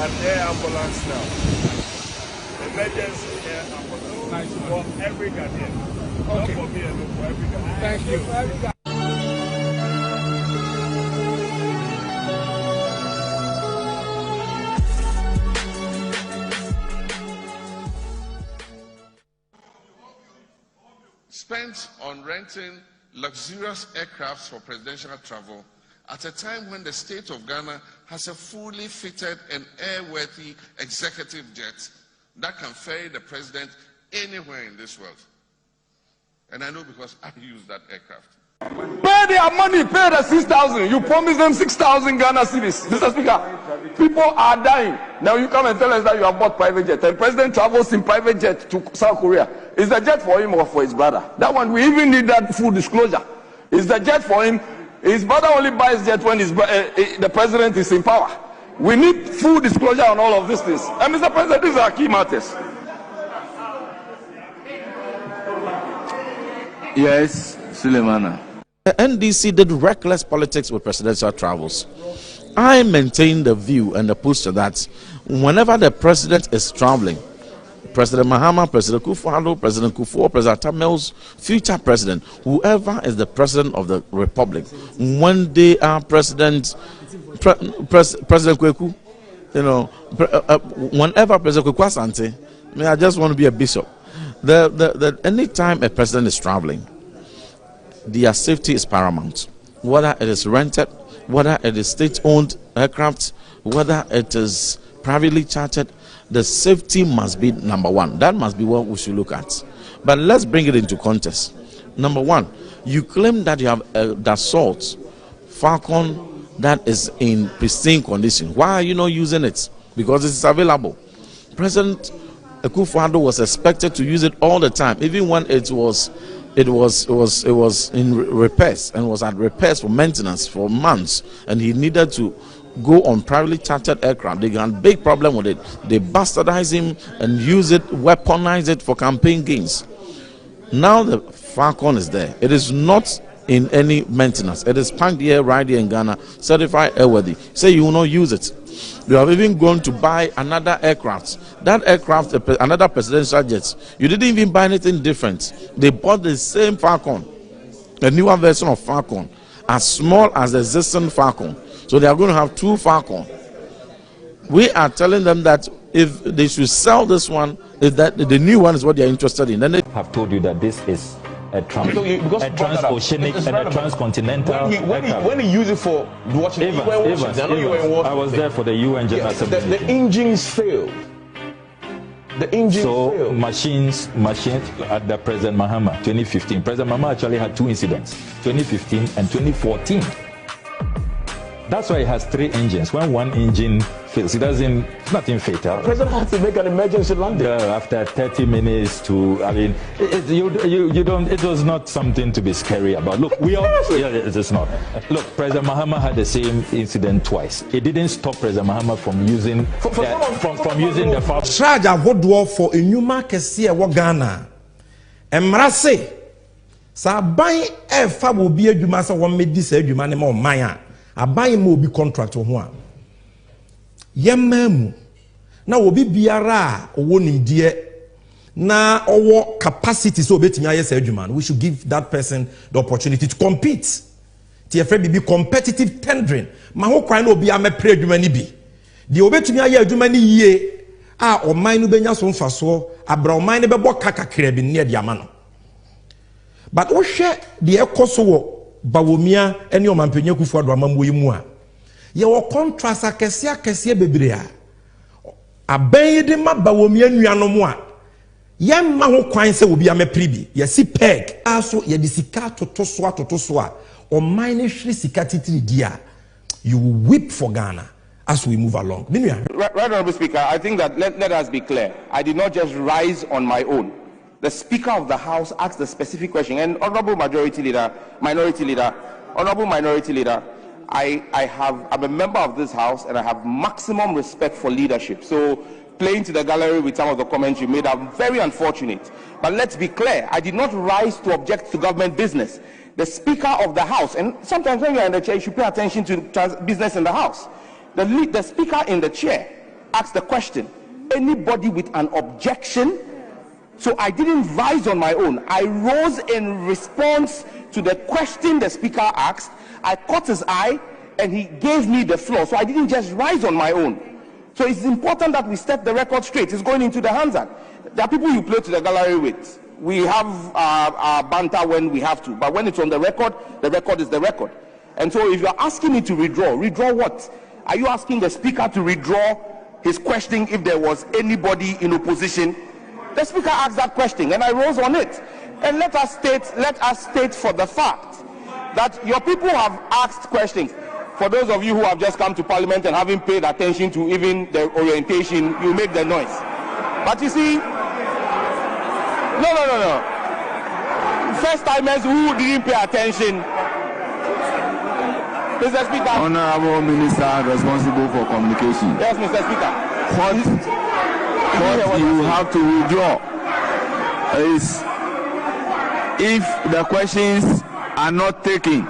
an air ambulance now. Emergency air ambulance for every Ghanaian. Not for me alone, for every Ghanaian. Thank you. Spent on renting luxurious aircrafts for presidential travel at a time when the state of Ghana has a fully fitted and airworthy executive jet that can ferry the president anywhere in this world. And I know because I use that aircraft. Pay their money, pay the 6,000. You promised them 6,000 Ghana cedis. Mr. Speaker, people are dying. Now you come and tell us that you have bought private jet. And President travels in private jet to South Korea. Is the jet for him or for his brother? That one, we even need that full disclosure. Is the jet for him? His brother only buys jet when the president is in power. We need full disclosure on all of these things. And Mr. President, these are key matters. Yes, Suleimana. The NDC did reckless politics with presidential travels. I maintain the view and the posture that whenever the president is traveling, President Mahama, President Kufuor, President Kufuor, President Tamil's future president, whoever is the president of the republic, when they are President Kweku, whenever President Kweku Asante, I just want to be a bishop. Anytime a president is traveling, their safety is paramount. Whether it is rented, whether it is state-owned aircraft, whether it is privately chartered, the safety must be number one. That must be what we should look at. But let's bring it into context. Number one, you claim that you have a Dassault Falcon that is in pristine condition. Why are you not using it? Because it is available. President Akufo-Addo was expected to use it all the time, even when it was in repairs and was at repairs for maintenance for months, and he needed to go on privately chartered aircraft. They had a big problem with it. They bastardize him and use it, weaponize it for campaign gains. Now the Falcon is there. It is not in any maintenance. It is parked here, right here in Ghana, certified airworthy. Say you will not use it. You have even gone to buy another aircraft. That aircraft, another presidential jet. You didn't even buy anything different. They bought the same Falcon, a newer version of Falcon, as small as the existing Falcon. So they are going to have two Falcon. We are telling them that if they should sell this one, is that the new one is what they are interested in. Then they have told you that this is a transoceanic and a transcontinental. When he used it for watching I was there for the UN General Assembly. The engines failed. The engines failed. Machines at the President Mahama 2015. President Mahama actually had two incidents, 2015 and 2014. That's why it has three engines. When one engine fails, it's nothing fatal. The president has to make an emergency landing. After 30 minutes it was not something to be scary about. Look, it is not. Look, President Mahama had the same incident twice. It didn't stop President Mahama from using the Falcon. Charge ahodoɔ for enyuma kɛse ɛwɔ Ghana. Emrase sa ban ɛfa wo bi adwuma sɛ wɔn medi sɛ adwuma ne ma ɔman a aban ma obi contract ho a yɛmamu na obi biara a ɔwɔ nimdeɛ na ɔwɔ capacity so obetumi ayɛ sɛ adwuma no we should give that person the opportunity to compete. Ti efre bi competitive tendering ma ho kwan na obi amepre adwuma ni bi de obetumi ayɛ adwuma ni yie a ɔman no benya so mfaso abra ɔman ne bɛbɔ kakakra bi ne de ama no. But wohwɛ de ɛkɔ wɔ Bawomia eni Omampenya Kufuor amamwo yi mu a ye wo contrast akese bebre a aban de ma Bawomia nuanom a ye ma ho kwan se obi amepri bi ye si peg aso ye de sika toto so a ɔman ne hwere sika titiri dia you will weep for Ghana as we move along. Right, Honorable Speaker, I think that let us be clear. I did not just rise on my own. The Speaker of the House asked the specific question, and Honorable Minority Leader, I'm a member of this House, and I have maximum respect for leadership. So, playing to the gallery with some of the comments you made are very unfortunate. But let's be clear, I did not rise to object to government business. The Speaker of the House, and sometimes when you're in the chair, you should pay attention to business in the House. The Speaker in the chair asked the question. Anybody with an objection? So I didn't rise on my own. I rose in response to the question the speaker asked. I caught his eye and he gave me the floor. So I didn't just rise on my own. So it's important that we set the record straight. It's going into the Hansard. There are people you play to the gallery with. We have our banter when we have to. But when it's on the record is the record. And so if you're asking me to withdraw what? Are you asking the speaker to withdraw his question if there was anybody in opposition? The speaker asked that question and I rose on it. And let us state for the fact that your people have asked questions. For those of you who have just come to Parliament and haven't paid attention to even the orientation, you make the noise. But you see, no. First timers who didn't pay attention. Mr. Speaker. Honorable Minister responsible for communication. Yes, Mr. Speaker. What you have to withdraw is if the questions are not taken,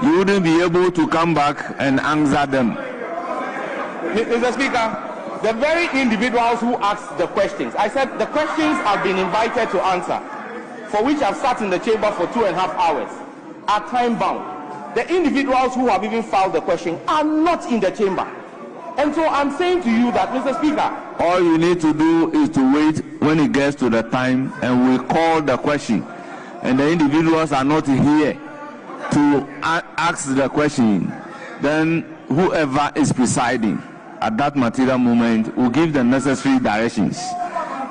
you wouldn't be able to come back and answer them. Mr. Speaker, the very individuals who asked the questions, I said the questions have been invited to answer, for which I've sat in the chamber for 2.5 hours, are time bound. The individuals who have even filed the question are not in the chamber. And so I'm saying to you that, Mr. Speaker, all you need to do is to wait when it gets to the time and we call the question. And the individuals are not here to ask the question. Then whoever is presiding at that material moment will give the necessary directions.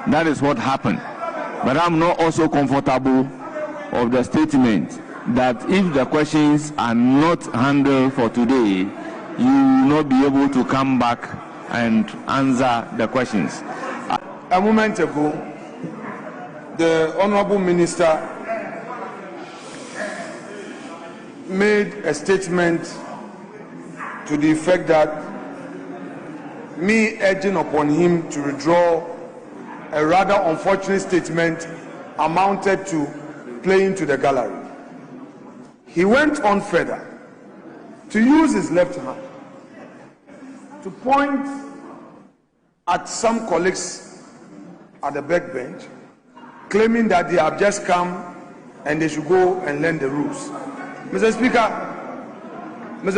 That is what happened. But I'm not also comfortable of the statement that if the questions are not handled for today, you will not be able to come back and answer the questions. A moment ago, the Honorable Minister made a statement to the effect that me urging upon him to withdraw a rather unfortunate statement amounted to playing to the gallery. He went on further to use his left hand to point at some colleagues at the back bench, claiming that they have just come and they should go and learn the rules. Mr.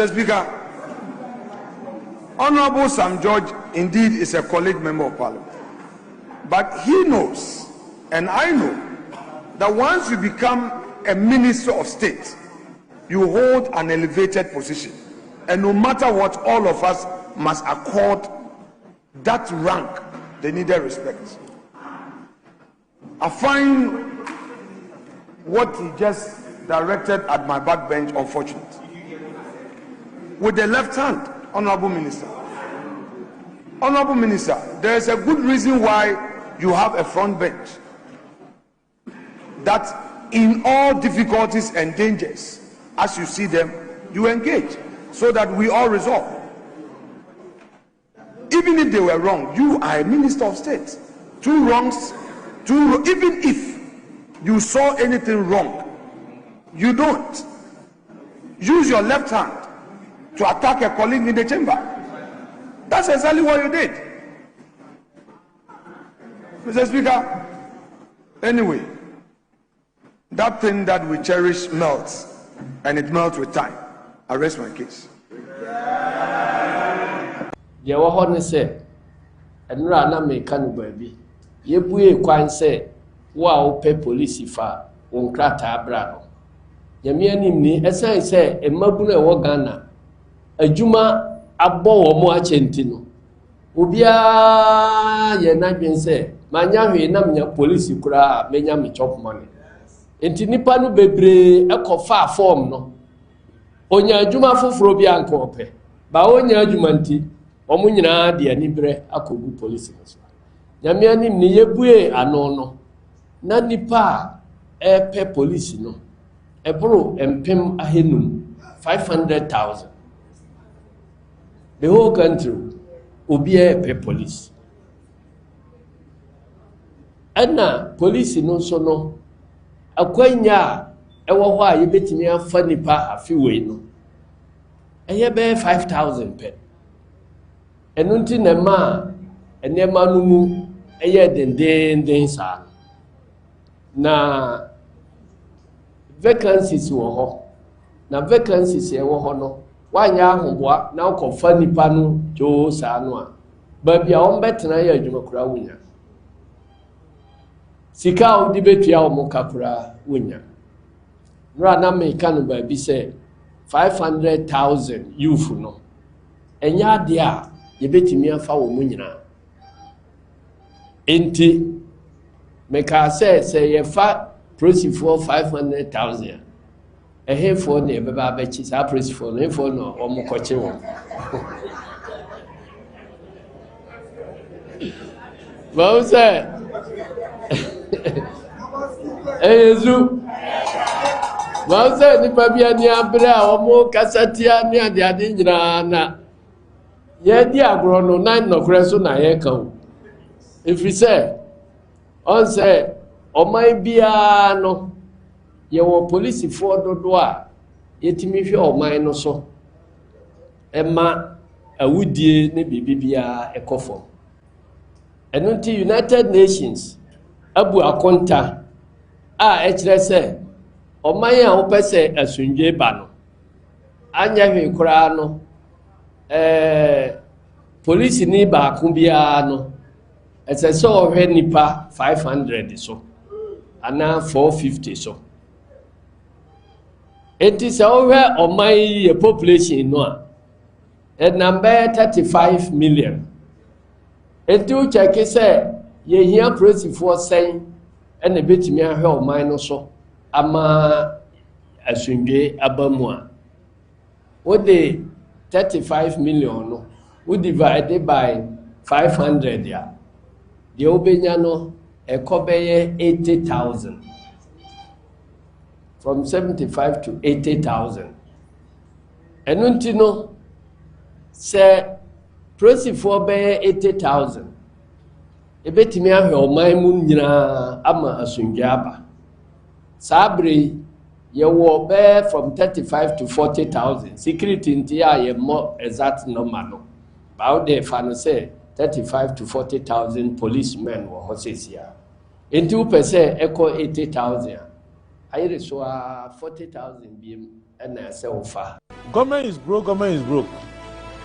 Speaker, Honorable Sam George indeed is a colleague member of Parliament. But he knows, and I know, that once you become a minister of state, you hold an elevated position. And no matter what, all of us must accord that rank the needed respect. I find what he just directed at my backbench unfortunate. With the left hand, Honorable Minister. Honorable Minister, there is a good reason why you have a front bench. That in all difficulties and dangers, as you see them, you engage so that we all resolve. Even if they were wrong, you are a minister of state. Two wrongs, even if you saw anything wrong, you don't use your left hand to attack a colleague in the chamber. That's exactly what you did. Mr. Speaker, anyway, that thing that we cherish melts, and it melts with time. I rest my case. Deɛ wɔ hɔ ne sɛ ɛnura na meka no baabi yɛbue kwan sɛ wo a wopɛ polisi fa wo nkrataa bra no nyame anim ni ɛsan sɛ mmabunu ɛwɔ Ghana adwuma abɔ wɔ mo akyɛnti no obiara yɛ n'adwen sɛ manya hwee na menya polisi koraa menya me chop money enti nipa no bebree ɛkɔfa form no onya adwuma foforo bi anka ɔpɛ ba onya adwuma nti omu nyina de ani brɛ akogu police no so nyame anim ne yebue ano no na nipa ɛpɛ police no ɛboro empem ahenum 500,000 the whole country obi ɛpɛ police ɛna police no so no akwanya ɛwɔ hɔ a yebetimi afa nipa afiwei no ɛyɛ bɛ 5,000 pɛ. Enunti nema nneɛma no mu ɛyɛ dendenden saa na vacancies wɔ hɔ na vacancies ɛwɔ hɔ no wanyɛ ahoboa na wokɔfa nipa no gyoo saa no a baabi a wɔmbɛtena yɛ adwuma koraa wonya sika a wode bɛtua wɔn ka koraa wonya nora na meka no baabi sɛ 500,000 youth no ɛnyɛ adeɛ a yɛbɛtumi afa wɔ mu nyinaa enti meka sɛ yɛfa polisifoɔ 500,000 ɛhefoɔ ne ɛbɛba abɛkyi saa polisifoɔ no ɛhefoɔ no wɔn kɔkye wɔn báwo sɛ ɛyɛzu báwo sɛ nipa bi ani abere a wɔn kasa tia ne adeade nyinaa na yɛdi agorɔ no nan nnɔkorɛ so na yɛka o efiri sɛ ɔn sɛ ɔman biara no yɛwɔ polisifoɔ dodoɔ a yɛtumi hwɛ ɔman no so ɛma awudie ne biribi biara ɛkɔ fam ɛno nti United Nations abu akonta a ɛkyerɛ sɛ ɔman a wopɛ sɛ asundwe ba no anyɛ hwee koraa no polisini baako biara no ɛsɛ sɛ ɔhwɛ nipa 500 so anaa 450 so enti sɛ ɔhwɛ ɔman yi yɛ population no a ɛnam bɛyɛ 35 million enti wokyɛke sɛ yɛhia polisifoɔ sɛn ɛna ɛbɛtumi ahwɛ ɔman no so ama asundwe aba mu a wode 35 million no wo divide by 500 a deɛ wobɛnya no ɛkɔ bɛyɛ 80,000 from 75 to 80,000 ɛno nti no sɛ polisifoɔ bɛyɛ 80,000 ɛbɛtumi ahwɛ ɔman mu nyinaa ama asundwe aba saa bere yɛwɔ bɛyɛ from 35 to 40,000 security nti a yɛmmɔ exact number no bawo de fa no sɛ 35 to 40,000 policemen wɔ hɔ sesia enti wopɛ sɛ ɛkɔ 80,000 a ayere so a 40,000 biem ɛna ɛsɛ wofa. Government is broke,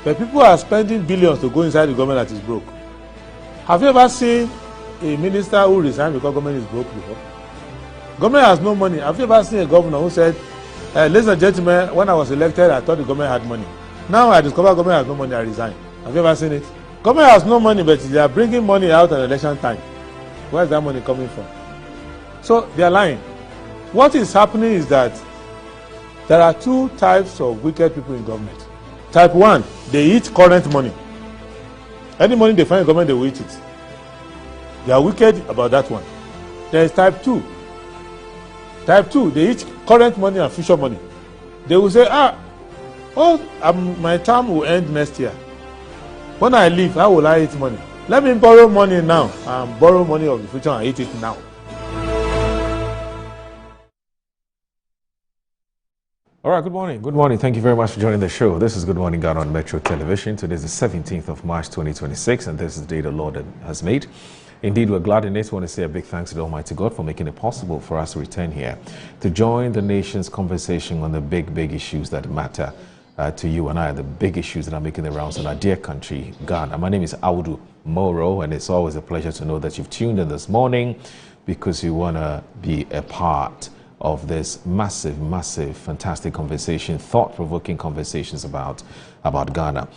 but people are spending billions to go inside the government that is broke. Have you ever seen a minister who resigned because government is broke before? Government has no money. Have you ever seen a governor who said, ladies and gentlemen, when I was elected, I thought the government had money. Now I discover government has no money, I resign. Have you ever seen it? Government has no money, but they are bringing money out at election time. Where is that money coming from? So they are lying. What is happening is that there are two types of wicked people in government. Type 1, they eat current money. Any money they find in government, they will eat it. They are wicked about that one. There is type 2. Type 2, they eat current money and future money. They will say, my term will end next year. When I leave, how will I eat money? Let me borrow money now and borrow money of the future and eat it now. All right, good morning. Good morning. Thank you very much for joining the show. This is Good Morning Ghana on Metro Television. Today is the 17th of March 2026, and this is the day the Lord has made. Indeed, we're glad in it. We want to say a big thanks to the Almighty God for making it possible for us to return here to join the nation's conversation on the big issues that matter to you and I, the big issues that are making the rounds in our dear country, Ghana. My name is Audu Moro, and it's always a pleasure to know that you've tuned in this morning because you want to be a part of this massive, fantastic conversation, thought-provoking conversations about Ghana.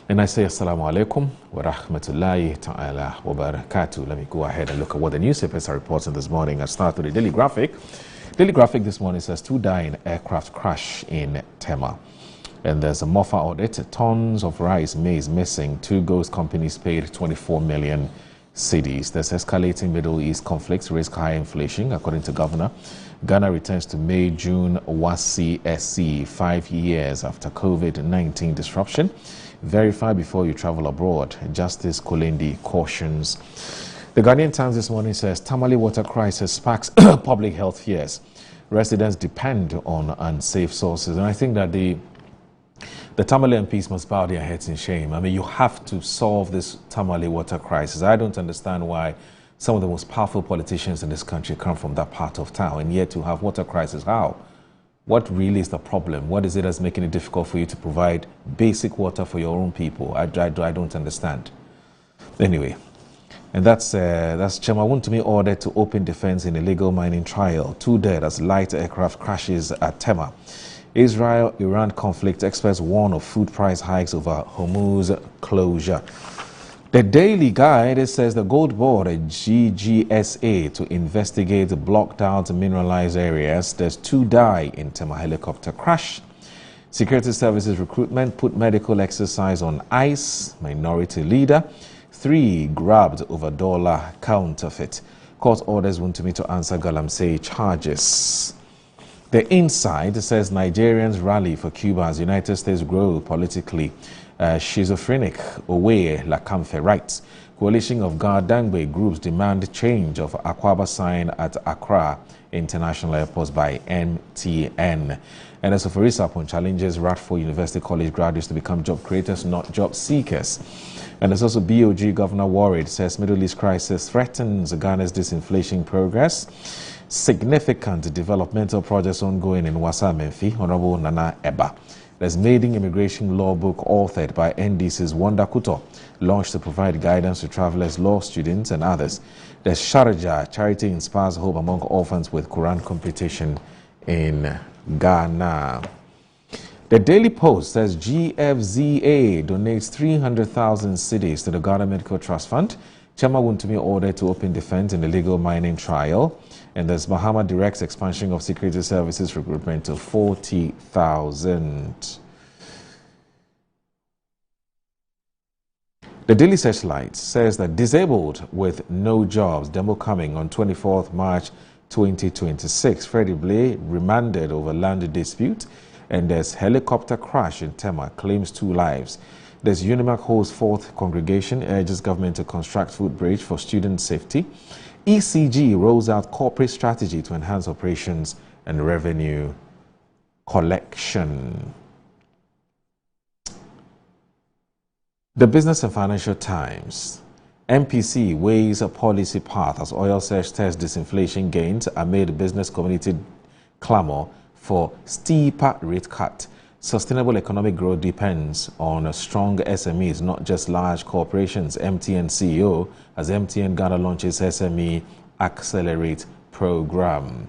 And I say assalamu alaikum wa rahmatullahi ta'ala wa barakatuh. Let me go ahead and look at what the newspapers are reporting this morning. I start with the Daily Graphic. Daily Graphic this morning says 2 die in aircraft crash in Tema. And there's a Mofa audit, tons of rice, maize missing. 2 ghost companies paid 24 million cedis. There's escalating Middle East conflicts, risk high inflation, according to Governor. Ghana returns to May-June WASC 5 years after COVID-19 disruption. Verify before you travel abroad. Justice Kolendi cautions. The Ghanaian Times this morning says Tamale water crisis sparks public health fears. Residents depend on unsafe sources. And I think that the The Tamale MPs must bow their heads in shame. I mean, you have to solve this Tamale water crisis. I don't understand why some of the most powerful politicians in this country come from that part of town, and yet to have water crisis. How? What really is the problem? What is it that's making it difficult for you to provide basic water for your own people? I don't understand. Anyway, and that's Chema Wontumi ordered to open defense in illegal mining trial. 2 dead as light aircraft crashes at Tema. Israel-Iran conflict, experts warn of food price hikes over Hormuz closure. The Daily Guide says the Gold Board, a GGSA, to investigate blocked out mineralized areas. There's 2 die in Tema helicopter crash. Security Services recruitment put medical exercise on ice. Minority leader. 3 grabbed over dollar counterfeit. Court orders Wontumi to answer Galamsey charges. The Inside says Nigerians rally for Cuba as United States grow politically. Schizophrenic Owe Lakamfe writes, coalition of Gardangbe groups demand change of Akwaba sign at Accra International Airport by MTN. And as Oforisapon challenges Radford University College graduates to become job creators, not job seekers. And there's also BOG Governor worried, says Middle East crisis threatens Ghana's disinflation progress. Significant developmental projects ongoing in Wasa Menfi, Honorable Nana Eba. There's maiden immigration law book authored by NDC's Wanda Kuto, launched to provide guidance to travelers, law students, and others. There's Sharjah, charity inspires hope among orphans with Quran competition in Ghana. The Daily Post says GFZA donates 300,000 cedis to the Ghana Medical Trust Fund. Chema Wontumi ordered to open defense in illegal mining trial. And there's Mahama directs expansion of security services recruitment to 40,000. The Daily Searchlight says that disabled with no jobs, demo coming on 24th March 2026. Freddie Blay remanded over land dispute. And there's helicopter crash in Tema, claims 2 lives. There's Unimac holds 4th congregation, urges government to construct footbridge for student safety. ECG rolls out corporate strategy to enhance operations and revenue collection. The Business and Financial Times. MPC weighs a policy path as oil surge tests disinflation gains amid business community clamor for steeper rate cut. Sustainable economic growth depends on strong SMEs, not just large corporations. MTN CEO as MTN Ghana launches SME Accelerate program.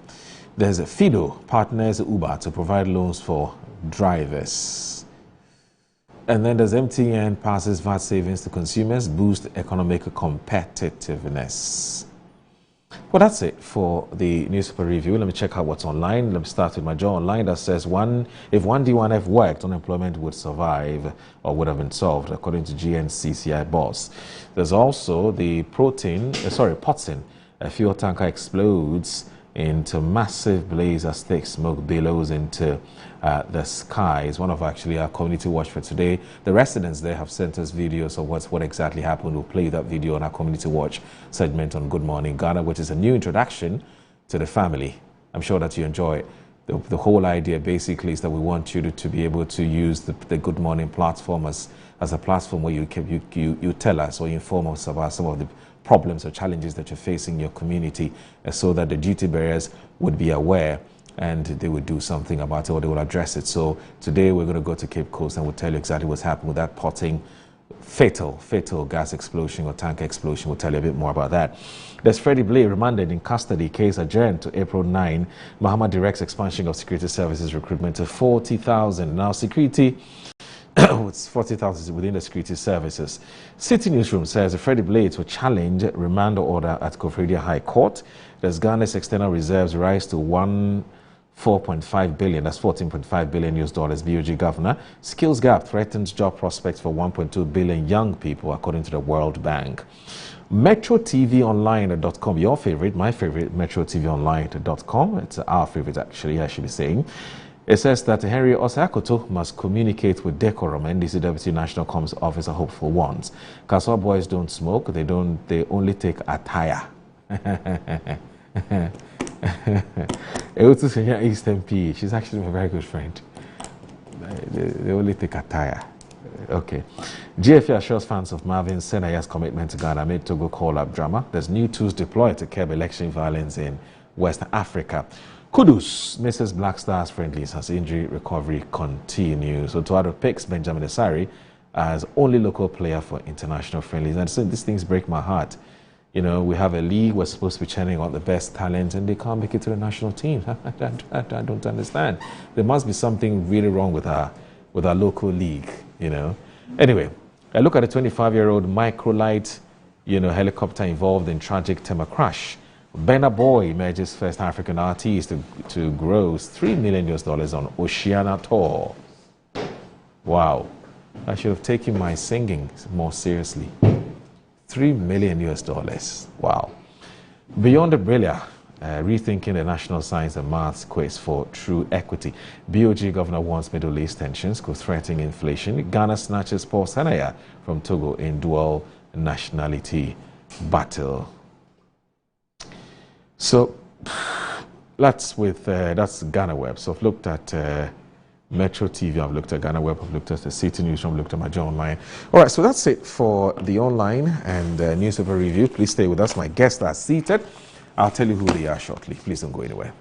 There's Fido partners Uber to provide loans for drivers. And then there's MTN passes VAT savings to consumers, boost economic competitiveness. Well, that's it for the newspaper review. Let me check out what's online. Let me start with my Joe Online that says if 1D1F worked, unemployment would survive or would have been solved, according to GNCCI boss. There's also the Potting, a fuel tanker explodes into massive blaze as thick smoke billows into the skies. One of actually our community watch for today. The residents there have sent us videos of what exactly happened. We'll play that video on our community watch segment on Good Morning Ghana, which is a new introduction to the family. I'm sure that you enjoy it. The whole idea basically is that we want you to be able to use the Good Morning platform as a platform where you tell us or you inform us about some of the problems or challenges that you're facing in your community, so that the duty bearers would be aware and they would do something about it or they will address it. So today we're going to go to Cape Coast and we'll tell you exactly what's happened with that Potting fatal gas explosion or tanker explosion. We'll tell you a bit more about that. There's Freddie Blay remanded in custody, case adjourned to April 9. Mahama directs expansion of security services recruitment to 40,000. Now security, it's 40,000 within the security services. City Newsroom says Freddie Blay will challenge remand order at Koforidua High Court. There's Ghana's external reserves rise to 4.5 billion, that's $14.5 billion US dollars. BOG governor, skills gap threatens job prospects for 1.2 billion young people, according to the World Bank. MetroTVOnline.com, your favorite, my favorite, MetroTVOnline.com. It's our favorite, actually, I should be saying. It says that Henry Osakoto must communicate with decorum. NDC Deputy National Comms Officer hopeful ones. Kaswa boys don't smoke, they only take attire. Eastern P. She's actually my very good friend. They only take attire. Okay. GFA assures fans of Marvin Senaya's commitment to Ghana amid Togo call-up drama. There's new tools deployed to curb election violence in West Africa. Kudus misses Black Stars friendlies as injury recovery continues. So to other picks, Benjamin Asari as only local player for international friendlies. And so these things break my heart. You know, we have a league, we're supposed to be churning out the best talent, and they can't make it to the national team. I don't understand. There must be something really wrong with our local league, you know. Anyway, I look at a 25-year-old microlight, helicopter involved in tragic Tema crash. Burna Boy emerges first African artist to gross $3 million on Oceania tour. Wow. I should have taken my singing more seriously. $3 million. Wow. Beyond the Brillia, rethinking the national science and maths quiz for true equity. BOG governor warns Middle East tensions could threaten inflation. Ghana snatches Paul Sanaya from Togo in dual nationality battle. So that's Ghana Web. So I've looked at Metro TV, I've looked at Ghana Web, I've looked at the City Newsroom, I've looked at my Joy Online. All right, so that's it for the online and newspaper review. Please stay with us. My guests are seated. I'll tell you who they are shortly. Please don't go anywhere.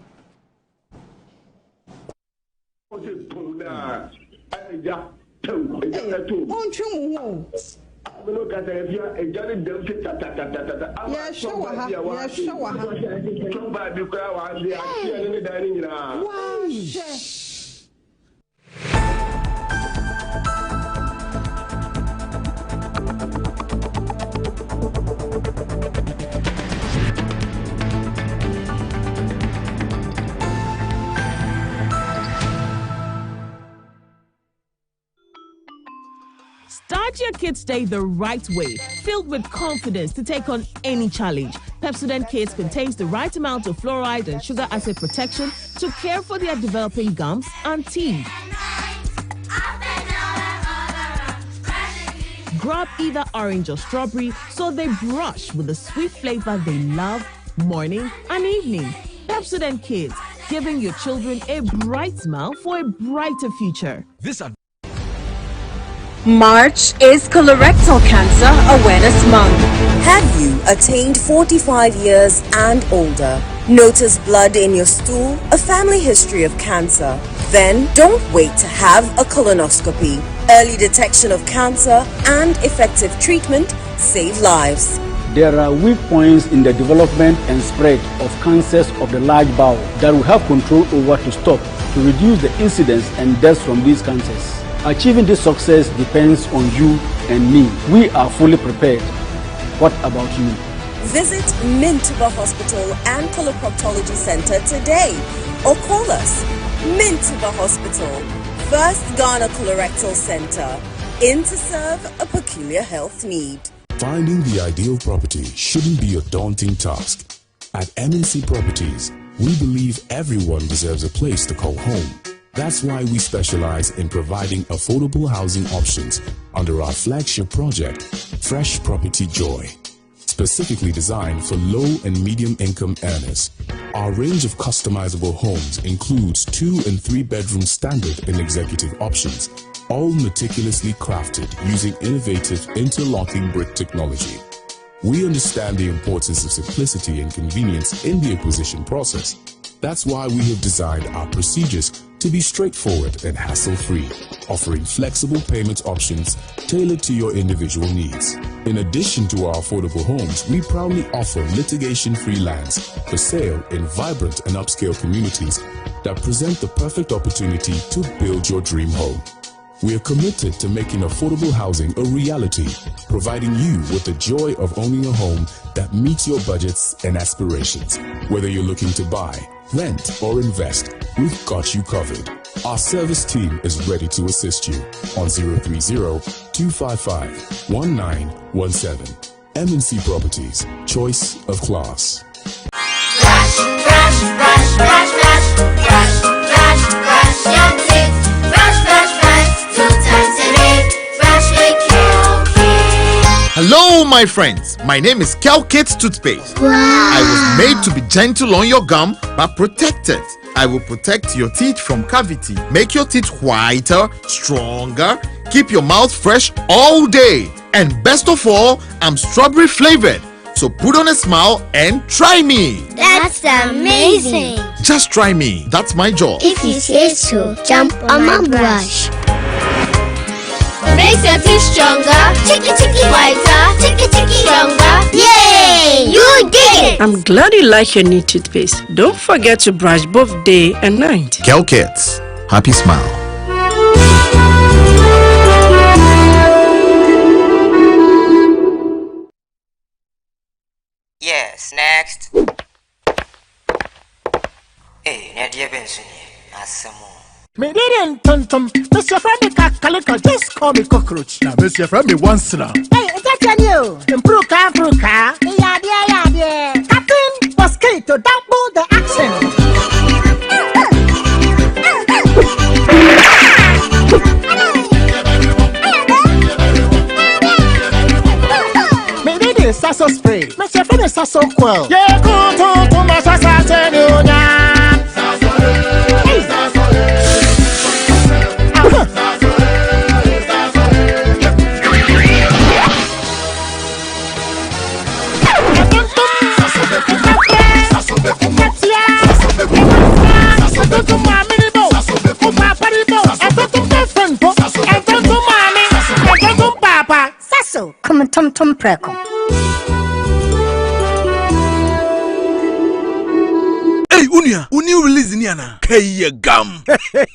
Start your kids' day the right way, filled with confidence to take on any challenge. Pepsodent Kids contains the right amount of fluoride and sugar acid protection to care for their developing gums and teeth. Grab either orange or strawberry so they brush with the sweet flavor they love morning and evening. Pepsodent Kids, giving your children a bright smile for a brighter future. March is Colorectal Cancer Awareness Month. Have you attained 45 years and older? Notice blood in your stool, a family history of cancer? Then don't wait to have a colonoscopy. Early detection of cancer and effective treatment save lives. There are weak points in the development and spread of cancers of the large bowel that we have control over to stop, to reduce the incidence and deaths from these cancers. Achieving this success depends on you and me. We are fully prepared. What about you? Visit Mintuba Hospital and Coloproctology Center today or call us. Mintuba Hospital, First Ghana Colorectal Center, in to serve a peculiar health need. Finding the ideal property shouldn't be a daunting task. At MNC Properties, we believe everyone deserves a place to call home. That's why we specialize in providing affordable housing options under our flagship project, Fresh Property Joy, specifically designed for low and medium income earners. Our range of customizable homes includes 2 and 3 bedroom standard and executive options, all meticulously crafted using innovative interlocking brick technology. We understand the importance of simplicity and convenience in the acquisition process. That's why we have designed our procedures to be straightforward and hassle-free, offering flexible payment options tailored to your individual needs. In addition to our affordable homes, we proudly offer litigation-free lands for sale in vibrant and upscale communities that present the perfect opportunity to build your dream home. We are committed to making affordable housing a reality, providing you with the joy of owning a home that meets your budgets and aspirations. Whether you're looking to buy, rent, or invest, we've got you covered. Our service team is ready to assist you on 030-255-1917. MNC Properties, choice of class. Brush, brush, brush, brush, brush, brush, brush, brush your teeth. Brush, brush, brush, 2 times a day. Brush like Kel-Kit. Hello, my friends. My name is Kel-Kit toothpaste. Wow. I was made to be gentle on your gum but protected I will protect your teeth from cavity, make your teeth whiter, stronger, keep your mouth fresh all day. And best of all, I'm strawberry flavored. So put on a smile and try me. That's amazing. Just try me. That's my job. If you say so, jump on my brush. Makes your teeth stronger, chicky whiter, chicky stronger. Yay! You did it! I'm glad you like your new toothpaste. Don't forget to brush both day and night. Kel Kids, happy smile. Yes, next. Hey, Nadia Benson, Me didn't tum. Mr. Friend Calico, just call me cockroach. Now, Mr. Friend, me once now. Hey, that's you. Improve car. Yeah. Captain Mosquito, double the accent. Me didn't sasso spray. Mr. Friend is sasso quell. Yeah, go to my sasso. Come tum preko. Hey, Unia, new release niana. Kaya gum.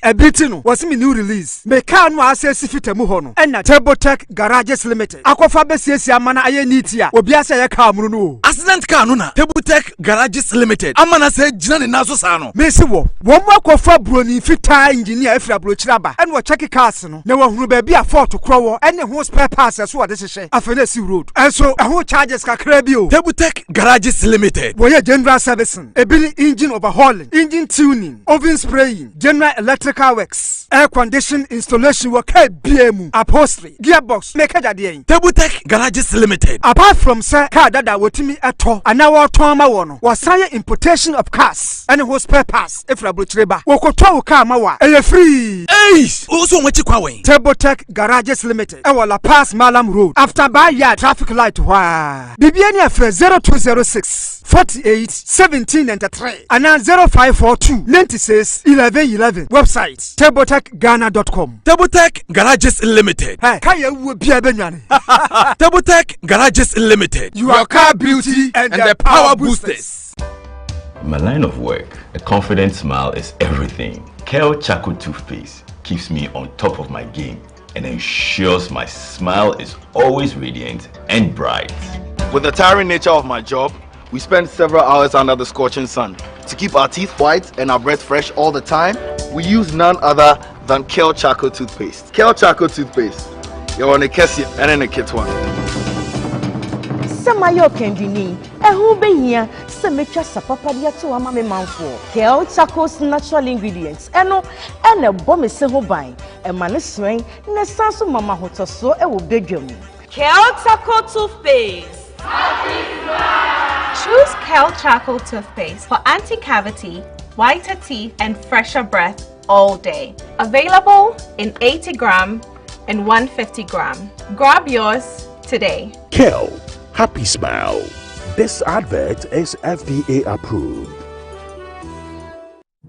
A bitino was me new release. Me can no access fit muhono. And na Tabotech Garages Limited. Akwafa besiesi amana aye nitia. Obi ase ye car mu no. Accident car no na. Tabotech Garages Limited. Amana se gina ne naso sa no. Me se wo akwafa broni fita engineer afri abrochira ba. And wo check cars no. Na wo hunu ba bi a Ford krowo. And ho spare parts so wo de hye. Afene si road. And so ho charges kakra bi o. Tabotech Garages Limited. Wo ye general servicing. Ebili engine overhauling, engine tuning, oven spraying, general electrical works, air condition installation work, BMU, upholstery, gearbox, make a day. Tabotech Garages Limited. Apart from sir, car that wotimi ato, and now our trauma one was sire importation of cars and who spare parts. If I butcher Wokoto car mawa, a free. Ace, also what you call Tabotech Garages Limited. Our La Paz Malam Road. After Bayard traffic light, wah. Bibiania for 0206 48 1793 and now 0542 96 1111. Website tabotechghana.com. Tabotech Garages Limited. Hey, kaya will be a benyani. Tabotech Garages Limited. Your car beauty and the power boosters. In my line of work, a confident smile is everything. Kel Charcoal Toothpaste keeps me on top of my game and ensures my smile is always radiant and bright. With the tiring nature of my job, we spend several hours under the scorching sun. To keep our teeth white and our breath fresh all the time, we use none other than Kel Charcoal Toothpaste. Kel Charcoal Toothpaste. You're on a Kessie and in a kit one. Samayo Kendini, a who be here, some make us a papadia to a mammy man for Kel Charcoal's natural ingredients, and a bomb is so by a man is swing, and a sansu mama hotel so a will beg you. Kel Charcoal Toothpaste. Choose Kel Charcoal Toothpaste for anti-cavity, whiter teeth, and fresher breath all day. Available in 80 gram and 150 gram. Grab yours today. Kel, happy smile. This advert is FDA approved.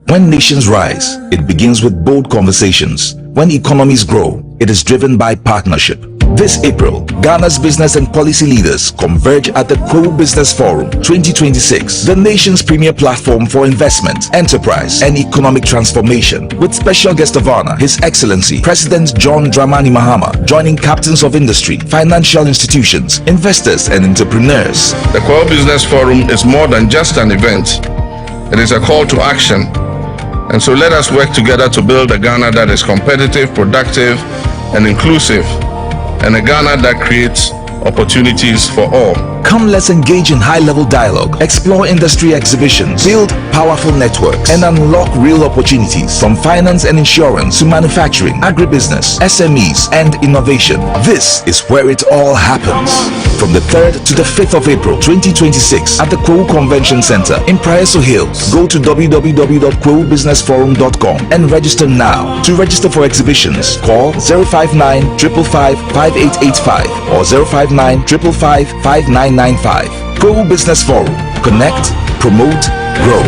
When nations rise, it begins with bold conversations. When economies grow, it is driven by partnership. This April, Ghana's business and policy leaders converge at the Pro Business Forum 2026, the nation's premier platform for investment, enterprise, and economic transformation. With special guest of honor, His Excellency President John Dramani Mahama, joining captains of industry, financial institutions, investors, and entrepreneurs. The Pro Business Forum is more than just an event. It is a call to action. And so let us work together to build a Ghana that is competitive, productive, and inclusive, and a Ghana that creates opportunities for all. Come, let's engage in high-level dialogue, explore industry exhibitions, build powerful networks, and unlock real opportunities from finance and insurance to manufacturing, agribusiness, SMEs, and innovation. This is where it all happens. From the 3rd to the 5th of April 2026 at the Kwo Convention Center in Praeso Hills. Go to www.kwobusinessforum.com and register now. To register for exhibitions, call 059 555 5885 or 059 555 5995. Kwo Business Forum. Connect, promote, grow.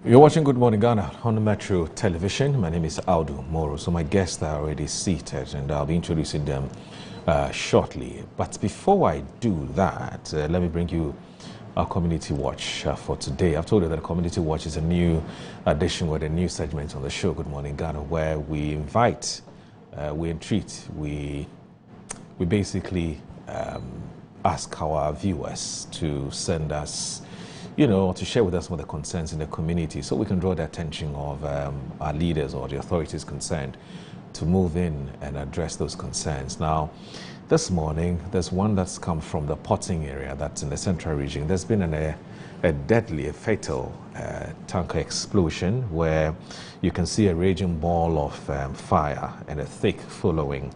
You're watching Good Morning Ghana on the Metro Television. My name is Audu Moro. So my guests are already seated and I'll be introducing them shortly. But before I do that, let me bring you our Community Watch for today. I've told you that Community Watch is a new addition with a new segment on the show, Good Morning Ghana, where we invite, we entreat, we basically ask our viewers to send us, to share with us some of the concerns in the community so we can draw the attention of our leaders or the authorities concerned to move in and address those concerns. Now, this morning, there's one that's come from the Potting area that's in the central region. There's been a deadly, fatal tanker explosion where you can see a raging ball of fire and a thick billowing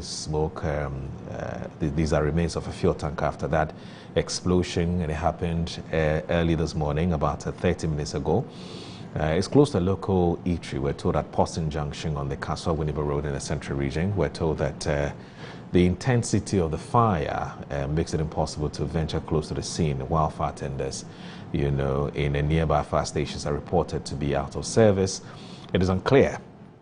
smoke. These are remains of a fuel tanker after that explosion, and it happened early this morning, about 30 minutes ago. It's close to a local eatery. We're told at Poston Junction on the Kaswa-Winneba Road in the central region. We're told that the intensity of the fire makes it impossible to venture close to the scene. Wildfire tenders, in a nearby fire stations are reported to be out of service. It is unclear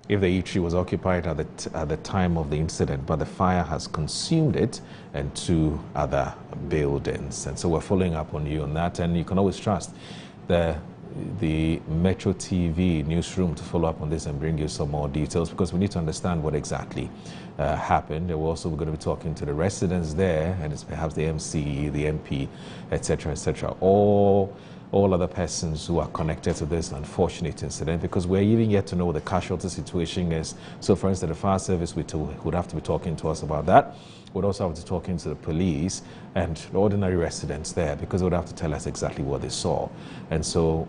if the eatery was occupied at the time of the incident, but the fire has consumed it and 2 other buildings. And so we're following up on you on that, and you can always trust the Metro TV newsroom to follow up on this and bring you some more details, because we need to understand what exactly happened. We're also going to be talking to the residents there, and it's perhaps the MC, the MP, etc., etc. All other persons who are connected to this unfortunate incident, because we're even yet to know what the casualty situation is. So, for instance, the fire service would have to be talking to us about that. We'd also have to talk into the police and the ordinary residents there, because they would have to tell us exactly what they saw. And so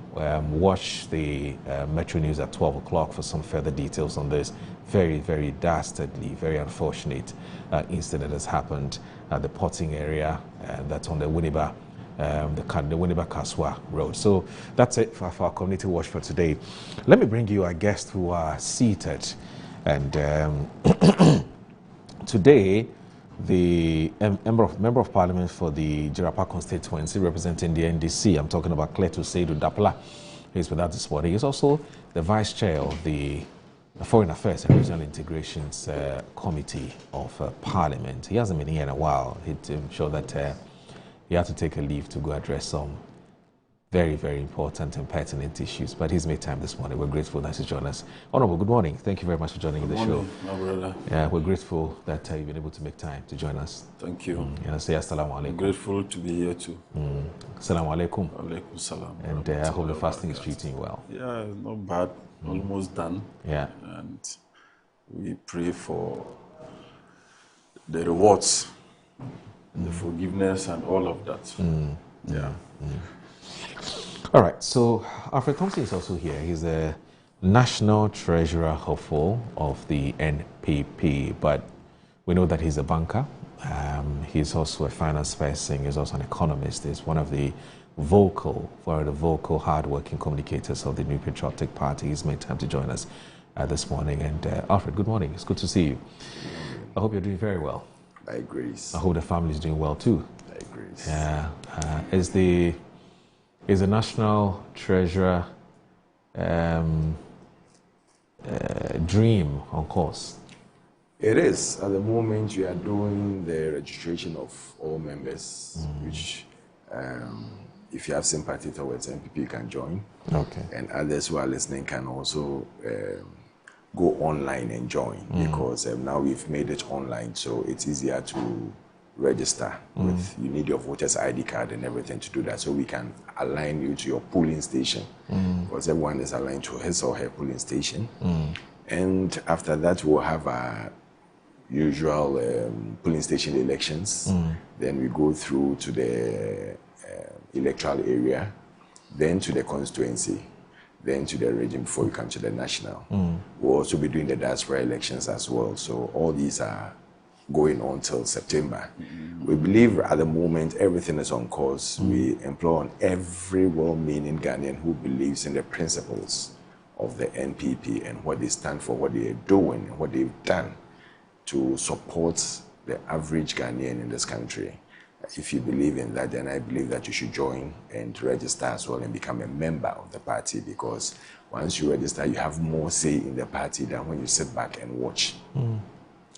watch the Metro News at 12 o'clock for some further details on this very, very dastardly, very unfortunate incident that's happened at the Potting area, that's on the Winneba Kaswa Road. So that's it for our Community Watch for today. Let me bring you our guests who are seated. And today, the member of Parliament for the Jirapa constituency representing the NDC, I'm talking about Cletus Seidu Dapla, he's with us this morning. He's also the Vice Chair of the Foreign Affairs and Regional Integrations Committee of Parliament. He hasn't been here in a while. I'm sure that he had to take a leave to go address some very, very important and pertinent issues. But he's made time this morning. We're grateful that he's joined us. Honorable, good morning. Thank you very much for joining the show. My brother. Yeah, we're grateful that you've been able to make time to join us. Thank you. And say assalamu alaikum. I'm grateful to be here too. Assalamu alaikum. Alaikum salam. And I hope the fasting is treating you well. Yeah, not bad. Almost done. Yeah. And we pray for the rewards, the forgiveness and all of that. Yeah. All right, so Alfred Thompson is also here. He's a National Treasurer hopeful of the NPP, but we know that he's a banker. He's also a finance person. He's also an economist. He's one of the vocal, hard-working communicators of the New Patriotic Party. He's made time to join us this morning. And Alfred, good morning. It's good to see you. I hope you're doing very well. I agree. I hope the family is doing well too. I agree. Yeah. Is the National Treasurer dream on course? It is. At the moment, we are doing the registration of all members, which, if you have sympathy towards NPP, you can join. Okay. And others who are listening can also go online and join because now we've made it online, so it's easier to register with. You need your voter's ID card and everything to do that, so we can align you to your polling station because everyone is aligned to his or her polling station. And after that, we'll have our usual polling station elections. Then we go through to the electoral area, then to the constituency, then to the region before you come to the national. We'll also be doing the diaspora elections as well. So all these are going on till September. We believe at the moment everything is on course. We implore on every well-meaning Ghanaian who believes in the principles of the NPP and what they stand for, what they are doing, and what they've done to support the average Ghanaian in this country. If you believe in that, then I believe that you should join and register as well and become a member of the party, because once you register, you have more say in the party than when you sit back and watch.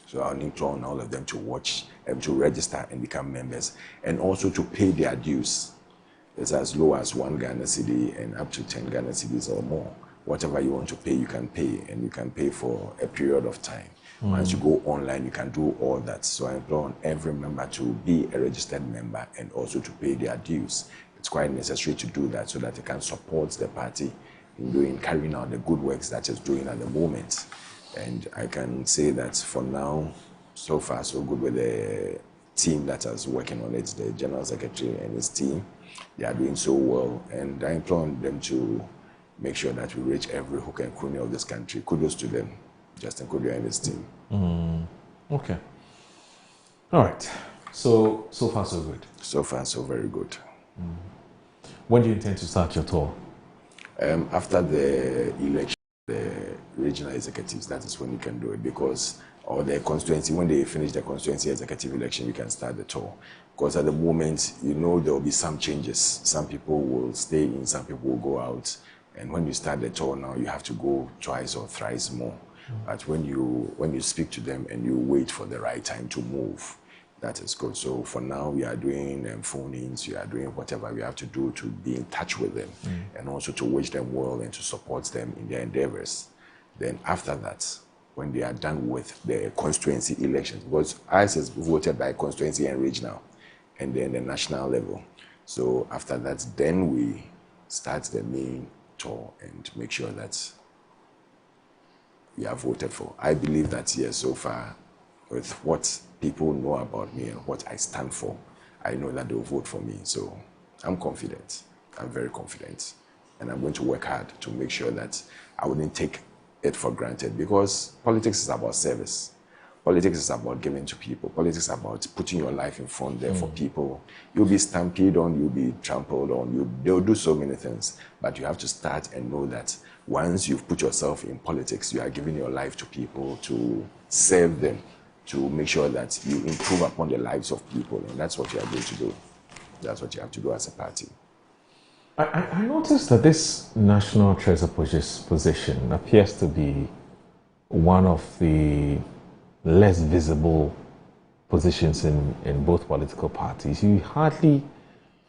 So I'll implore on all of them to watch, to register and become members, and also to pay their dues. It's as low as 1 Ghana cedi and up to 10 Ghana cedis or more. Whatever you want to pay, you can pay, and you can pay for a period of time. Once you go online, you can do all that. So I implore on every member to be a registered member and also to pay their dues. It's quite necessary to do that so that they can support the party in carrying out the good works that it's doing at the moment. And I can say that for now, so far so good with the team that is working on it, the General Secretary and his team. They are doing so well, and I implore on them to make sure that we reach every hook and corner of this country. Kudos to them, Justin Kodua and his team. Okay. All right. So far so good. So far so very good. When do you intend to start your tour? After the election, the regional executives, that is when you can do it, because, or the constituency, when they finish the constituency executive election, you can start the tour. Because at the moment, you know, there will be some changes. Some people will stay in, some people will go out. And when you start the tour now, you have to go twice or thrice more. But when you speak to them and you wait for the right time to move, that is good. So for now, we are doing phone-ins, we are doing whatever we have to do to be in touch with them and also to wish them well and to support them in their endeavors. Then after that, when they are done with the constituency elections, because ours is voted by constituency and regional, and then the national level. So after that, then we start the main tour and make sure that we are voted for. I believe that, yes, so far, with what people know about me and what I stand for, I know that they'll vote for me. So I'm confident. I'm very confident. And I'm going to work hard to make sure that I wouldn't take it for granted, because politics is about service. Politics is about giving to people. Politics is about putting your life in front there for people. You'll be stampeded on, you'll be trampled on, they'll do so many things. But you have to start and know that once you've put yourself in politics, you are giving your life to people to serve them, to make sure that you improve upon the lives of people. And that's what you are going to do. That's what you have to do as a party. I noticed that this National Treasurer position appears to be one of the less visible positions in both political parties. You hardly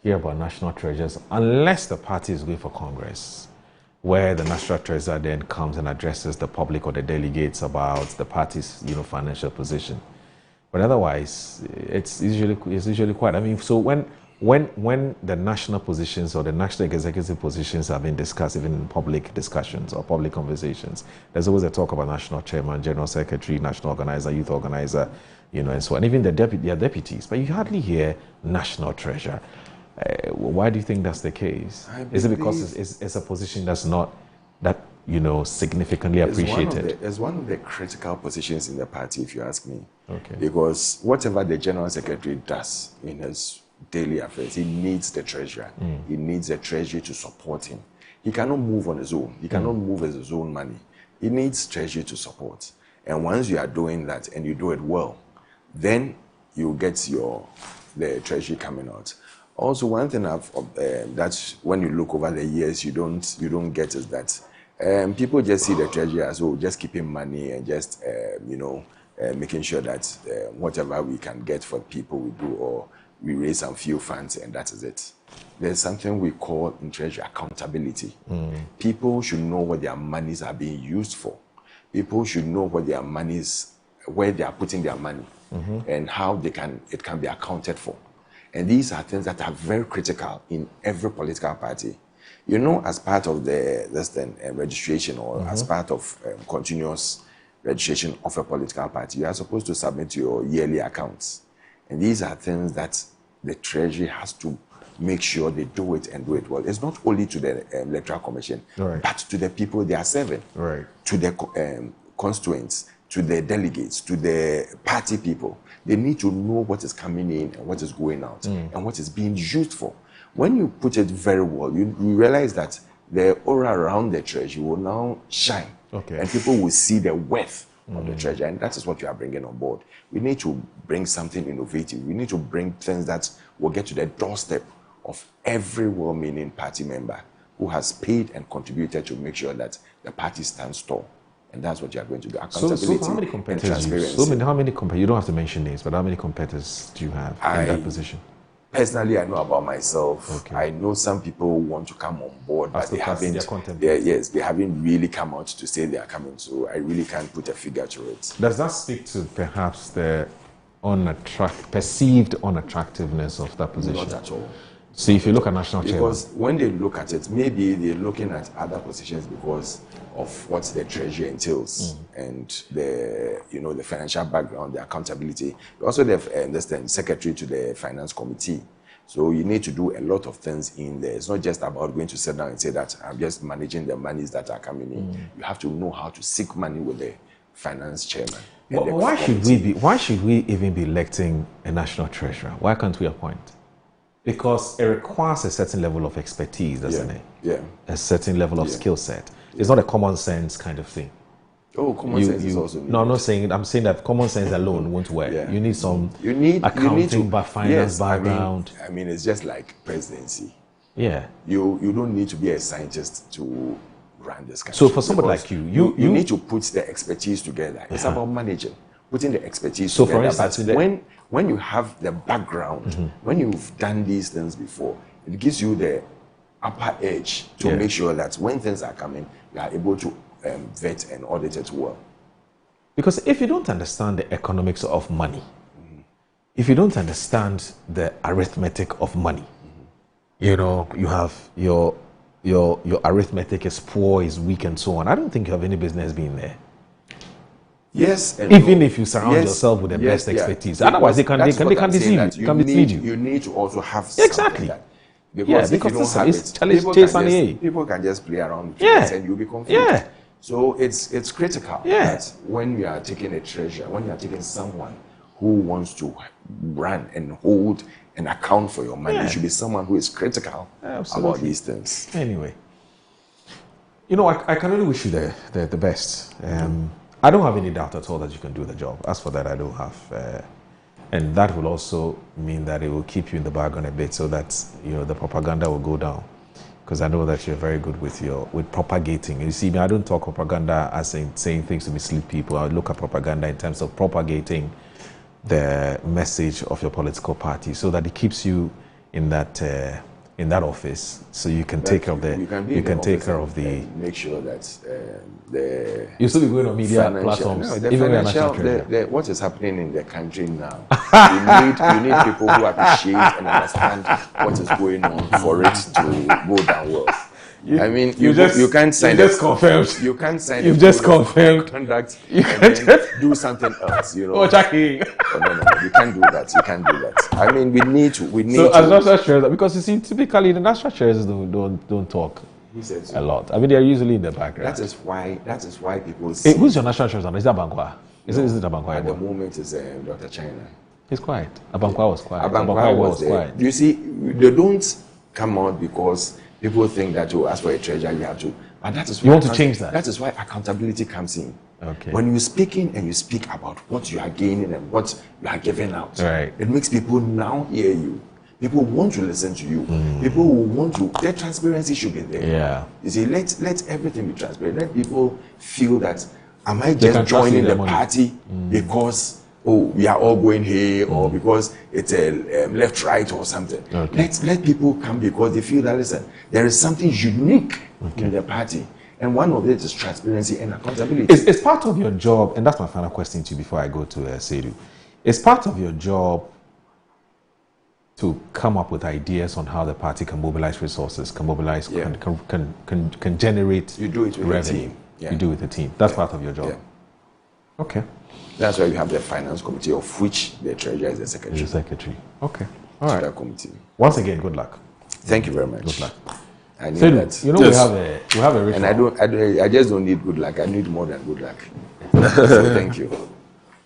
hear about national treasurers unless the party is going for Congress, where the national treasurer then comes and addresses the public or the delegates about the party's financial position. But otherwise, it's usually quiet. I mean, so when the national positions or the national executive positions have been discussed, even in public discussions or public conversations, there's always a talk about national chairman, general secretary, national organizer, youth organizer, and so on, even their deputies. But you hardly hear national treasurer. Why do you think that's the case? Is it because it's a position that's not that significantly appreciated? It's one of the critical positions in the party, if you ask me. Okay. Because whatever the general secretary does in his daily affairs, he needs the treasurer. He needs the treasury to support him. He cannot move on his own. He cannot move his own money. He needs treasury to support. And once you are doing that and you do it well, then you get the treasury coming out. Also, one thing that when you look over the years, you don't get is that people just see the treasury as just keeping money and just making sure that whatever we can get for people we do, or we raise some few funds and that is it. there's something we call in treasury accountability. People should know what their monies are being used for. People should know what their monies, where they are putting their money, and how it can be accounted for. And these are things that are very critical in every political party. You know, as part of the registration or as part of continuous registration of a political party, you are supposed to submit your yearly accounts. And these are things that the Treasury has to make sure they do it and do it well. It's not only to the Electoral Commission, but to the people they are serving, to the constituents, to the delegates, to the party people. They need to know what is coming in and what is going out and what is being used for. When you put it very well, you realize that the aura around the Treasury will now shine. And people will see the worth of the Treasury. And that is what you are bringing on board. We need to bring something innovative. We need to bring things that will get to the doorstep of every well-meaning party member who has paid and contributed to make sure that the party stands tall. And that's what you are going to do. Accountability so how many competitors and transparency. how many competitors? You don't have to mention names, but how many competitors do you have in that position? Personally, I know about myself. I know some people want to come on board, but they haven't really come out to say they are coming. So I really can't put a figure to it. Does that speak to perhaps the perceived unattractiveness of that position? Not at all. So if you look at national chairman, because when they look at it, maybe they're looking at other positions because of what the Treasury entails and the financial background, the accountability. Also, the secretary to the finance committee. So you need to do a lot of things in there. It's not just about going to sit down and say that I'm just managing the monies that are coming in. You have to know how to seek money with the finance chairman. Why should we even be electing a national treasurer? Why can't we appoint? Because it requires a certain level of expertise, doesn't it? Yeah. A certain level of skill set. It's not a common sense kind of thing. Oh, common sense is also needed. No, I'm saying that common sense alone won't work. You need some accounting, finance background. I mean, it's just like presidency. Yeah. You don't need to be a scientist to run this country. So for somebody like you need to put the expertise together. It's about managing, putting the expertise so together. For instance, but when you have the background, when you've done these things before, it gives you the upper edge to make sure that when things are coming, you are able to vet and audit it well. Because if you don't understand the economics of money, if you don't understand the arithmetic of money, you have your arithmetic is poor, is weak, and so on. I don't think you have any business being there. Yes, even if you surround yourself with the best expertise, otherwise they can deceive you. Can mislead you. You need to also have exactly. Like because if you don't have it, people can just play around with it and you'll be confused. So it's critical that when you are taking a treasurer, when you are taking someone who wants to run and hold and account for your money, it should be someone who is critical about these things. Anyway, I can only wish you the best. I don't have any doubt at all that you can do the job. As for that, I don't have. And that will also mean that it will keep you in the background a bit so that, the propaganda will go down. Because I know that you're very good with propagating. You see, I don't talk propaganda as in saying things to mislead people. I look at propaganda in terms of propagating the message of your political party so that it keeps you in that office, so you can take care of the make sure that you still be going on media platforms. What is happening in the country now? you need people who appreciate and understand what is going on for it to go down well. You can't sign. You just confirmed. You can't sign. You've just confirmed. Conduct. You can't do something else. Oh, Jackie. No. You can't do that. You can't do that. I mean, we need to. So as national treasurers, because you see, typically the national treasurers don't talk a lot. I mean, they're usually in the background. That is why people. See who's your national treasurer? Is that Abankwah? Is it Abankwah? At the moment, it's Dr. China. He's quiet. Abankwah was quiet. Abankwah was quiet. You see, they don't come out because people think that you ask for a treasurer, you have to. And that is why you want to change that. That is why accountability comes in. Okay. When you're speaking and you speak about what you are gaining and what you are giving out, right, it makes people now hear you. People want to listen to you. People who want to. Their transparency should be there. Yeah. You see, let everything be transparent. Let people feel that am I just joining the party because we are all going here, or because it's a left, right, or something. Okay. Let people come because they feel that, listen, there is something unique in the party. And one of it is transparency and accountability. It's part of your job, and that's my final question to you before I go to Sedu. It's part of your job to come up with ideas on how the party can mobilize resources, can mobilize, can generate You do it with revenue. a team. Yeah. You do it with a team. That's part of your job. Yeah. Okay. That's why you have the finance committee, of which the treasurer is the secretary. The secretary. Okay. All right. That committee. Once again, good luck. Thank you very much. Good luck. I need Sedu, that. you know we have a ritual. And I just don't need good luck. I need more than good luck. So thank you.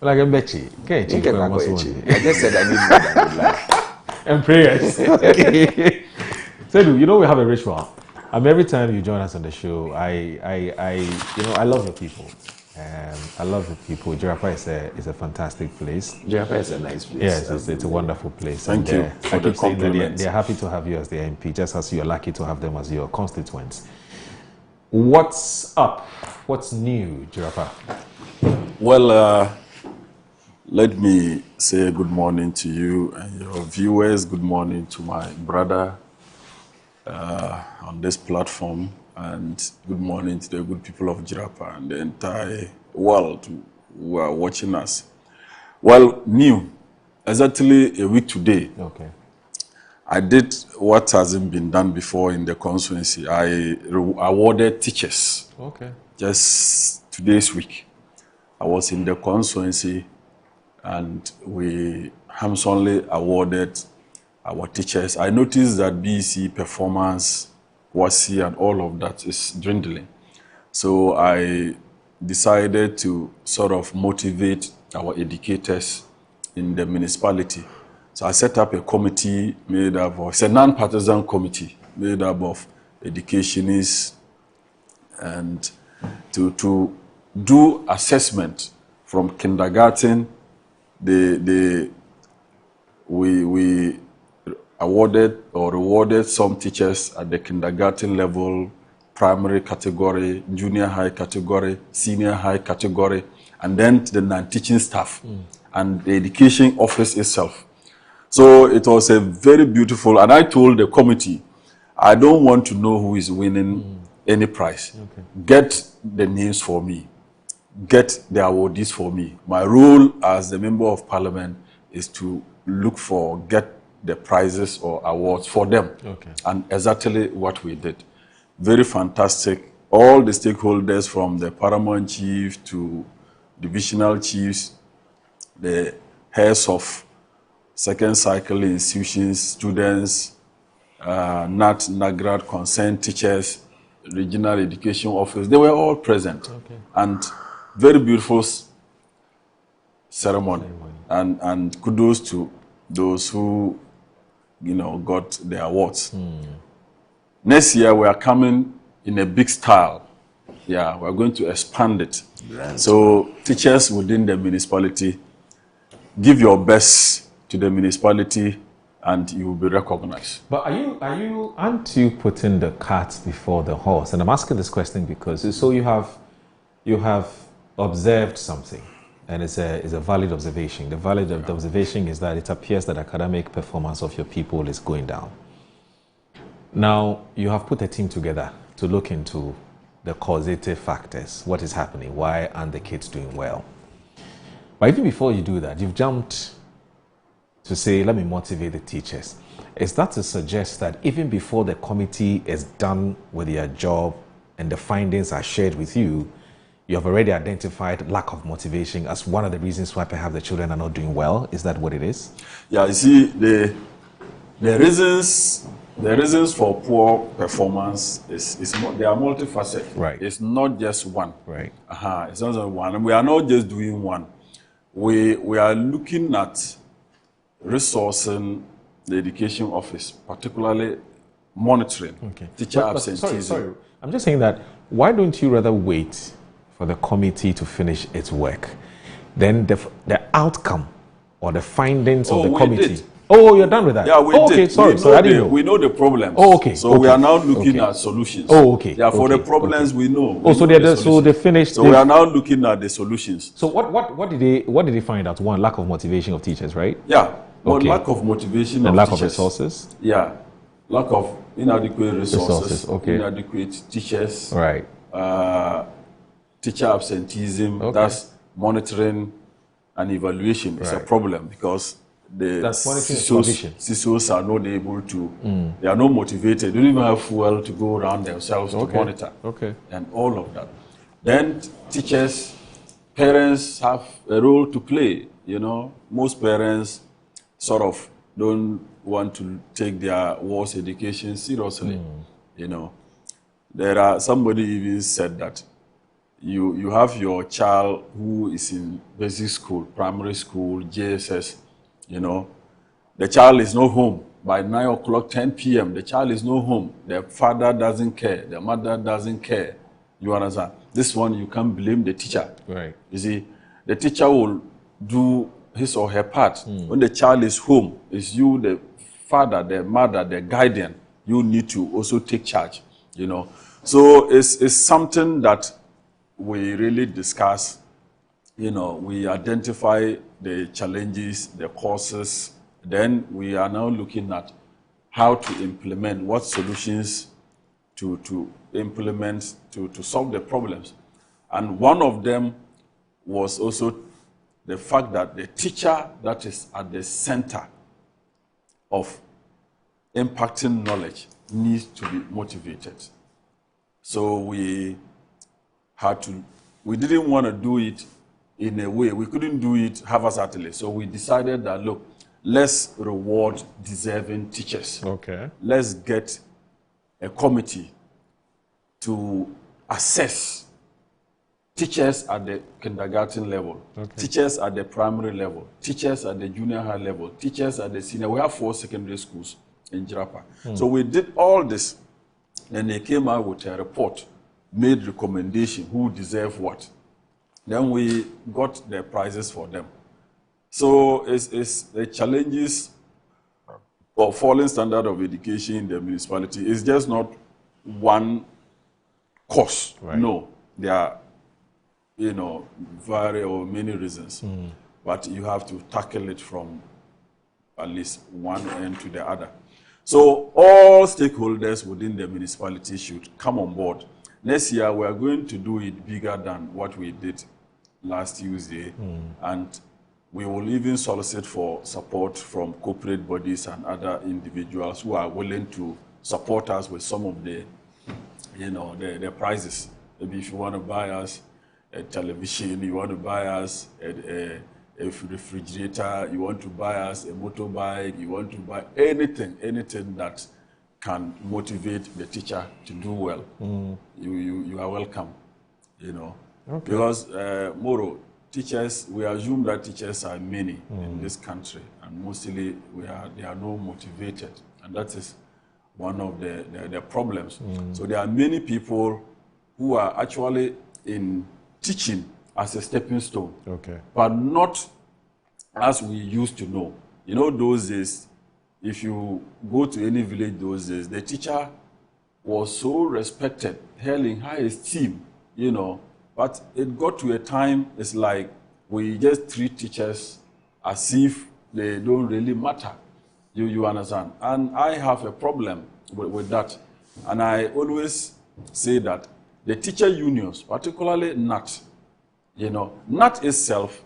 Like a betchy. I just said I need more than good luck. And prayers. Okay. Sedu, you know we have a ritual. Every time you join us on the show, I love your people. I love the people. Jirapa is a fantastic place. Jirapa is a nice place. Yes, it's a wonderful place. Thank you for the compliment. They're happy to have you as the MP, just as you're lucky to have them as your constituents. What's up? What's new, Jirapa? Well, let me say good morning to you and your viewers. Good morning to my brother on this platform. And good morning to the good people of Jirapa and the entire world who are watching us. Well, new, exactly a week today, I did what hasn't been done before in the constituency. I awarded teachers. Just today's week. I was in the constituency and we handsomely awarded our teachers. I noticed that BEC performance, WASI and all of that is dwindling. So I decided to sort of motivate our educators in the municipality. So I set up a committee made up of, it's a non-partisan committee made up of educationists and to do assessment from kindergarten. We awarded or rewarded some teachers at the kindergarten level, primary category, junior high category, senior high category, and then the non-teaching staff and the education office itself. So it was a very beautiful, and I told the committee, I don't want to know who is winning any prize. Get the names for me. Get the awardees for me. My role as the member of parliament is to look for, get the prizes or awards for them. And exactly what we did. Very fantastic. All the stakeholders from the paramount chief to divisional chiefs, the heads of second cycle institutions, students, NAT, NAGRAD, concerned teachers, regional education office, they were all present. And very beautiful ceremony. And kudos to those who got the awards. Next year, we are coming in a big style. Yeah, we're going to expand it. So teachers within the municipality, give your best to the municipality and you will be recognized. But aren't you putting the cart before the horse? And I'm asking this question because so you have observed something. And it's a valid observation. The valid observation is that it appears that academic performance of your people is going down. Now, you have put a team together to look into the causative factors. What is happening? Why aren't the kids doing well? But even before you do that, you've jumped to say, let me motivate the teachers. Is that to suggest that even before the committee is done with their job and the findings are shared with you, you have already identified lack of motivation as one of the reasons why perhaps the children are not doing well? Is that what it is? Yeah, you see, the reasons for poor performance they are multifaceted. Right. It's not just one. Right. It's not just one. And we are not just doing one. We are looking at resourcing the education office, particularly monitoring teacher absenteeism. Sorry. I'm just saying that why don't you rather wait for the committee to finish its work? Then the outcome or the findings of the committee. Oh, you're done with that? Yeah, we did. Okay, sorry, I didn't know. We know the problems. Oh, okay. So we are now looking at solutions. Oh, okay. Yeah, for the problems we know. Oh, so they finished. So we are now looking at the solutions. So what did they find out? One, lack of motivation of teachers, right? Yeah. Well, lack of motivation and of lack teachers. of resources. Yeah, lack of inadequate resources. Okay. Inadequate teachers. Right. Teacher absenteeism. Okay. That's monitoring and evaluation is a problem because the CISOs are not able to, they are not motivated, they don't even have fuel to go around themselves to monitor. Okay. And all of that. Then teachers, parents have a role to play. You know, most parents sort of don't want to take their wars education seriously. You know, somebody even said that you have your child who is in basic school, primary school, JSS, you know, the child is not home by 9 o'clock, 10 p.m. The child is not home. The father doesn't care. The mother doesn't care. You understand? This one, you can't blame the teacher. Right. You see, the teacher will do his or her part. When the child is home, it's you, the father, the mother, the guardian. You need to also take charge, you know. So it's something that we really discuss. You know, we identify the challenges, the causes. Then we are now looking at how to implement, what solutions to implement to solve the problems. And one of them was also the fact that the teacher that is at the center of impacting knowledge needs to be motivated. So we didn't want to do it in a way, we couldn't do it haphazardly. So we decided that, look, let's reward deserving teachers. Okay. Let's get a committee to assess teachers at the kindergarten level, teachers at the primary level, teachers at the junior high level, teachers at the senior. We have 4 secondary schools in Jirapa. So we did all this, and they came out with a report, made recommendation, who deserve what. Then we got the prizes for them. So it's the challenges of falling standard of education in the municipality. It's just not one cause. Right. No, there are, you know, many reasons. But you have to tackle it from at least one end to the other. So all stakeholders within the municipality should come on board. Next year, we are going to do it bigger than what we did last Tuesday. And we will even solicit for support from corporate bodies and other individuals who are willing to support us with some of the, you know, the prizes. Maybe if you want to buy us a television, you want to buy us a refrigerator, you want to buy us a motorbike, you want to buy anything that can motivate the teacher to do well. You are welcome, you know. Okay. Because Moro, teachers, we assume that teachers are many in this country, and mostly they are not motivated, and that is one of the problems. So there are many people who are actually in teaching as a stepping stone, but not as we used to know. You know, those days, if you go to any village those days, the teacher was so respected, held in high esteem, you know, but it got to a time, it's like we just treat teachers as if they don't really matter. You understand? And I have a problem with that. And I always say that the teacher unions, particularly NAT, you know, NAT itself,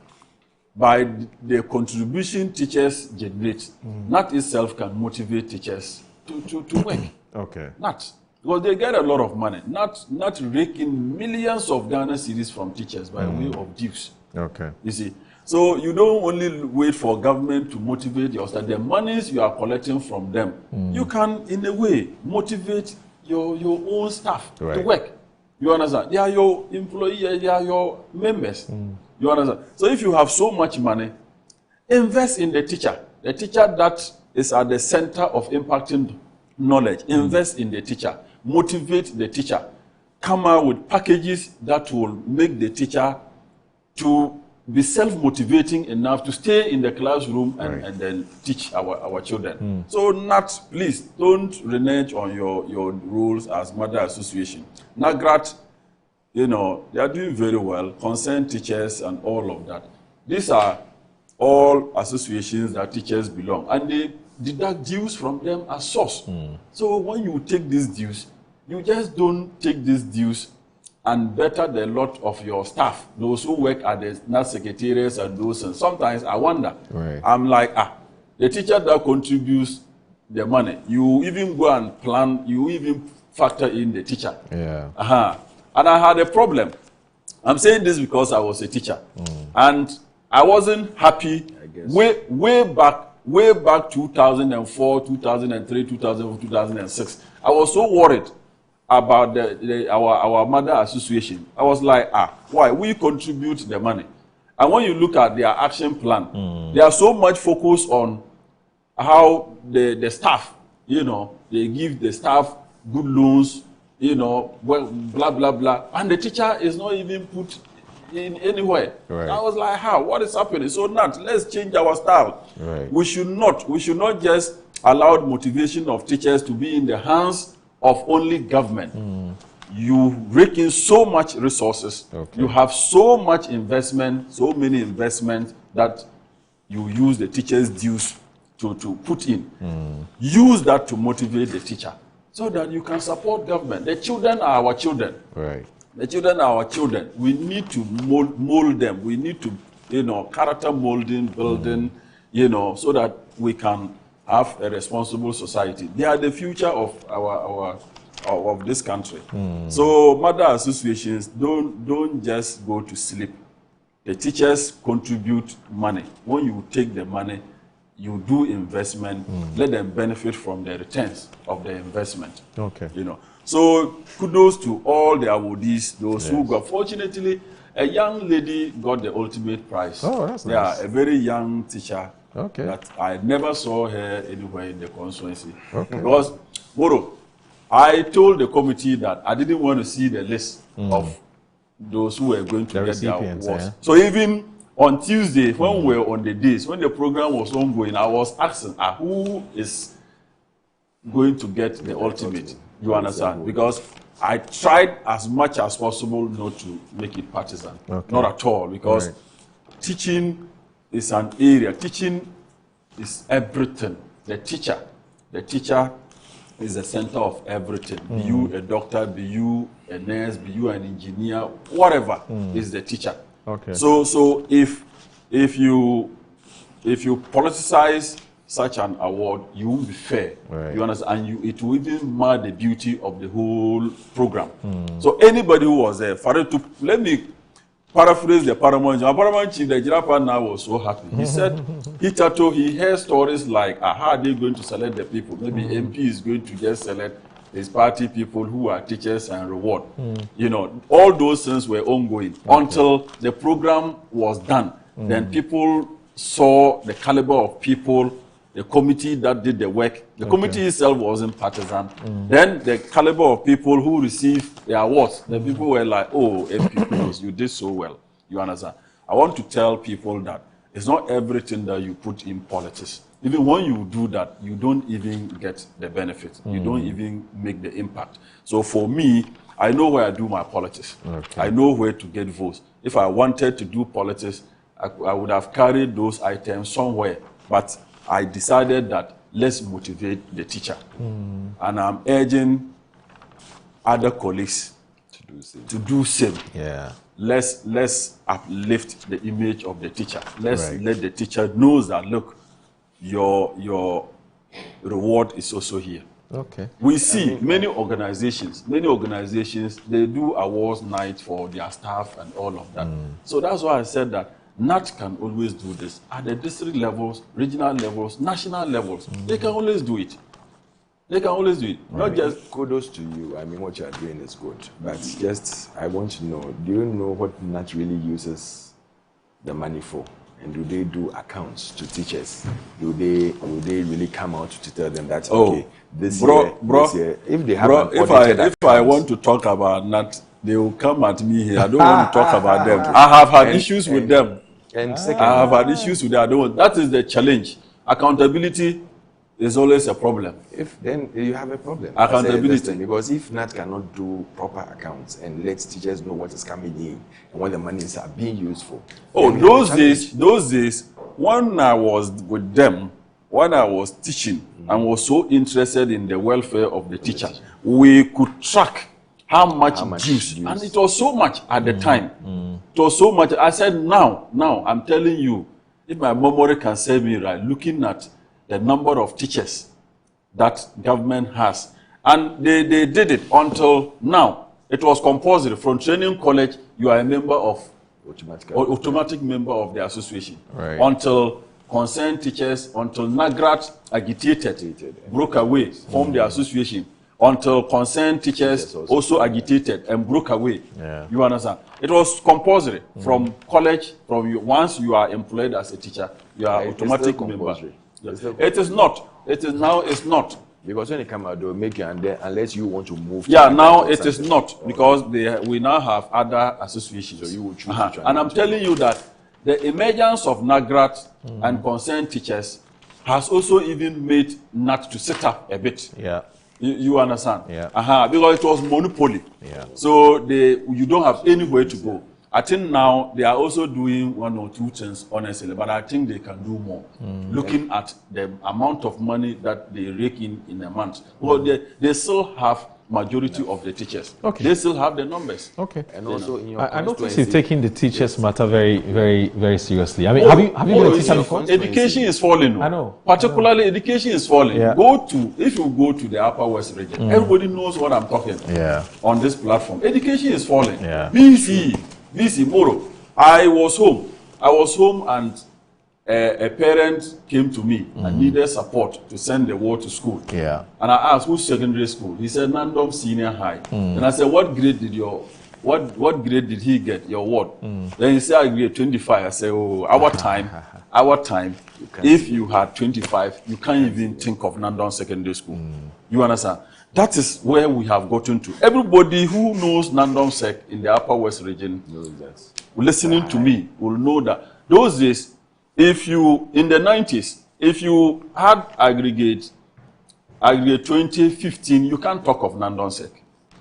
by the contribution teachers generate, NAT itself can motivate teachers to work. Okay. NAT. Because they get a lot of money. Not raking millions of Ghana cedis from teachers by way of dues. Okay. You see. So you don't only wait for government to motivate your staff. The monies you are collecting from them, you can, in a way, motivate your own staff to work. You understand? They are your employees, they are your members. You understand? So if you have so much money, invest in the teacher. The teacher that is at the center of impacting knowledge. Invest in the teacher. Motivate the teacher. Come out with packages that will make the teacher to be self-motivating enough to stay in the classroom and then teach our children. So NAT, please don't renege on your roles as mother association. NAGRAT, you know, they are doing very well, concerned teachers and all of that. These are all associations that teachers belong, and they deduct dues from them as source. So when you take these dues, you just don't take these dues and better the lot of your staff, those who work at the NAT secretariats and those. And sometimes I wonder, I'm like, the teacher that contributes the money, you even go and plan, you even factor in the teacher. And I had a problem. I'm saying this because I was a teacher. And I wasn't happy way back 2004, 2003, 2004, 2006. I was so worried about our mother association. I was like, why? We contribute the money. And when you look at their action plan, they are so much focused on how the staff, you know, they give the staff good loans, you know, well, blah, blah, blah. And the teacher is not even put in anywhere. I was like, how? What is happening? So NAT, let's change our style. We should not just allow motivation of teachers to be in the hands of only government. You rake in so much resources. You have so much investment, so many investments that you use the teachers' dues to put in. Use that to motivate the teacher so that you can support government. The children are our children. The children are our children. We need to mold them. We need to, you know, character molding, building, you know, so that we can have a responsible society. They are the future of of this country. So mother associations, don't just go to sleep. The teachers contribute money. When you take the money, you do investment, let them benefit from the returns of the investment. You know. So kudos to all the awardees, those who got. Fortunately, a young lady got the ultimate prize. That's nice. A very young teacher. That I never saw her anywhere in the constituency. Because, Boro, I told the committee that I didn't want to see the list of those who were going to get their awards. So even on Tuesday, when we were on the days, when the program was ongoing, I was asking, who is going to get the ultimate? You understand? Because I tried as much as possible not to make it partisan. Not at all. Because teaching is an area. Teaching is everything. The teacher is the center of everything. Be you a doctor, be you a nurse, be you an engineer, whatever is the teacher. So if you politicize such an award, you won't be fair. You understand? And it will even mar the beauty of the whole program. So anybody who was there, let me paraphrase the Paramount. Paramount chief, the Jirapa now was so happy. He said, he heard stories like, how are they going to select the people? Maybe MP is going to just select his party people who are teachers and reward. You know, all those things were ongoing until the program was done. Then people saw the caliber of people, the committee that did the work. The committee itself wasn't partisan. Then the caliber of people who received the awards, the people were like, oh, MP, you did so well. You understand? I want to tell people that it's not everything that you put in politics. Even when you do that, you don't even get the benefit. You don't even make the impact. So for me, I know where I do my politics. I know where to get votes. If I wanted to do politics, I would have carried those items somewhere. But I decided that let's motivate the teacher. And I'm urging other colleagues to do same. Let's uplift the image of the teacher. Let's let the teacher know that, look, your reward is also here. We see many organizations, they do awards night for their staff and all of that. So that's why I said that NAT can always do this at the district levels, regional levels, national levels. They can always do it. They can always do it. Not just kudos to you. I mean, what you are doing is good. But just, I want to know, do you know what NAT really uses the money for? And do they do accounts to teachers? Will they really come out to tell them that, okay, this year, if they have if I want to talk about NAT, they will come at me here. I don't want to talk about them. I have had issues with them. And second, I have had issues with that. I don't want, that is the challenge. Accountability is always a problem. If then you have a problem. Accountability. Because if NAT cannot do proper accounts and let teachers know what is coming in and what the monies are being used for. Oh, those days, when I was with them, when I was teaching and was so interested in the welfare of the teacher, we could track how much dues, and it was so much at the time. It was so much. I said, now, I'm telling you, if my memory can serve me right, looking at the number of teachers that government has, and they did it until now. It was compulsory. From training college, you are a member of, automatic member of the association. Right. Until concerned teachers, until NAGRAT agitated, broke away, formed the association. Until concerned teachers also agitated and broke away. Yeah. You understand? It was compulsory from college. Once you are employed as a teacher, you are automatic member. It is not. It is now. It's not. Because when they come out, they'll make you and unless you want to move. Yeah, now it is not because we now have other associations. So you will choose. And I'm telling you that the emergence of NAGRAT and concerned teachers has also even made NAT to sit up a bit. Yeah. You understand? Yeah. Because it was monopoly. Yeah. So you don't have anywhere to go. I think now they are also doing one or two things, honestly, but I think they can do more. Looking at the amount of money that they rake in a month. Well, they still have majority of the teachers. Okay. They still have the numbers. Okay. And also in your I notice he's taking the teachers matter very, very, very seriously. I mean, have you been a teacher before? Education is falling. I know. Particularly education is falling. Yeah. If you go to the Upper West region, everybody knows what I'm talking on this platform. Education is falling. Yeah. BC, Moro. I was home and a parent came to me and needed support to send the ward to school. Yeah. And I asked, which secondary school? He said, Nandom Senior High. And I said, what grade did he get, your ward? Then he said, I grade 25. I said, oh, our time, if you had 25, you can't even think of Nandom Secondary School. You understand? That is where we have gotten to. Everybody who knows Nandom Sec in the Upper West region, listening to me, will know that those days, in the 90s, if you had aggregate 2015, you can't talk of Nandom Sec.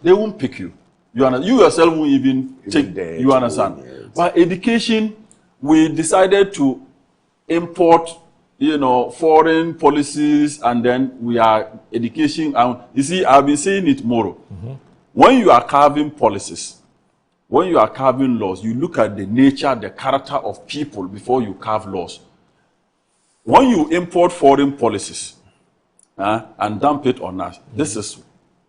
They won't pick you. You yourself won't even take. You understand? But education, we decided to import, foreign policies, and then we are education. And you see, I've been saying it more. When you are carving policies, when you are carving laws, you look at the nature, the character of people before you carve laws. When you import foreign policies and dump it on us, this is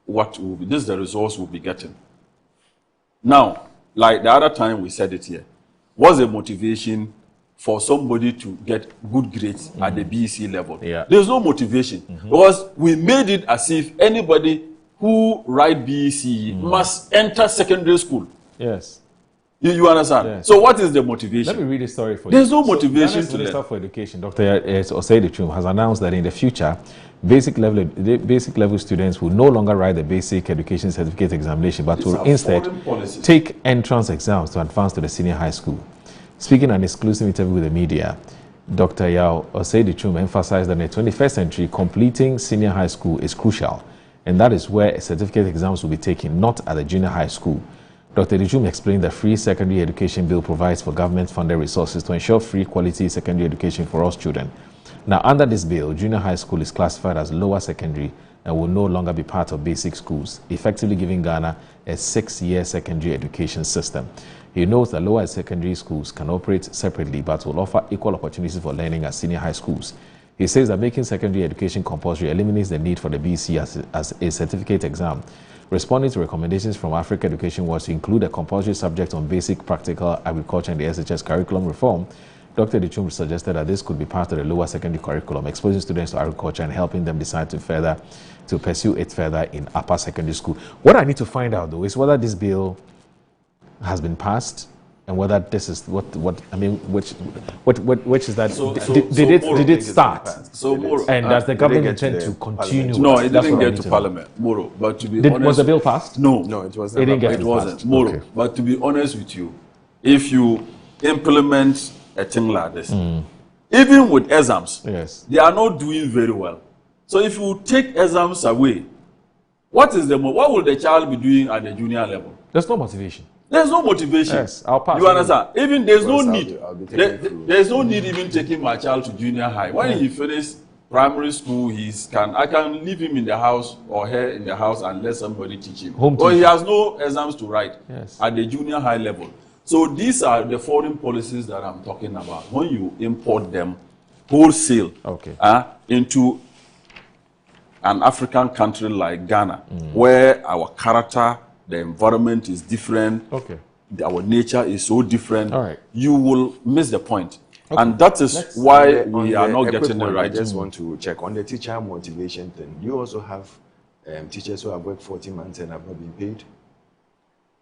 the results we'll be getting. Now, like the other time we said it here, what's the motivation for somebody to get good grades at the BEC level? Yeah. There's no motivation because we made it as if anybody who write BEC must enter secondary school. Yes. You understand? Yes. So what is the motivation? Let me read a story for you. There's no motivation to to Minister learn. for Education, Dr. Osei Dichum, has announced that in the future, basic level students will no longer write the basic education certificate examination, but will instead take entrance exams to advance to the senior high school. Speaking in an exclusive interview with the media, Dr. Yao Osei Dichum emphasized that in the 21st century, completing senior high school is crucial, and that is where certificate exams will be taken, not at the junior high school. Dr. Dichum explained the Free Secondary Education Bill provides for government-funded resources to ensure free quality secondary education for all children. Now, under this bill, junior high school is classified as lower secondary and will no longer be part of basic schools, effectively giving Ghana a 6-year secondary education system. He notes that lower secondary schools can operate separately but will offer equal opportunities for learning as senior high schools. He says that making secondary education compulsory eliminates the need for the BEC as a certificate exam. Responding to recommendations from Africa Education was to include a compulsory subject on basic practical agriculture in the SHS curriculum reform. Dr. Dichum suggested that this could be part of the lower secondary curriculum, exposing students to agriculture and helping them decide to pursue it further in upper secondary school. What I need to find out, though, is whether this bill has been passed and whether this is which is that? Did it start? And does the government intend to continue? No, it didn't get to Parliament, Moro. But to be honest, was the bill passed? No, it wasn't. It wasn't, Moro. Okay. But to be honest with you, if you implement a thing like this. Even with exams, yes, they are not doing very well. So if you take exams away, what will the child be doing at the junior level? There's no motivation. There's no motivation. Yes, I'll pass. You understand? Even there's no need. There's no need Mm. even taking my child to junior high. When he finishes primary school, I can leave him in the house or her in the house and let somebody teach him. But he has no exams to write at the junior high level. So these are the foreign policies that I'm talking about. When you import them wholesale into an African country like Ghana, where our character, the environment is different, our nature is so different, you will miss the point. And that is why we are not getting it right. I just want to check on the teacher motivation thing. Do you also have teachers who have worked 40 months and have not been paid?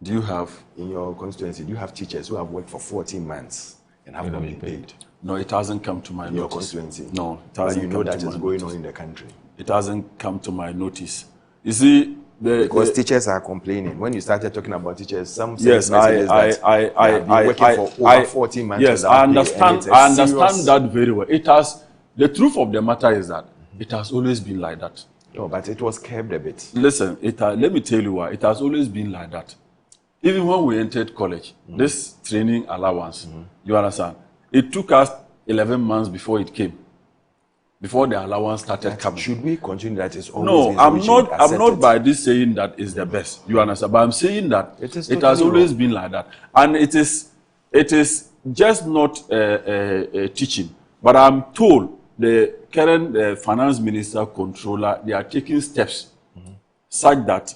Do you have? In your constituency, do you have teachers who have worked for 40 months and have not been paid? No, it hasn't come to my notice. Your constituency? No, it But hasn't you know come that to is my going notice. on in the country. It hasn't come to my notice. You see, because teachers are complaining. When you started talking about teachers, some yes, I working for over 40 months. Yes, I understand. I understand that very well. It has. The truth of the matter is that it has always been like that. No, but it was curbed a bit. Listen, let me tell you why. It has always been like that. Even when we entered college, this training allowance, you understand, it took us 11 months before it came. Before the allowance started coming. Should we continue that? Is always no, I'm not by this saying that is the best. You understand? But I'm saying that it has always been like that, and it is just not teaching. But I'm told the current finance minister, controller, they are taking steps such that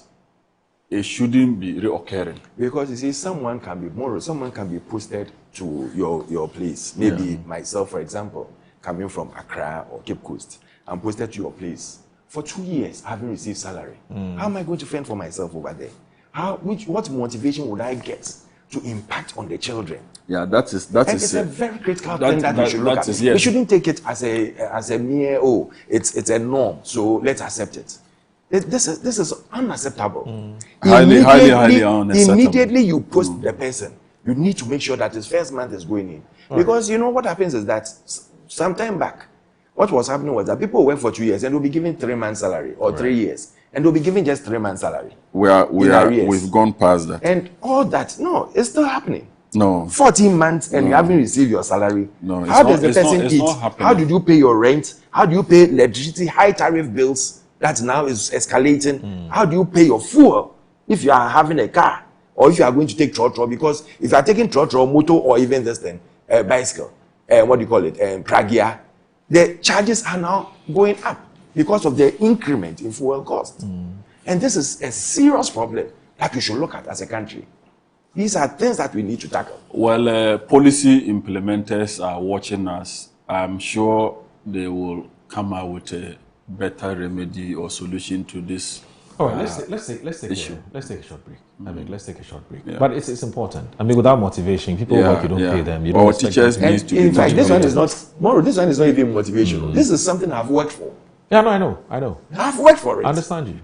it shouldn't be reoccurring. Because you see, someone can be posted to your place. Maybe myself, for example, coming from Accra or Cape Coast, I'm posted to your place. For 2 years, I haven't received salary. How am I going to fend for myself over there? What motivation would I get to impact on the children? Yeah, that is it's a very critical thing that we should look at. We shouldn't take it as a mere it's a norm, so let's accept it. This is unacceptable. Highly unacceptable. Immediately you post the person, you need to make sure that his first month is going in. Because you know what happens is that some time back, what was happening was that people went for 2 years and will be given 3 months salary or 3 years, and they'll be given just 3 months salary. We've gone past that. And all that, no, it's still happening. No. 14 months and you haven't received your salary. No, how does the person eat? How do you pay your rent? How do you pay electricity, high tariff bills that now is escalating? How do you pay your fuel if you are having a car or if you are going to take trotro? Because if you are taking trotro, motor, or even this thing, bicycle, what do you call it, pragia, the charges are now going up because of the increment in fuel cost. And this is a serious problem that we should look at as a country. These are things that we need to tackle. Well, policy implementers are watching us. I'm sure they will come out with a better remedy or solution to this. All right, let's take a short break. I mean, let's take a short break. But it's important. I mean, without motivation, people work, you don't pay them. You don't teachers need to be in fact, this one is not even motivational. This is something I've worked for. Yeah, no, I know. I've worked for it. I understand you.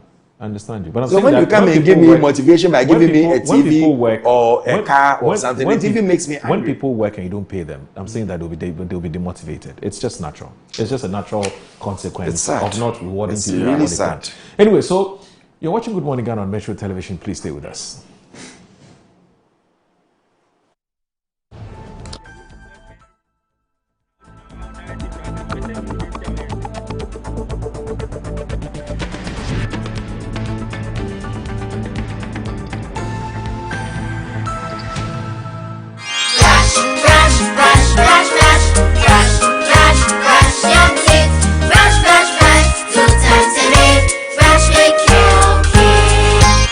But I'm so when you come and give me motivation by giving me a TV or a car or something, it even makes me angry. When people work and you don't pay them, I'm saying that they'll be demotivated. It's just natural. It's just a natural consequence of not rewarding people. It's really sad. Anyway, so you're watching Good Morning Ghana on Metro Television. Please stay with us.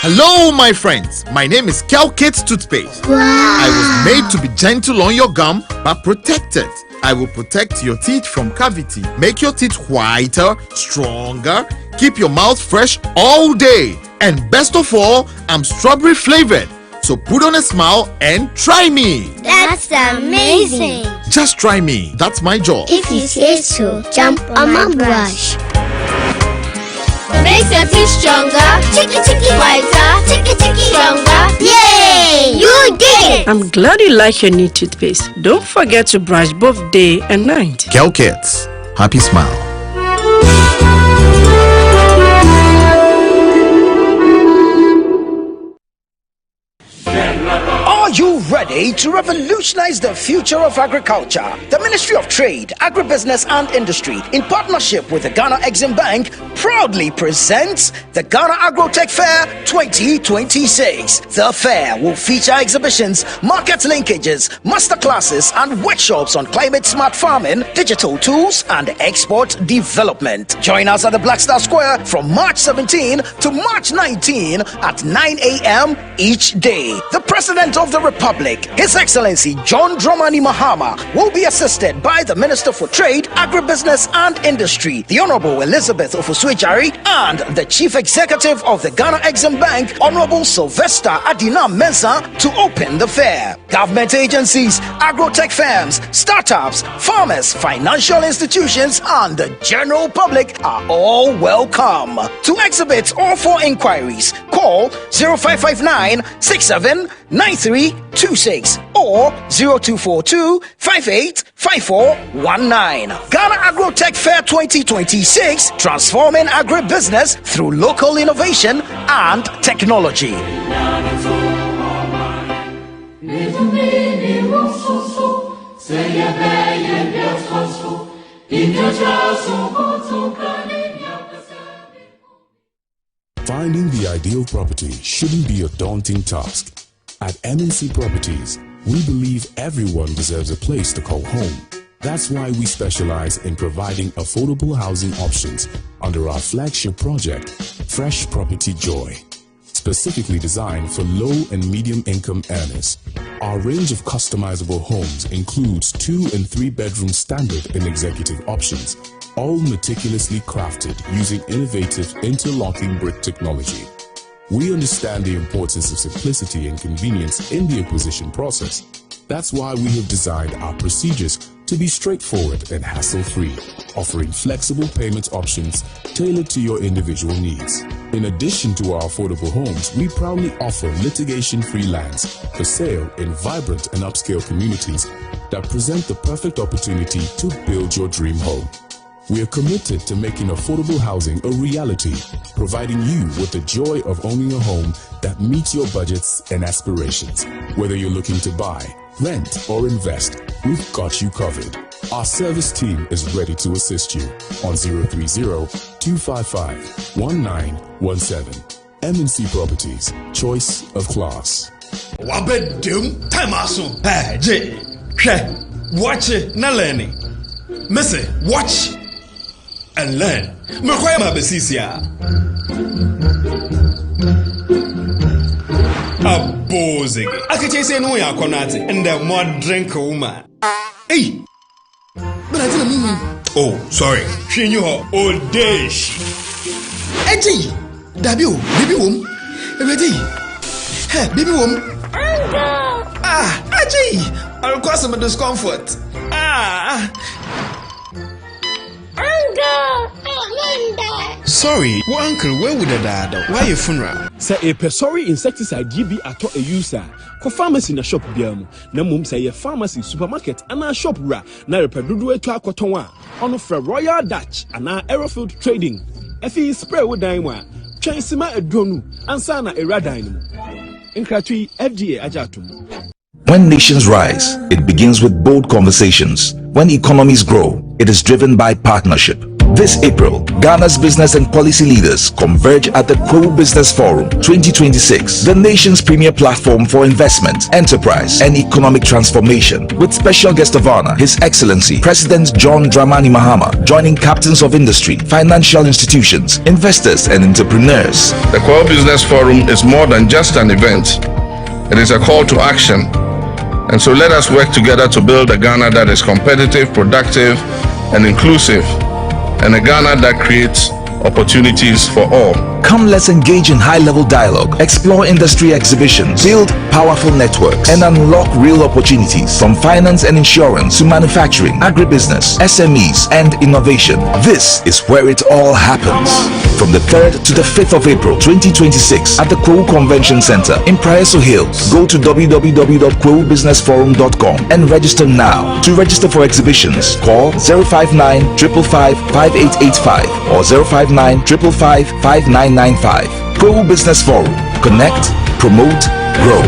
Hello, my friends. My name is Kelkit Toothpaste. Wow. I was made to be gentle on your gum, but protected. I will protect your teeth from cavity, make your teeth whiter, stronger, keep your mouth fresh all day. And best of all, I'm strawberry flavored. So put on a smile and try me. That's amazing. Just try me. That's my job. If you say so, jump on my brush. Makes your teeth stronger. Chicky chicky whiter. Chicky chicky stronger. Yay! You did it! I'm glad you like your new toothpaste. Don't forget to brush both day and night. Kel Kids, happy smile. Are you ready to revolutionize the future of agriculture? The Ministry of Trade, Agribusiness and Industry, in partnership with the Ghana Exim Bank, proudly presents the Ghana Agrotech Fair 2026. The fair will feature exhibitions, market linkages, masterclasses, and workshops on climate-smart farming, digital tools, and export development. Join us at the Black Star Square from March 17 to March 19 at 9 a.m. each day. The President of the Republic, His Excellency John Dramani Mahama, will be assisted by the Minister for Trade, Agribusiness and Industry, the Honorable Elizabeth Ofuswejari, and the Chief Executive of the Ghana Exim Bank, Honorable Sylvester Adina Mensah, to open the fair. Government agencies, agrotech firms, startups, farmers, financial institutions, and the general public are all welcome. To exhibit or for inquiries, call 0559 679326 or 0242 585419. Ghana Agrotech Fair 2026, transforming agribusiness through local innovation and technology. Finding the ideal property shouldn't be a daunting task. At MNC Properties, we believe everyone deserves a place to call home. That's why we specialize in providing affordable housing options under our flagship project, Fresh Property Joy. Specifically designed for low and medium income earners, our range of customizable homes includes 2 and 3 bedroom standard and executive options, all meticulously crafted using innovative interlocking brick technology. We understand the importance of simplicity and convenience in the acquisition process. That's why we have designed our procedures to be straightforward and hassle-free, offering flexible payment options tailored to your individual needs. In addition to our affordable homes, we proudly offer litigation-free lands for sale in vibrant and upscale communities that present the perfect opportunity to build your dream home. We are committed to making affordable housing a reality, providing you with the joy of owning a home that meets your budgets and aspirations. Whether you're looking to buy, rent, or invest, we've got you covered. Our service team is ready to assist you on 030-255-1917. MNC Properties, choice of class. Wabedum tamaso. Hey, J. Watch it, na learning. Missy, watch and learn. Mekwema besisia. Abozig. Akache say no ya konate and the more drink woman. Hey. But I didn't mean. Oh, sorry. She knew her old days. Eji. Dabio, baby wom. Ready. Hey, baby wom. Ah, Eji. I'll cause some discomfort. Ah. Sorry, well, uncle, where would the dad? Why your funeral? Say a sorry insecticide GB at a user. Co pharmacy in a shop biam. Na mum say a pharmacy supermarket and a shop ra. Na repedudu to a cotonwa. On for Royal Dutch and our Aerofield Trading. Effie spray with daimwa. Chansima a dronu. Ansana a radine. Inkratui FDA ajatum. When nations rise, it begins with bold conversations. When economies grow, it is driven by partnership. This April, Ghana's business and policy leaders converge at the Pro Business Forum 2026, the nation's premier platform for investment, enterprise, and economic transformation, with special guest of honor, His Excellency President John Dramani Mahama, joining captains of industry, financial institutions, investors, and entrepreneurs. The Pro Business Forum is more than just an event. It is a call to action. And so let us work together to build a Ghana that is competitive, productive, and inclusive, and a Ghana that creates opportunities for all. Come, let's engage in high-level dialogue, explore industry exhibitions, build powerful networks, and unlock real opportunities from finance and insurance to manufacturing, agribusiness, SMEs, and innovation. This is where it all happens. From the 3rd to the 5th of April 2026 at the Crow Convention Center in Praeso Hills. Go to www.crowbusinessforum.com and register now. To register for exhibitions, call 059 555 5885 or 059 555 5995. Crow Business Forum. Connect, promote, grow.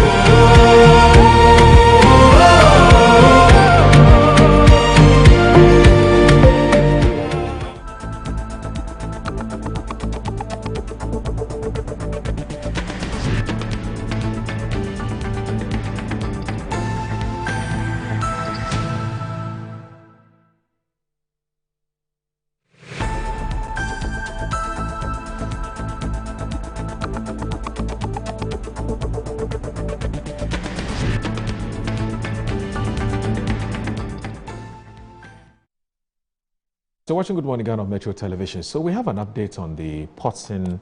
So watching Good Morning Ghana on Metro Television. So we have an update on the Potson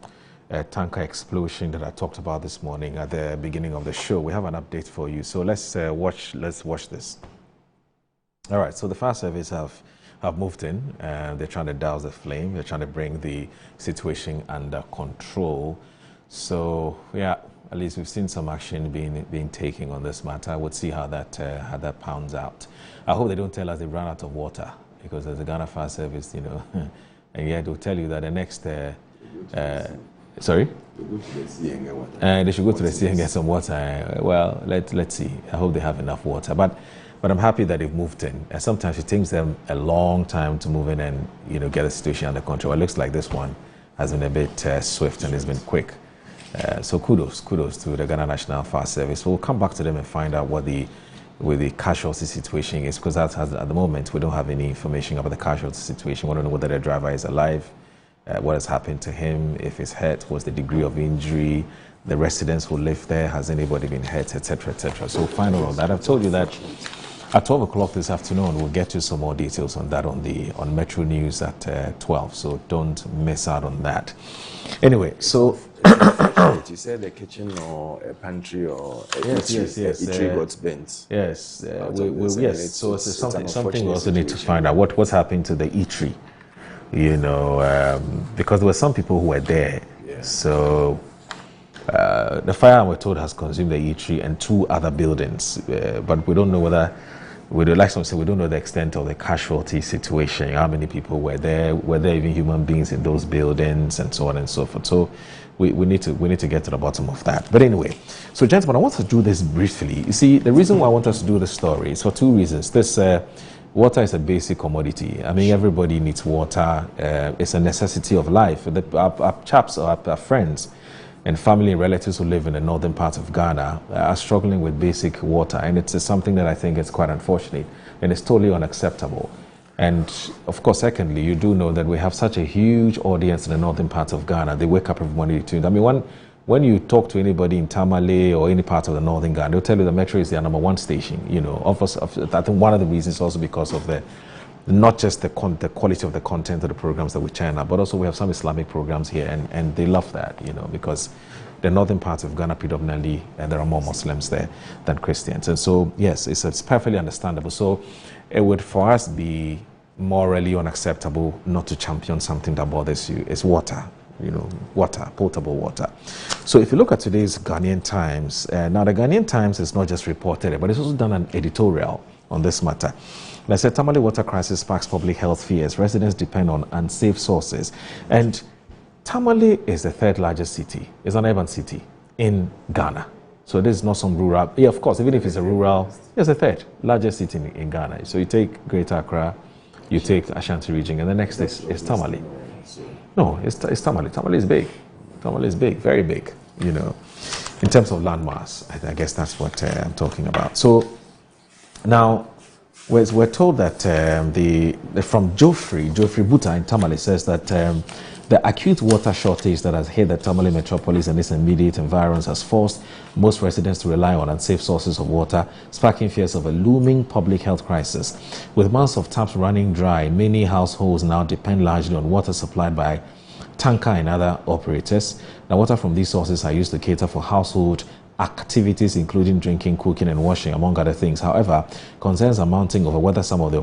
tanker explosion that I talked about this morning at the beginning of the show. We have an update for you. So let's watch this. All right, so the fire service have moved in and they're trying to douse the flame. They're trying to bring the situation under control. So yeah, at least we've seen some action being taken on this matter. I would see how that pounds out. I hope they don't tell us they ran out of water, because as the Ghana Fire Service, you know, and yet they'll tell you that the next, sorry? They should go to the sea and get some water. Well, let's see. I hope they have enough water. But I'm happy that they've moved in. And sometimes it takes them a long time to move in and, you know, get the situation under control. It looks like this one has been a bit swift and it's been quick. So kudos to the Ghana National Fire Service. We'll come back to them and find out what the casualty situation is, because at the moment we don't have any information about the casualty situation. We don't know whether the driver is alive, what has happened to him, if he's hurt, what's the degree of injury, the residents who live there, has anybody been hurt, etc., etc. So we'll find out all that. I've told you that at 12 o'clock this afternoon we'll get you some more details on that on Metro News at 12, so don't miss out on that. Anyway, so you said a kitchen or a pantry or a yes. eatery got bent. Yes, yes. So it's something we also need to find out what's happened to the eatery. You know, because there were some people who were there. Yeah. So the fire, we're told, has consumed the eatery and 2 other buildings, but we don't know whether. We don't know the extent of the casualty situation, how many people were there even human beings in those buildings, and so on and so forth. So we need to get to the bottom of that. But anyway, so gentlemen, I want to do this briefly. You see, the reason why I want us to do this story is for 2 reasons. This water is a basic commodity. I mean, everybody needs water. It's a necessity of life. Our chaps or our friends and family and relatives who live in the northern part of Ghana are struggling with basic water, and it's something that I think is quite unfortunate and it's totally unacceptable. And of course, secondly, you do know that we have such a huge audience in the northern part of Ghana. They wake up every morning to tune. I mean, when you talk to anybody in Tamale or any part of the northern Ghana, they'll tell you that Metro is their #1 station. You know, I think one of the reasons is also because of not just the quality of the content of the programs that we churn out, but also we have some Islamic programs here, and they love that, you know, because the northern part of Ghana predominantly, and there are more Muslims there than Christians. And so, yes, it's perfectly understandable. So it would, for us, be morally unacceptable not to champion something that bothers you. It's water, you know, water, potable water. So if you look at today's Ghanaian Times, now the Ghanaian Times is not just reported it, but it's also done an editorial on this matter. And I said, Tamale water crisis sparks public health fears. Residents depend on unsafe sources. And Tamale is the 3rd largest city. It's an urban city in Ghana. So this is not some rural. Yeah, of course, even if it's a rural, it's the 3rd largest city in Ghana. So you take Greater Accra, you take the Ashanti region, and the next is Tamale. No, it's Tamale. Tamale is big. Tamale is big, very big, you know, in terms of landmass. I guess that's what I'm talking about. So now, we're told that from Geoffrey Buta in Tamale says that the acute water shortage that has hit the Tamale metropolis and its immediate environs has forced most residents to rely on unsafe sources of water, sparking fears of a looming public health crisis. With months of taps running dry, many households now depend largely on water supplied by tanker and other operators. Now, water from these sources are used to cater for household activities, including drinking, cooking, and washing, among other things. However, concerns are mounting over whether some of the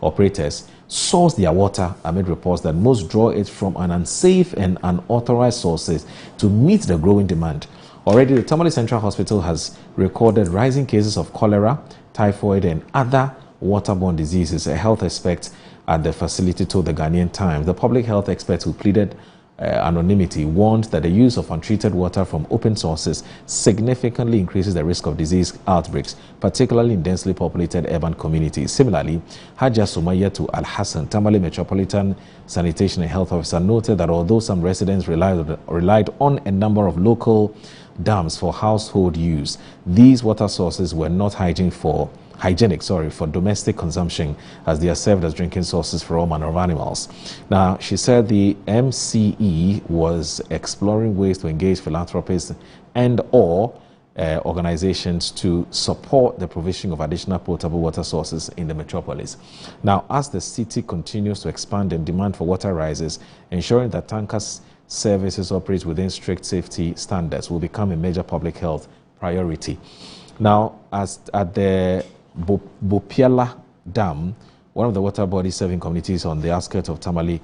operators source their water amid reports that most draw it from an unsafe and unauthorized sources to meet the growing demand. Already, the Tamale Central Hospital has recorded rising cases of cholera, typhoid, and other waterborne diseases. A health expert at the facility told the Ghanaian Times. The public health expert who pleaded anonymity warned that the use of untreated water from open sources significantly increases the risk of disease outbreaks, particularly in densely populated urban communities. Similarly, Haja Sumayatu Al-Hassan, Tamale Metropolitan Sanitation and Health Officer, noted that although some residents relied on a number of local dams for household use, these water sources were not hygienic for domestic consumption, as they are served as drinking sources for all manner of animals. Now, she said the MCE was exploring ways to engage philanthropists and or organizations to support the provision of additional potable water sources in the metropolis. Now, as the city continues to expand and demand for water rises, ensuring that tankers services operate within strict safety standards will become a major public health priority. Now, as at the Bopiala Dam, one of the water bodies serving communities on the outskirts of Tamale,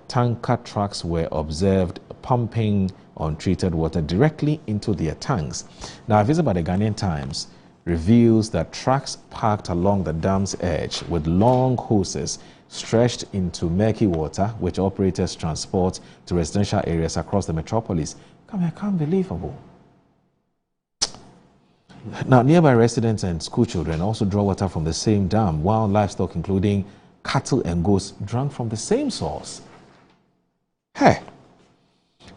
tanker trucks were observed pumping untreated water directly into their tanks. Now, a visit by the Ghanaian Times reveals that trucks parked along the dam's edge with long hoses stretched into murky water, which operators transport to residential areas across the metropolis. I can't believe it. Now, nearby residents and school children also draw water from the same dam, while livestock, including cattle and goats, drank from the same source. Hey!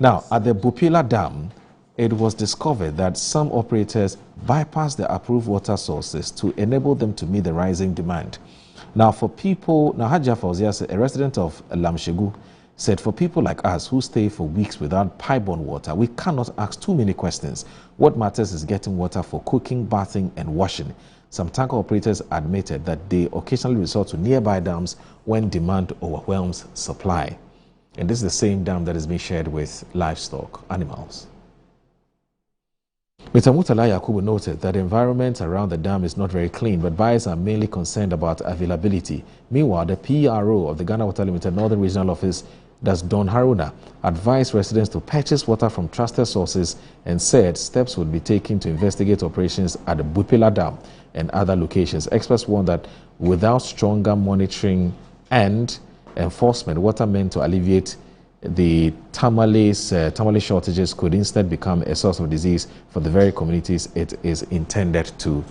Now, at the Bupila Dam, it was discovered that some operators bypassed the approved water sources to enable them to meet the rising demand. Now, for people, Haja Fauzias, a resident of Lamshegu, said, for people like us who stay for weeks without pipe-borne water, we cannot ask too many questions. What matters is getting water for cooking, bathing, and washing. Some tanker operators admitted that they occasionally resort to nearby dams when demand overwhelms supply. And this is the same dam that is being shared with livestock, animals. Mr. Mutala Yakubu noted that the environment around the dam is not very clean, but buyers are mainly concerned about availability. Meanwhile, the PRO of the Ghana Water Limited Northern Regional Office, that's Don Haruna, advised residents to purchase water from trusted sources and said steps would be taken to investigate operations at the Bupila Dam and other locations. Experts warned that without stronger monitoring and enforcement, water meant to alleviate the Tamale shortages could instead become a source of disease for the very communities it is intended to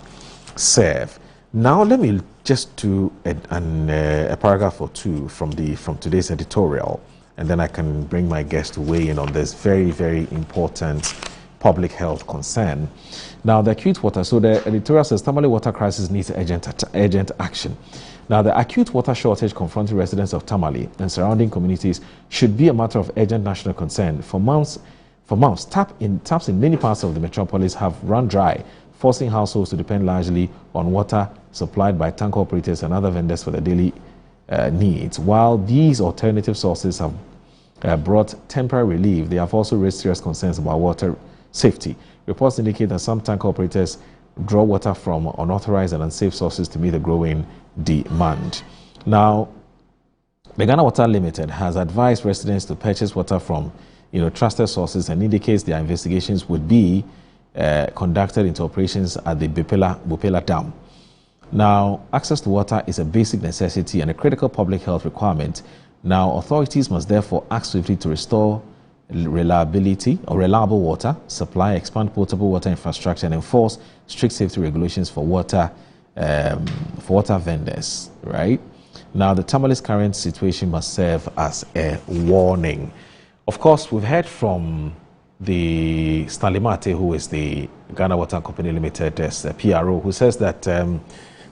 serve. Now, let me just do a paragraph or two from today's editorial, and then I can bring my guest to weigh in on this very, very important public health concern. Now, the acute water, so the editorial says Tamale water crisis needs urgent action. Now, the acute water shortage confronting residents of Tamale and surrounding communities should be a matter of urgent national concern. For months, taps in many parts of the metropolis have run dry, forcing households to depend largely on water supplied by tanker operators and other vendors for their daily needs. While these alternative sources have brought temporary relief, they have also raised serious concerns about water safety. Reports indicate that some tanker operators draw water from unauthorized and unsafe sources to meet the growing demand. Now, the Ghana Water Limited has advised residents to purchase water from trusted sources and indicates their investigations would be conducted into operations at the Bupila Dam. Now, access to water is a basic necessity and a critical public health requirement. Now, authorities must therefore act swiftly to restore reliable water supply, expand potable water infrastructure, and enforce strict safety regulations for water vendors. Right now, the Tamale's current situation must serve as a warning. Of course, we've heard from the Stanley Mate, who is the Ghana Water Company Limited PRO, who says that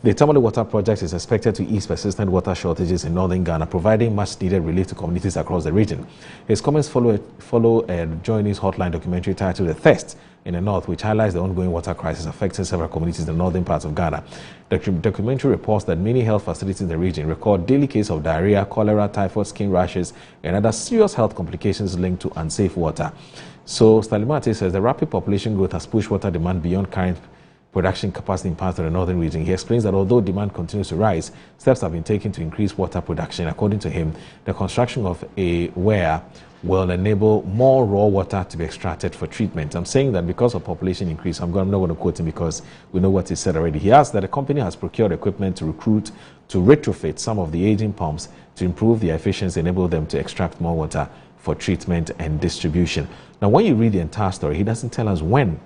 The Tamale Water Project is expected to ease persistent water shortages in northern Ghana, providing much-needed relief to communities across the region. His comments follow a Joy News Hotline documentary titled The Thirst in the North, which highlights the ongoing water crisis affecting several communities in the northern parts of Ghana. The documentary reports that many health facilities in the region record daily cases of diarrhea, cholera, typhoid, skin rashes, and other serious health complications linked to unsafe water. So, Stalimate says the rapid population growth has pushed water demand beyond current production capacity in parts of the northern region. He explains that although demand continues to rise, steps have been taken to increase water production. According to him, the construction of a weir will enable more raw water to be extracted for treatment. I'm saying that because of population increase, I'm not going to quote him because we know what he said already. He asked that the company has procured equipment to retrofit some of the aging pumps to improve their efficiency, enable them to extract more water for treatment and distribution. Now, when you read the entire story, he doesn't tell us when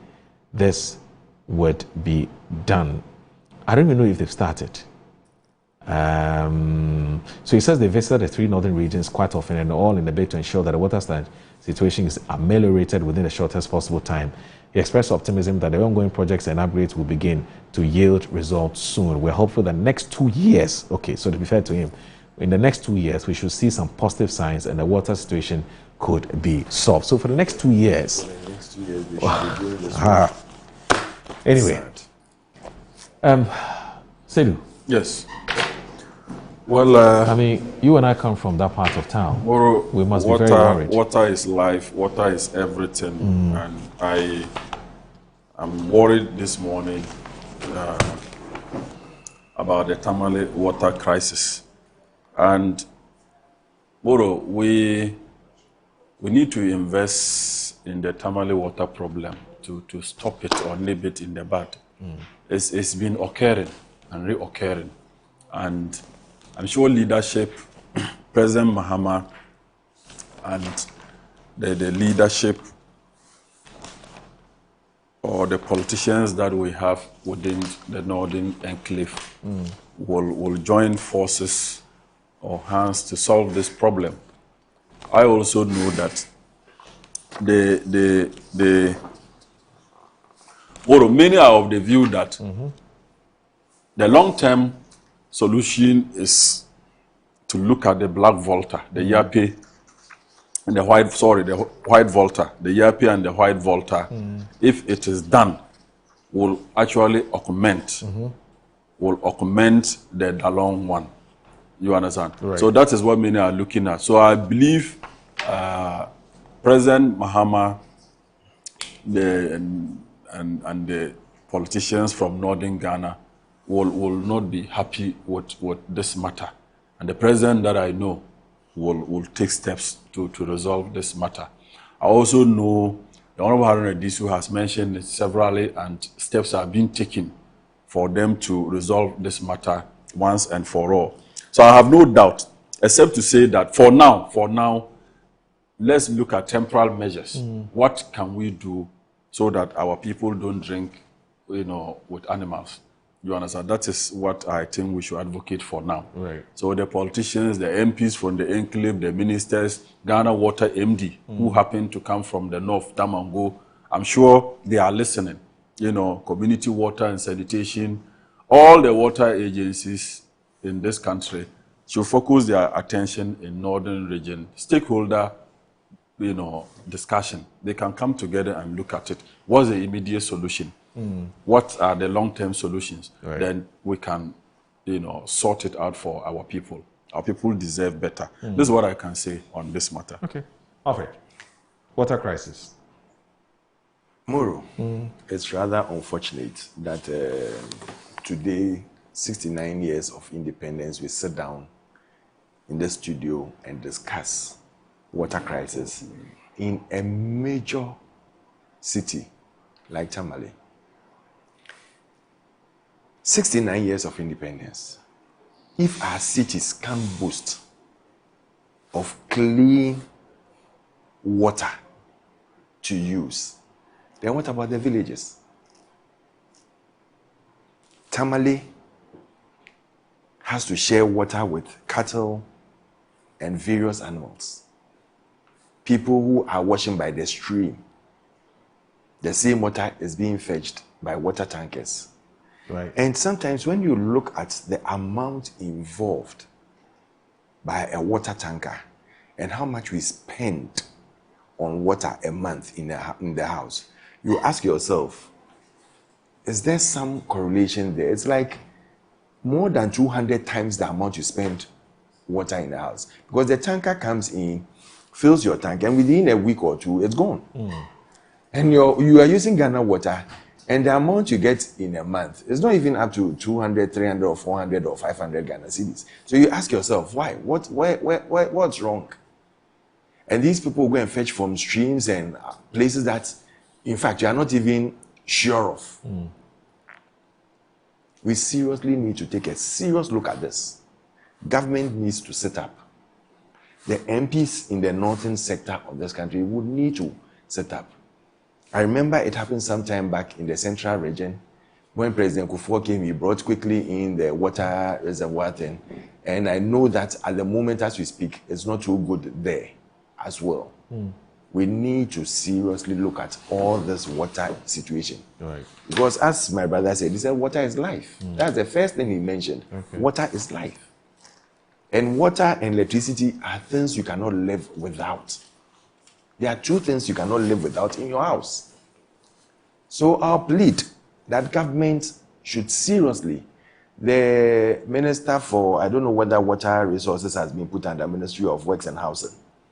this would be done. I don't even know if they've started. So he says they visited the 3 northern regions quite often and all in a bid to ensure that the water situation is ameliorated within the shortest possible time. He expressed optimism that the ongoing projects and upgrades will begin to yield results soon. We're hopeful that next 2 years, okay, so to be fair to him, in the next 2 years, we should see some positive signs and the water situation could be solved. So for the next 2 years, anyway, Sedu. Yes. Well, I mean, you and I come from that part of town. We must be very worried. Water is life. Water is everything. And I'm worried this morning about the Tamale water crisis. And we need to invest in the Tamale water problem to stop it or nip it in the bud. It's been occurring and reoccurring. And I'm sure leadership, President Mahama and the leadership or the politicians that we have within the Northern Enclave will join forces or hands to solve this problem. I also know that many are of the view that the long-term solution is to look at the black volta, the Yape and the white volta, the Yape and the white volta. If it is done, will actually augment the Dalong one. You understand? Right. So that is what many are looking at. So I believe President Mahama and the politicians from Northern Ghana will not be happy with this matter. And the president that I know will take steps to resolve this matter. I also know the Honorable Haruna Disu has mentioned it severally, and steps are being taken for them to resolve this matter once and for all. So I have no doubt, except to say that for now, let's look at temporal measures. What can we do so that our people don't drink, with animals? You understand? That is what I think we should advocate for now. Right. So the politicians, the MPs from the enclave, the ministers, Ghana Water MD, who happen to come from the north, Damango, I'm sure they are listening. Community water and sanitation, all the water agencies in this country should focus their attention in northern region. Stakeholder, discussion. They can come together and look at it. What's the immediate solution? What are the long-term solutions? Right. Then we can, sort it out for our people. Our people deserve better. This is what I can say on this matter. Okay. Alfred, water crisis. Moro, it's rather unfortunate that today, 69 years of independence, we sit down in the studio and discuss water crisis in a major city like Tamale. 69 years of independence. If our cities can't boast of clean water to use, then what about the villages? Tamale has to share water with cattle and various animals. People who are washing by the stream, the same water is being fetched by water tankers. Right. And sometimes when you look at the amount involved by a water tanker and how much we spend on water a month in the house, you ask yourself, is there some correlation there? It's like more than 200 times the amount you spend water in the house. Because the tanker comes in, fills your tank, and within a week or two, it's gone. And you are using Ghana water, and the amount you get in a month is not even up to 200, 300, or 400, or 500 Ghana cedis. So you ask yourself, why? What's wrong? And these people go and fetch from streams and places that, in fact, you are not even sure of. We seriously need to take a serious look at this. Government needs to set up. The MPs in the northern sector of this country would need to set up. I remember it happened sometime back in the central region when President Kufuor came. He brought quickly in the water reservoir thing, and I know that at the moment as we speak, it's not too good there as well. We need to seriously look at all this water situation. Right. Because as my brother said, he said water is life. That's the first thing he mentioned. Okay. Water is life. And water and electricity are things you cannot live without. There are two things you cannot live without in your house. So I'll plead that government should seriously, the Minister for, I don't know whether water resources has been put under Ministry of Works and Housing.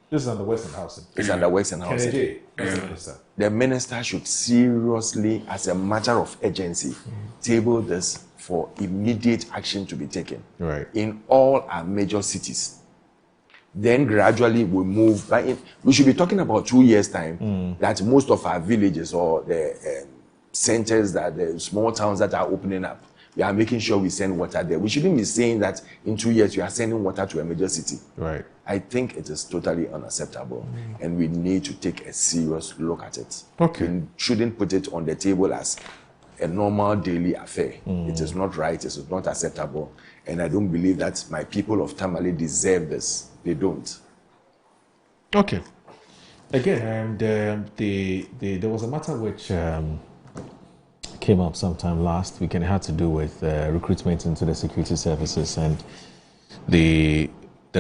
This is under Works and Housing. It's under Works and Housing. Kennedy, as the minister. The minister should seriously, as a matter of urgency, table this for immediate action to be taken in all our major cities. Then gradually we move. We should be talking about 2 years' time that most of our villages or the centers, that the small towns that are opening up, we are making sure we send water there. We shouldn't be saying that in 2 years we are sending water to a major city. Right. I think it is totally unacceptable, and we need to take a serious look at it. Okay. We shouldn't put it on the table as a normal daily affair. It is not right. It is not acceptable, and I don't believe that my people of Tamale deserve this. They don't. Okay. Again, and there was a matter which came up sometime last week, and it had to do with recruitment into the security services and the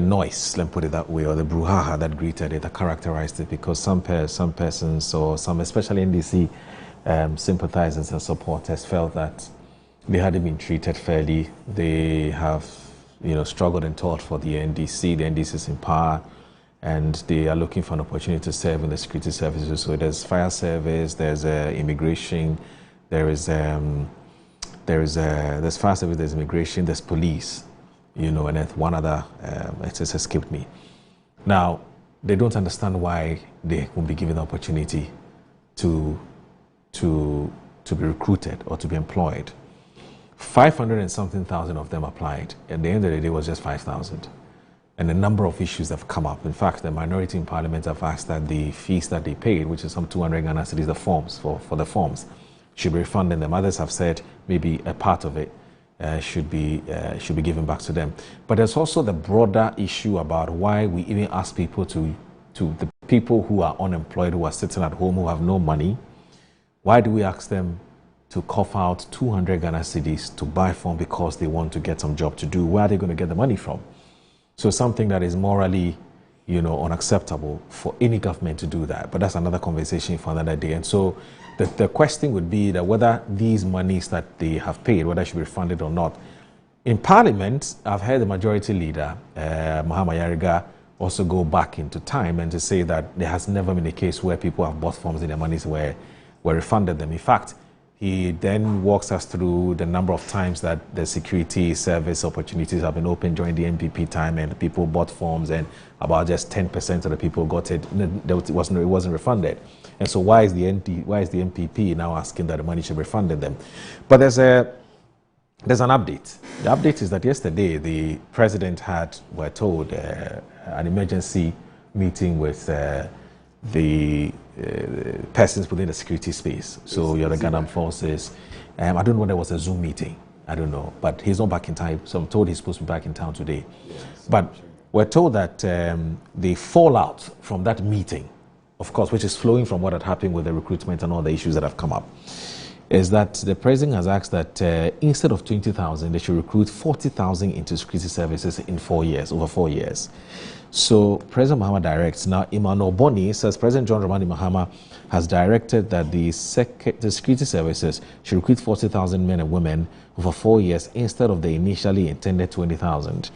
noise, let me put it that way, or the brouhaha that greeted it, that characterized it, because some persons, or some, especially NDC sympathizers and supporters, felt that they hadn't been treated fairly. They have, struggled and taught for the NDC. The NDC is in power, and they are looking for an opportunity to serve in the security services. So there's fire service, there's immigration, there's fire service, there's immigration, there's police. And then one other, it has escaped me. Now, they don't understand why they won't be given the opportunity to be recruited or to be employed. 500 and something thousand of them applied. At the end of the day, it was just 5,000. And a number of issues have come up. In fact, the minority in parliament have asked that the fees that they paid, which is some 200 Ghana cedis, the forms, for the forms, should be refunded them. Others have said maybe a part of it should be given back to them. But there's also the broader issue about why we even ask people to the people who are unemployed, who are sitting at home, who have no money. Why do we ask them to cough out 200 Ghana cedis to buy form because they want to get some job to do? Where are they going to get the money from? So something that is morally, unacceptable for any government to do that. But that's another conversation for another day. And so the question would be that whether these monies that they have paid, whether it should be refunded or not. In Parliament, I've heard the majority leader, Mahama Yariga, also go back into time and to say that there has never been a case where people have bought forms and their monies were refunded them. In fact, he then walks us through the number of times that the security service opportunities have been open during the NPP time, and people bought forms, and about just 10% of the people got it. It wasn't refunded. And so why is the NPP now asking that the money should be refunded them? But there's an update. The update is that yesterday the president we're told, an emergency meeting with the persons within the security space. So you're the Ghana forces. I don't know whether there was a Zoom meeting. I don't know. But he's not back in time. So I'm told he's supposed to be back in town today. Yes, but we're told that the fallout from that meeting, of course, which is flowing from what had happened with the recruitment and all the issues that have come up, is that the president has asked that instead of 20,000, they should recruit 40,000 into security services in 4 years, over 4 years. So President Mahama directs. Now, Emmanuel Boni says President John Dramani Mahama has directed that the security services should recruit 40,000 men and women over 4 years instead of the initially intended 20,000.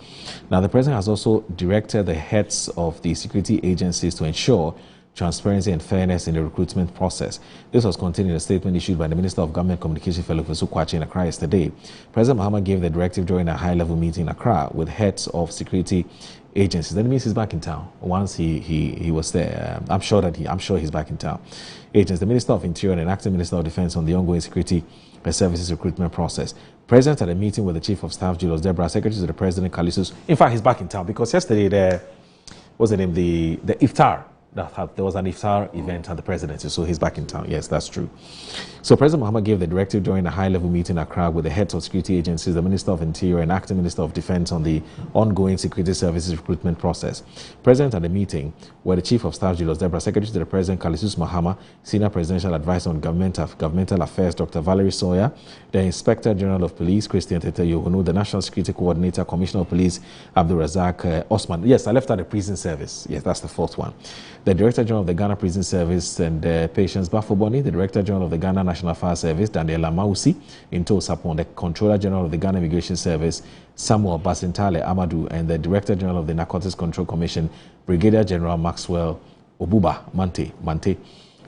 Now, the president has also directed the heads of the security agencies to ensure transparency and fairness in the recruitment process. This was contained in a statement issued by the Minister of Government Communication, Fellow Kwachi, in Accra yesterday. President Mahama gave the directive during a high-level meeting in Accra with heads of security agencies. That means he's back in town. Once he was there, I'm sure he's back in town. Agents, the Minister of Interior and Acting Minister of Defense on the ongoing security services recruitment process. President had a meeting with the Chief of Staff, Julius Deborah, Secretary to the President, Kalisus. In fact, he's back in town because yesterday there was the name, the iftar. There was an iftar event at the presidency, so he's back in town. Yes, that's true. So President Mahama gave the directive during a high-level meeting in Accra with the heads of security agencies, the Minister of Interior and Acting Minister of Defense on the ongoing security services recruitment process. Present at the meeting were the Chief of Staff, Julius Deborah, Secretary to the President, Kalisus Mahama, Senior Presidential Advisor on Governmental Affairs, Dr. Valerie Sawyer, the Inspector General of Police, Christian Tete Yohunu, the National Security Coordinator, Commissioner of Police, Abdul Razak Osman. Yes, I left out the prison service. Yes, that's the fourth one. The Director General of the Ghana Prison Service and Patience Bafoboni, the Director General of the Ghana National Fire Service, Daniela Mausi, Into Sapon, the Controller General of the Ghana Immigration Service, Samuel Basintale Amadou, and the Director General of the Narcotics Control Commission, Brigadier General Maxwell Obuba Mante.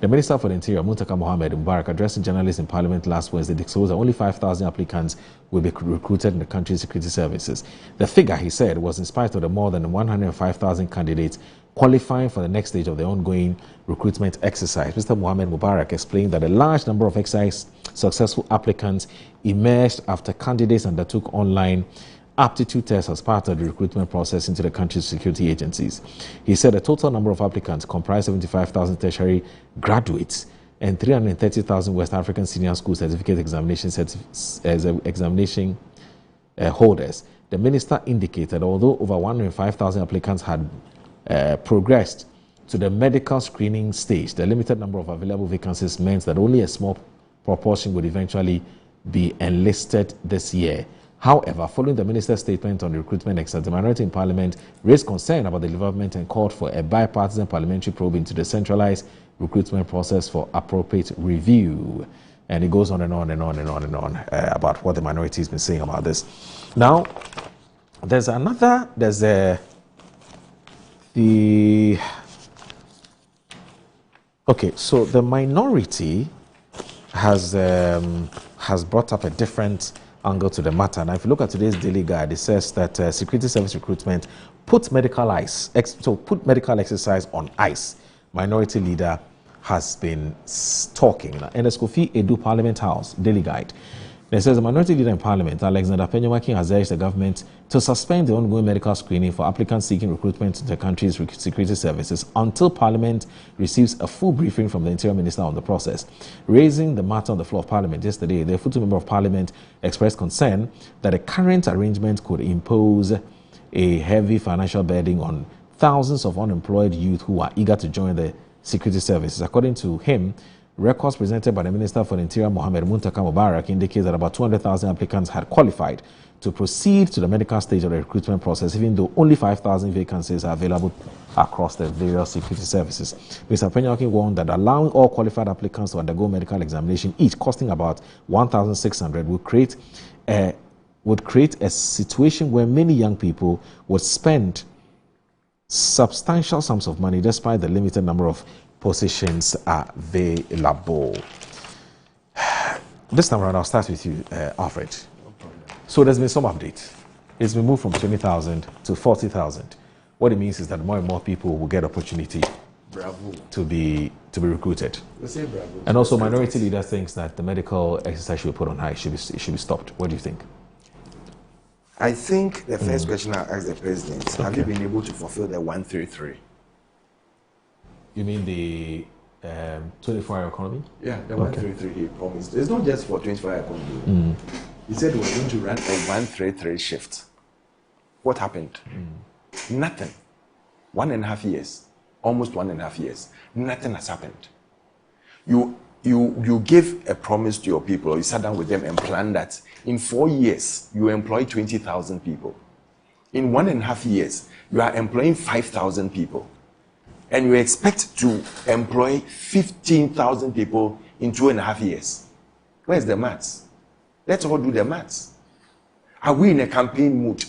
The Minister for the Interior, Muntaka Mohammed Mubarak, addressing journalists in Parliament last Wednesday, disclosed that only 5,000 applicants will be recruited in the country's security services. The figure, he said, was in spite of the more than 105,000 candidates qualifying for the next stage of the ongoing recruitment exercise. Mr. Mohammed Mubarak explained that a large number of successful applicants emerged after candidates undertook online aptitude tests as part of the recruitment process into the country's security agencies. He said the total number of applicants comprised 75,000 tertiary graduates and 330,000 West African Senior School Certificate examination holders. The minister indicated although over 105,000 applicants had progressed to the medical screening stage, the limited number of available vacancies meant that only a small proportion would eventually be enlisted this year. However, following the minister's statement on the recruitment exercise, the minority in Parliament raised concern about the development and called for a bipartisan parliamentary probe into the centralized recruitment process for appropriate review. And it goes on and on and on and on and on about what the minority has been saying about this. Now, so the minority has brought up a different angle to the matter. Now, if you look at today's Daily Guide, it says that security service recruitment put medical exercise on ice. Minority leader has been talking. Now, in the Kofi Edu Parliament House, Daily Guide, it says the minority leader in Parliament, Alexander Penyumakin, has urged the government to suspend the ongoing medical screening for applicants seeking recruitment into the country's security services until Parliament receives a full briefing from the Interior Minister on the process. Raising the matter on the floor of Parliament yesterday, the Futu Member of Parliament expressed concern that the current arrangement could impose a heavy financial burden on thousands of unemployed youth who are eager to join the security services. According to him, records presented by the Minister for the Interior, Mohammed Muntaka Mubarak, indicate that about 200,000 applicants had qualified to proceed to the medical stage of the recruitment process, even though only 5,000 vacancies are available across the various security services. Mr. Penyumakin warned that allowing all qualified applicants to undergo medical examination, each costing about 1,600, would create a situation where many young people would spend substantial sums of money despite the limited number of positions available. This time around, I'll start with you, Alfred. So there's been some update. It's been moved from 20,000 to 40,000. What it means is that more and more people will get opportunity to be recruited. Bravo. And also, minority leader thinks that the medical exercise should be put on high. It should be stopped. What do you think? I think the first question I'll ask the president: have you been able to fulfill the 133? You mean the 24-hour economy? Yeah, the 133 he promised. It's not just for 24-hour economy. He said he was going to run a 133 shift. What happened? Nothing. 1.5 years. Almost 1.5 years. Nothing has happened. you give a promise to your people, or you sat down with them and plan that in 4 years you employ 20,000 people. In 1.5 years, you are employing 5,000 people. And you expect to employ 15,000 people in 2.5 years. Where's the maths? Let's all do the maths. Are we in a campaign mood?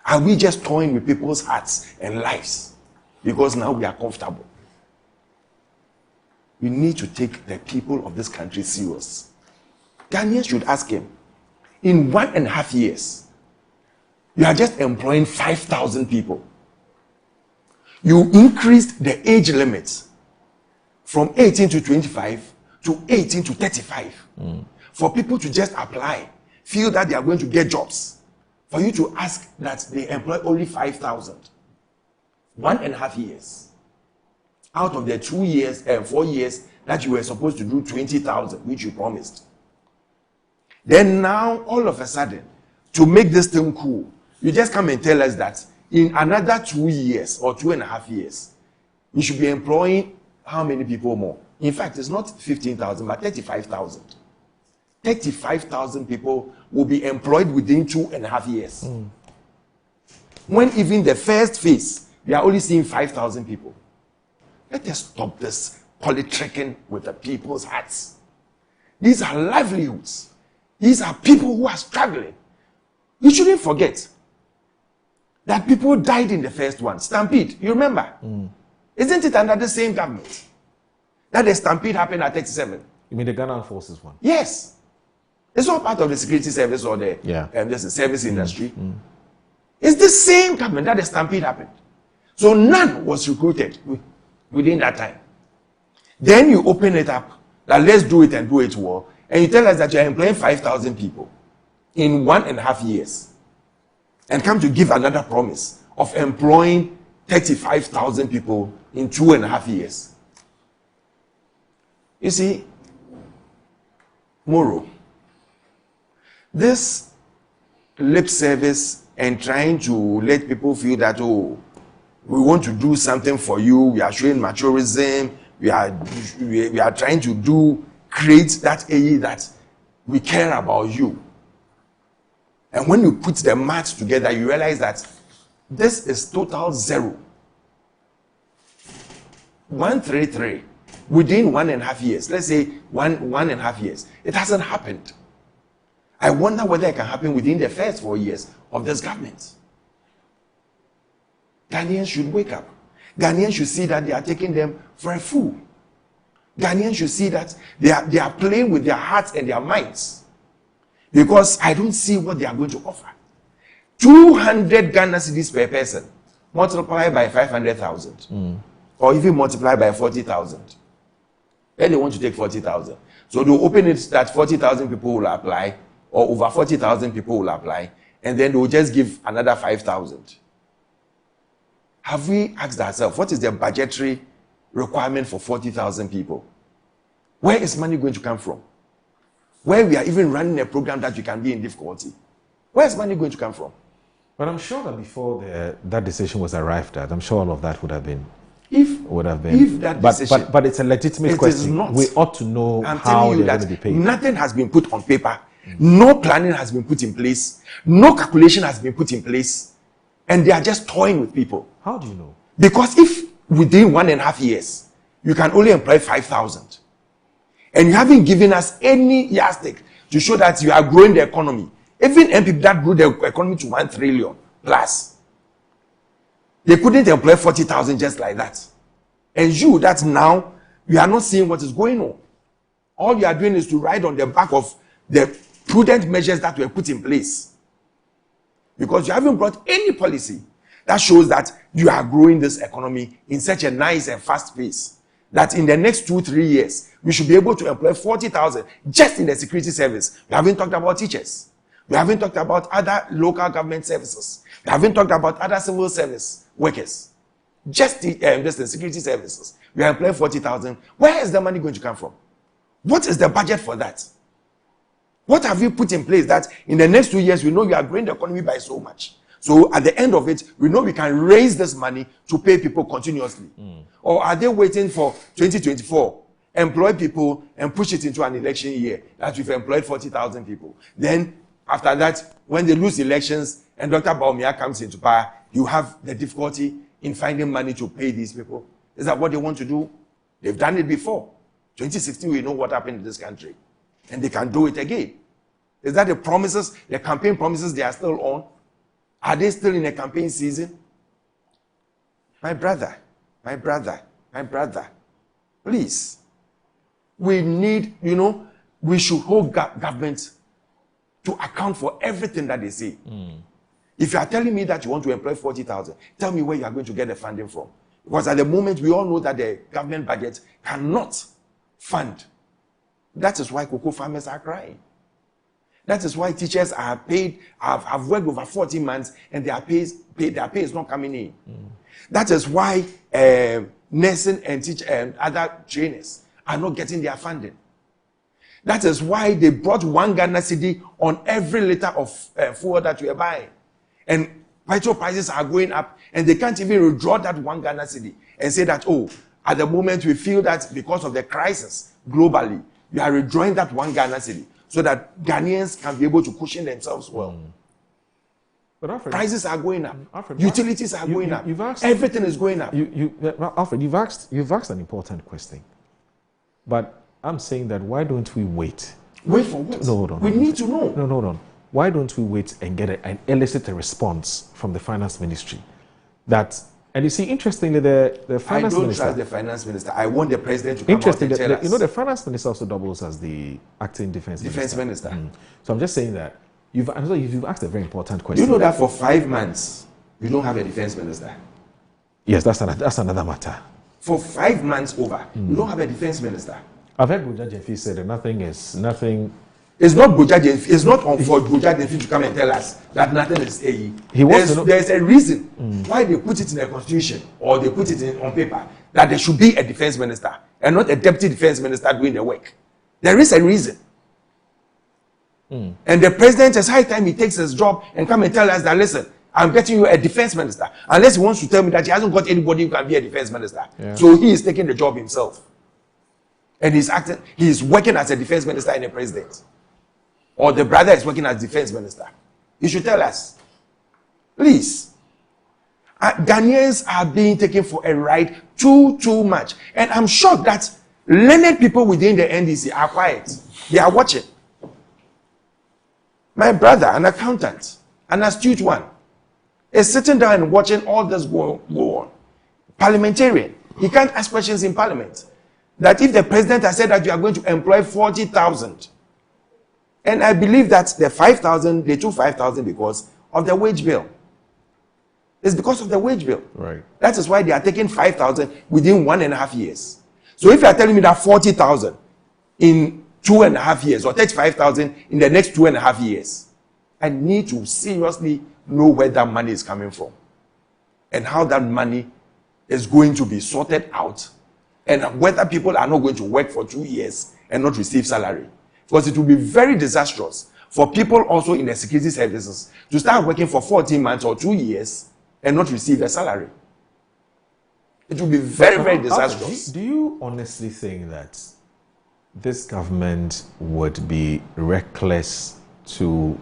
Are we just toying with people's hearts and lives? Because now we are comfortable. We need to take the people of this country serious. Ghanaians should ask him, in 1.5 years, you are just employing 5,000 people. You increased the age limit from 18 to 25 to 18 to 35 for people to just apply, feel that they are going to get jobs. For you to ask that they employ only 5,000. 1.5 years. Out of the 4 years that you were supposed to do 20,000, which you promised. Then now, all of a sudden, to make this thing cool, you just come and tell us that in another 2 years or 2.5 years, we should be employing how many people more? In fact, it's not 15,000, but 35,000. 35,000 people will be employed within 2.5 years. When even the first phase, we are only seeing 5,000 people. Let us stop this politicking with the people's hearts. These are livelihoods. These are people who are struggling. You shouldn't forget that people died in the first one. Stampede, you remember? Isn't it under the same government that the stampede happened at 37? You mean the Ghana Forces one? Yes. It's all part of the security service or the service industry. It's the same government that the stampede happened. So none was recruited within that time. Then you open it up, that let's do it and do it well, and you tell us that you're employing 5,000 people in 1.5 years, and come to give another promise of employing 35,000 people in 2.5 years. You see, Moro, this lip service and trying to let people feel that, oh, we want to do something for you, we are showing maturism, we are trying to create that air that we care about you. And when you put the math together, you realize that this is total zero. 133 within 1.5 years. Let's say 1.5 years. It hasn't happened. I wonder whether it can happen within the first 4 years of this government. Ghanaians should wake up. Ghanaians should see that they are taking them for a fool. Ghanaians should see that they are playing with their hearts and their minds. Because I don't see what they are going to offer. 200 Ghana cedis per person, multiplied by 500,000. Or even multiplied by 40,000. Then they want to take 40,000. So they'll open it that 40,000 people will apply, or over 40,000 people will apply, and then they'll just give another 5,000. Have we asked ourselves, what is the budgetary requirement for 40,000 people? Where is money going to come from? Where we are even running a program that you can be in difficulty. Where is money going to come from? But I'm sure that before that decision was arrived at, I'm sure all of that would have been. But it's a legitimate question. Not. We ought to know how they're going to be paid. Nothing has been put on paper. No planning has been put in place. No calculation has been put in place. And they are just toying with people. How do you know? Because if within 1.5 years, you can only employ 5,000, and you haven't given us any yardstick to show that you are growing the economy, even MPP that grew the economy to 1 trillion plus, they couldn't employ 40,000 just like that. And you, that now, you are not seeing what is going on. All you are doing is to ride on the back of the prudent measures that were put in place. Because you haven't brought any policy that shows that you are growing this economy in such a nice and fast pace that in the next 2-3 years, we should be able to employ 40,000 just in the security service. We haven't talked about teachers. We haven't talked about other local government services. We haven't talked about other civil service workers. Just the security services. We are employing 40,000. Where is the money going to come from? What is the budget for that? What have you put in place that in the next 2 years, we know you are growing the economy by so much? So at the end of it, we know we can raise this money to pay people continuously. Or are they waiting for 2024 employ people and push it into an election year that we've employed 40,000 people. Then after that, when they lose elections and Dr. Bawumia comes into power, you have the difficulty in finding money to pay these people. Is that what they want to do? They've done it before. 2016, we know what happened in this country. And they can do it again. Is that the promises, the campaign promises they are still on? Are they still in a campaign season? My brother, please. We need, we should hold government to account for everything that they say. If you are telling me that you want to employ 40,000, tell me where you are going to get the funding from. Because at the moment, we all know that the government budget cannot fund. That is why cocoa farmers are crying. That is why teachers are paid, have worked over 14 months, and their pay is not coming in. That is why nursing and other trainers are not getting their funding. That is why they brought 1 Ghana cedi on every liter of fuel that we are buying. And petrol prices are going up, and they can't even withdraw that 1 Ghana cedi and say that, oh, at the moment we feel that because of the crisis globally, we are withdrawing that 1 Ghana cedi so that Ghanaians can be able to cushion themselves well. But Alfred, prices are going up. Alfred, utilities are going up. Everything is going up. Alfred, you've asked an important question. But I'm saying that why don't we wait? Wait for what? No, hold on. We need to know. No, hold on. Why don't we wait and get and elicit a response from the finance ministry? And you see, interestingly, the finance minister... I don't trust the finance minister. I want the president to come out and tell us. The finance minister also doubles as the acting defense minister. So I'm just saying that you've asked a very important question. You know that for 5 months, you don't have a defense minister? Yes, that's another matter. For 5 months over, you don't have a defense minister. I've heard Buja Jemfi say that nothing. It's not Buja Jemfi. It's not on for Buja Jemfi to come and tell us that nothing is AE. There's a reason why they put it in the constitution or they put it on paper that there should be a defense minister and not a deputy defense minister doing the work. There is a reason. And the president, it's high time he takes his job and come and tell us that, listen, I'm getting you a defense minister. Unless he wants to tell me that he hasn't got anybody who can be a defense minister. Yeah. So he is taking the job himself. And he's working as a defense minister and a president. Or the brother is working as defense minister. He should tell us. Please. Ghanaians are being taken for a ride too much. And I'm shocked that learned people within the NDC are quiet. They are watching. My brother, an accountant, an astute one, is sitting down and watching all this go on. Parliamentarian. He can't ask questions in parliament. That if the president has said that you are going to employ 40,000, and I believe that the 5,000, they took 5,000 because of the wage bill. It's because of the wage bill. Right. That is why they are taking 5,000 within 1.5 years. So if you are telling me that 40,000 in 2.5 years or 35,000 in the next 2.5 years, I need to seriously know where that money is coming from and how that money is going to be sorted out and whether people are not going to work for 2 years and not receive salary. Because it will be very disastrous for people also in the security services to start working for 14 months or 2 years and not receive a salary. It will be very disastrous. Do you honestly think that this government would be reckless to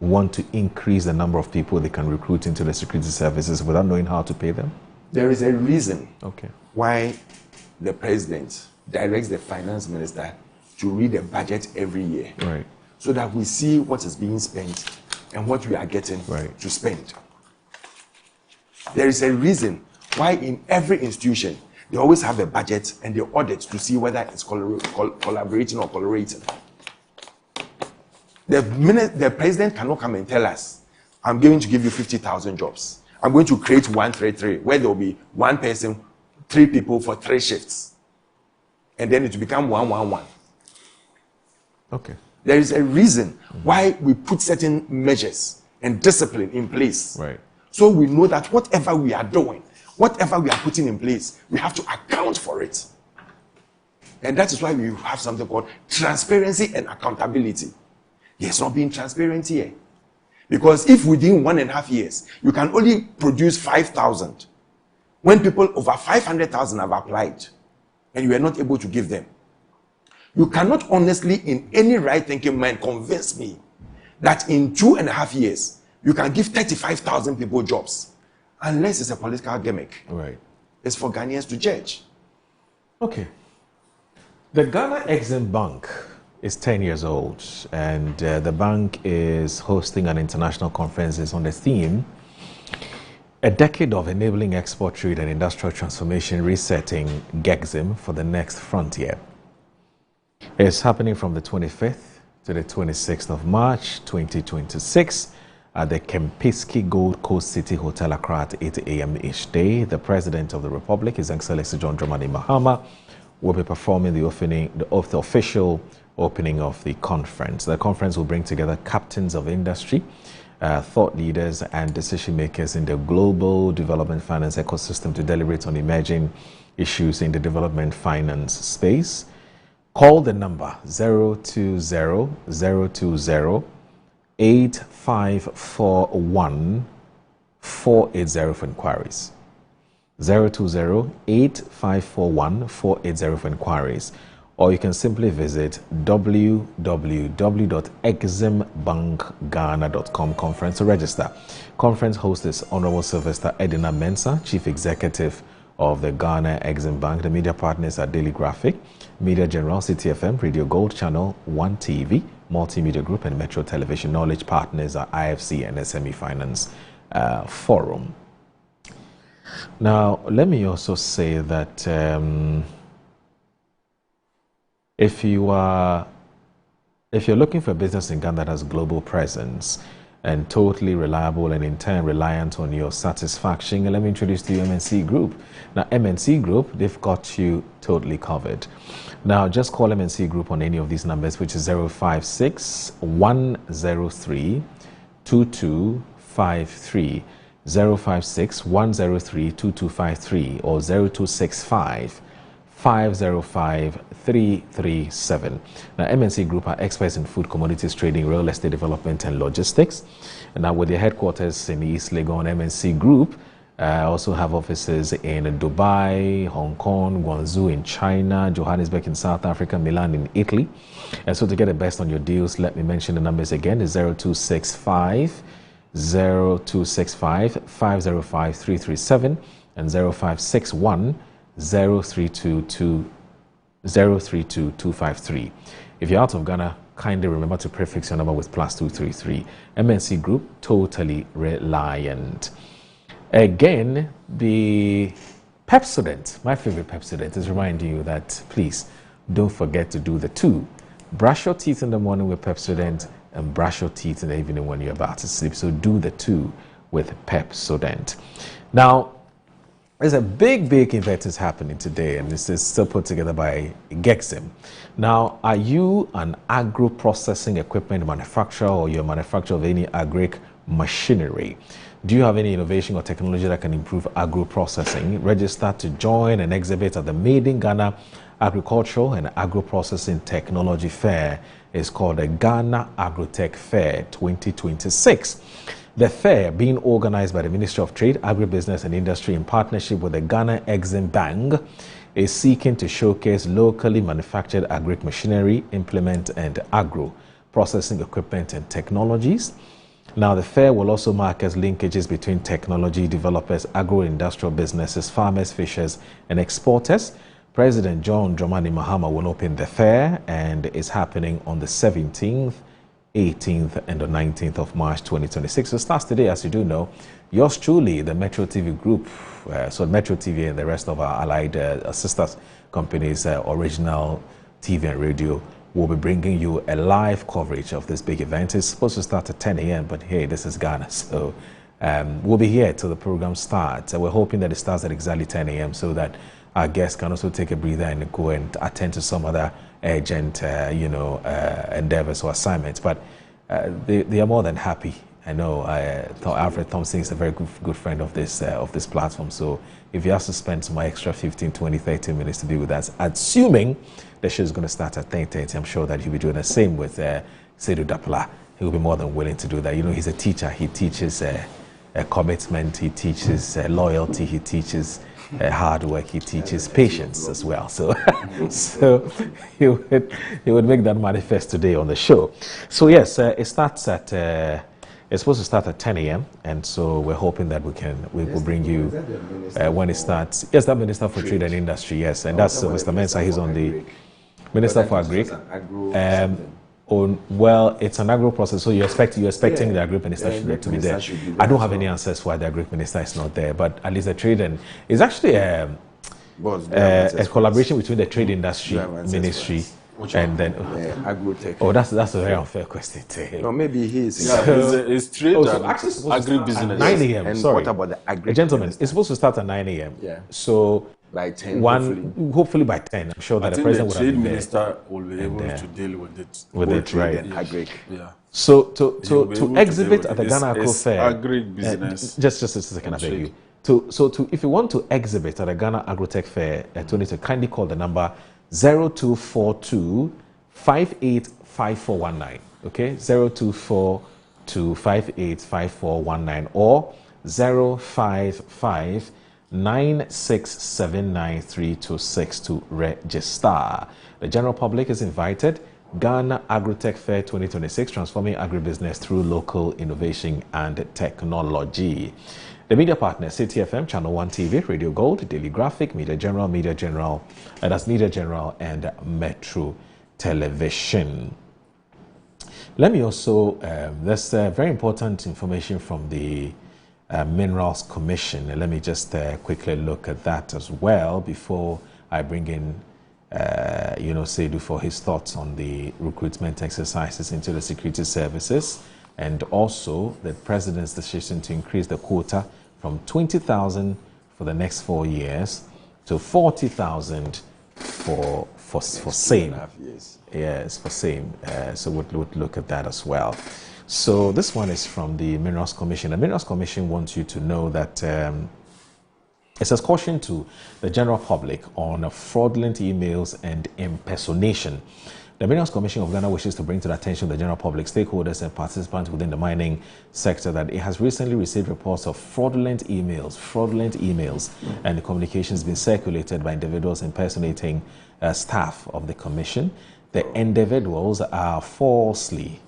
want to increase the number of people they can recruit into the security services without knowing how to pay them? There is a reason okay. why the president directs the finance minister to read the budget every year. Right. So that we see what is being spent and what we are getting to spend. There is a reason why in every institution they always have a budget and they audit to see whether it's collaborating or collaborating. The president cannot come and tell us, I'm going to give you 50,000 jobs. I'm going to create 133, where there will be one person, 3 people for 3 shifts. And then it will become 111. Okay. There is a reason why we put certain measures and discipline in place. Right. So we know that whatever we are doing, whatever we are putting in place, we have to account for it. And that is why we have something called transparency and accountability. There's not being transparent here. Because if within 1.5 years, you can only produce 5,000, when people over 500,000 have applied, and you are not able to give them, You cannot honestly, in any right thinking mind, convince me that in 2.5 years, you can give 35,000 people jobs. Unless it's a political gimmick. Right. It's for Ghanaians to judge. Okay. The Ghana Exim Bank is 10 years old, and the bank is hosting an international conference on the theme, A Decade of Enabling Export Trade and Industrial Transformation, Resetting GEXIM for the Next Frontier. It's happening from the 25th to the 26th of March 2026 at the Kempinski Gold Coast City Hotel, Accra at 8 a.m. each day. The President of the Republic, His Excellency John Dramani Mahama, will be performing the official opening of the conference. The conference will bring together captains of industry, thought leaders and decision makers in the global development finance ecosystem to deliberate on emerging issues in the development finance space. Call the number 020-020-8541-480 for inquiries. 020-8541-480 for inquiries, or you can simply visit www.eximbankghana.com conference to register. Conference host is Honorable Sylvester Edina Mensah, Chief Executive of the Ghana Exim Bank. The media partners are Daily Graphic, Media General, City FM, Radio Gold Channel, One TV, Multimedia Group, and Metro Television. Knowledge partners are IFC and SME Finance Forum. Now, let me also say that if you're looking for a business in Ghana that has global presence and totally reliable and in turn reliant on your satisfaction, let me introduce to you MNC Group. Now, MNC Group, they've got you totally covered. Now, just call MNC Group on any of these numbers, which is 056-103-2253. 056-103-2253 or 0265-505-337. Now, MNC Group are experts in food commodities trading, real estate development, and logistics. And now, with their headquarters in East Legon, MNC Group also have offices in Dubai, Hong Kong, Guangzhou in China, Johannesburg in South Africa, Milan in Italy. And so, to get the best on your deals, let me mention the numbers again. It's 0265-505-337 and 0561-032-253. If you're out of Ghana, kindly remember to prefix your number with +233. MNC Group, totally reliant. Again, the Pepsodent, my favorite Pepsodent, is reminding you that please don't forget to do the two. Brush your teeth in the morning with Pepsodent and brush your teeth in the evening when you're about to sleep. So do the two with Pepsodent. Now, there's a big event is happening today, and this is still put together by GEXIM. Now, are you an agro-processing equipment manufacturer, or you're a manufacturer of any agric machinery? Do you have any innovation or technology that can improve agro-processing? Register to join and exhibit at the Made in Ghana Agricultural and Agro-Processing Technology Fair. It's called the Ghana Agrotech Fair 2026. The fair, being organized by the Ministry of Trade, Agribusiness and Industry in partnership with the Ghana Exim Bank, is seeking to showcase locally manufactured agric machinery, implement and agro-processing equipment and technologies. Now, the fair will also mark as linkages between technology developers, agro-industrial businesses, farmers, fishers, and exporters. President John Dramani Mahama will open the fair, and it's happening on the 17th, 18th, and the 19th of March 2026. So it starts today, as you do know. Yours truly, the Metro TV Group, so Metro TV and the rest of our allied sisters companies, Original TV and Radio, will be bringing you a live coverage of this big event. It's supposed to start at 10 a.m., but hey, this is Ghana, so we'll be here till the program starts. We're hoping that it starts at exactly 10 a.m. so that our guests can also take a breather and go and attend to some other urgent, endeavors or assignments. But they are more than happy. I know Alfred Thompson is a very good friend of this platform. So if he has to spend some extra 15, 20, 30 minutes to be with us, assuming the show is going to start at 10:30, I'm sure that he'll be doing the same with Seydou Dapla. He will be more than willing to do that. You know, he's a teacher. He teaches commitment. He teaches loyalty. He teaches hard work. He teaches patience as well. So, so he would make that manifest today on the show. So yes, it starts at. It's supposed to start at 10 a.m. and so we're hoping that we will bring you when it starts. Yes, that Minister for Trade and Industry. Yes, and that's Mr. Mensah. He's on the Minister for Agri. Well, it's an agro process, so you're expecting the Agri Minister to be there. I don't have any answers why the Agri Minister is not there, but at least the trade and it's actually a collaboration between the Trade Industry Ministry and then agrotech. Oh, that's a very unfair question to him. No, maybe he is. It's trade and agribusiness. 9 a.m. And sorry. what about the agri? Gentlemen, it's supposed to start at 9 a.m. Yeah. So by 10, hopefully by 10. I'm sure that the president the would have trade been there. minister will be able to deal with it. With it, right? Agri. Yeah. So to exhibit at the Ghana Agro Fair, agri-business. Just a second, I beg you. If you want to exhibit at the Ghana Agrotech Fair 2020, kindly call the number 0242 585419. Okay, 0242 585419 or 055 96793226 to register. The general public is invited. Ghana Agrotech Fair 2026, transforming agribusiness through local innovation and technology. The media partners, City FM, Channel 1 TV, Radio Gold, Daily Graphic, Media General, that's Media General and Metro Television. Let me also, there's very important information from the Minerals Commission. Let me just quickly look at that as well before I bring in Seydou for his thoughts on the recruitment exercises into the security services and also the president's decision to increase the quota from 20,000 for the next 4 years to 40,000 for same. Yes, for same. So we'll look at that as well. So this one is from the Minerals Commission. The Minerals Commission wants you to know that it says caution to the general public on fraudulent emails and impersonation. The Minerals Commission of Ghana wishes to bring to the attention of the general public, stakeholders and participants within the mining sector that it has recently received reports of fraudulent emails, and the communications being circulated by individuals impersonating staff of the commission. The individuals are falsely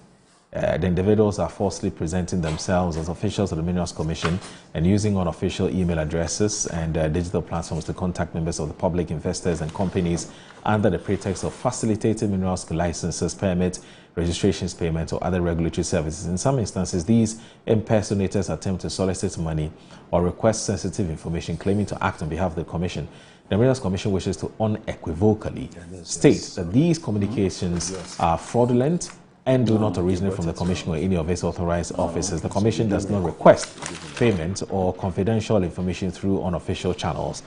presenting themselves as officials of the Minerals Commission and using unofficial email addresses and digital platforms to contact members of the public, investors and companies under the pretext of facilitating minerals licenses, permit, registrations, payment or other regulatory services. In some instances, these impersonators attempt to solicit money or request sensitive information claiming to act on behalf of the Commission. The Minerals Commission wishes to unequivocally state that these communications are fraudulent and do not originate from the Commission or any of its authorized officers. The Commission does not request payment or confidential information through unofficial channels,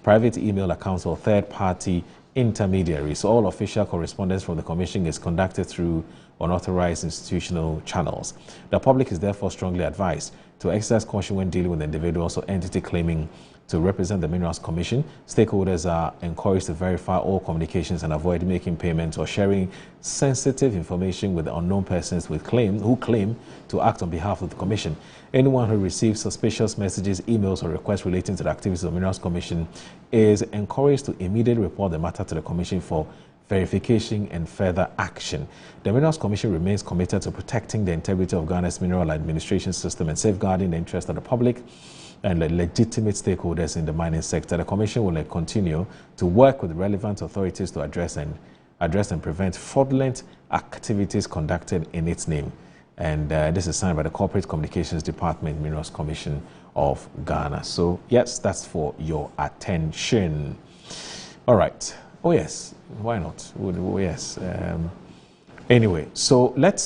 private email accounts or third-party intermediaries. All official correspondence from the Commission is conducted through unauthorized institutional channels. The public is therefore strongly advised to exercise caution when dealing with individuals or entity claiming to represent the Minerals Commission. Stakeholders are encouraged to verify all communications and avoid making payments or sharing sensitive information with unknown persons who claim to act on behalf of the Commission. Anyone who receives suspicious messages, emails, or requests relating to the activities of the Minerals Commission is encouraged to immediately report the matter to the Commission for verification and further action. The Minerals Commission remains committed to protecting the integrity of Ghana's mineral administration system and safeguarding the interests of the public and legitimate stakeholders in the mining sector. The Commission will continue to work with relevant authorities to address and prevent fraudulent activities conducted in its name. And this is signed by the Corporate Communications Department, Minerals Commission of Ghana. So yes, that's for your attention. All right. Oh yes, why not? Oh, yes. Anyway, so let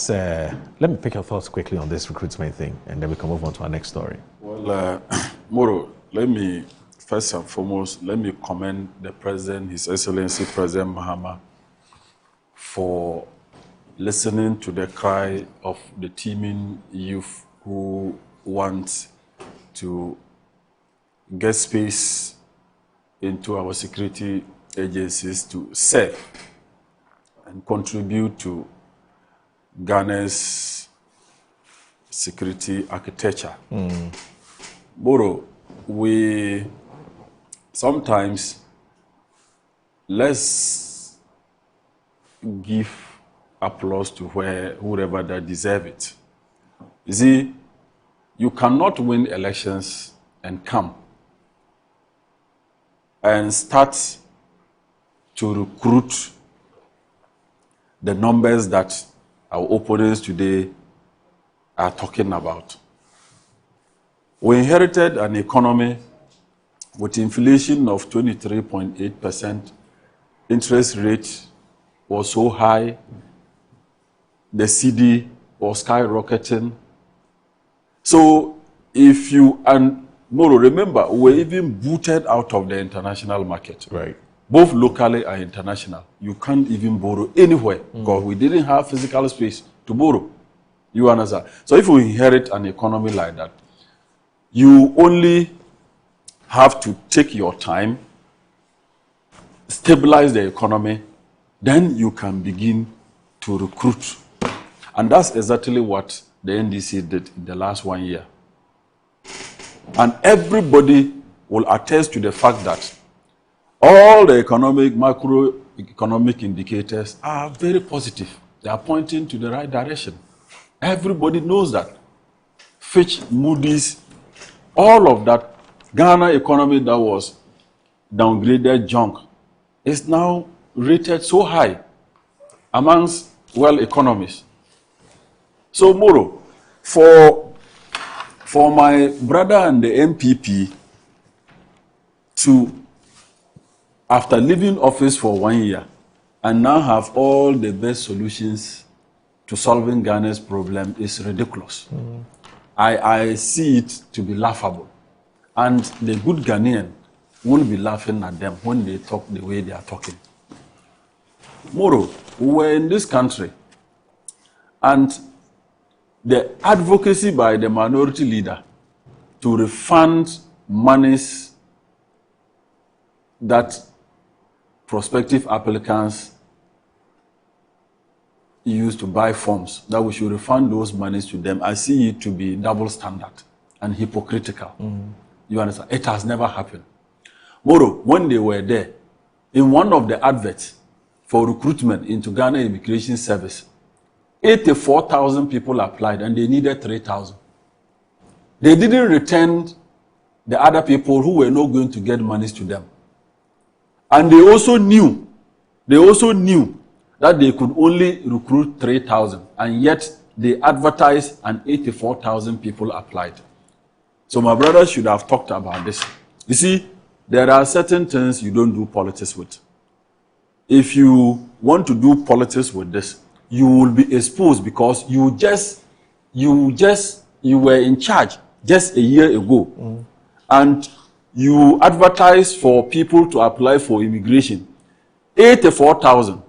me pick your thoughts quickly on this recruitment thing, and then we can move on to our next story. Well, Moro, let me first and foremost commend the President, His Excellency President Mahama, for listening to the cry of the teeming youth who want to get space into our security agencies to serve and contribute to Ghana's security architecture. Moro, we sometimes let's give applause to whoever that deserve it. You see, you cannot win elections and come and start to recruit the numbers that our opponents today are talking about. We inherited an economy with inflation of 23.8%. Interest rate was so high. The CD was skyrocketing. So if you, and Moro, remember, we were even booted out of the international market. Right. Both locally and international. You can't even borrow anywhere because we didn't have physical space to borrow. You understand? So if you inherit an economy like that, you only have to take your time, stabilize the economy, then you can begin to recruit. And that's exactly what the NDC did in the last 1 year. And everybody will attest to the fact that all the macroeconomic indicators are very positive. They are pointing to the right direction. Everybody knows that. Fitch, Moody's, all of that. Ghana economy that was downgraded junk is now rated so high amongst world economies. So, Moro, for my brother and the MPP to, after leaving office for 1 year, and now have all the best solutions to solving Ghana's problem is ridiculous. I see it to be laughable. And the good Ghanaian won't be laughing at them when they talk the way they are talking. Moro, we're in this country, and the advocacy by the minority leader to refund monies that prospective applicants use to buy forms, that we should refund those monies to them, I see it to be double standard and hypocritical. You understand? It has never happened. Moro, when they were there, in one of the adverts for recruitment into Ghana Immigration Service, 84,000 people applied and they needed 3,000. They didn't return the other people who were not going to get monies to them. And they also knew that they could only recruit 3,000, and yet they advertised and 84,000 people applied. So my brother should have talked about this. You see, there are certain things you don't do politics with. If you want to do politics with this, you will be exposed because you were in charge just a year ago, and you advertised for people to apply for immigration. 84,000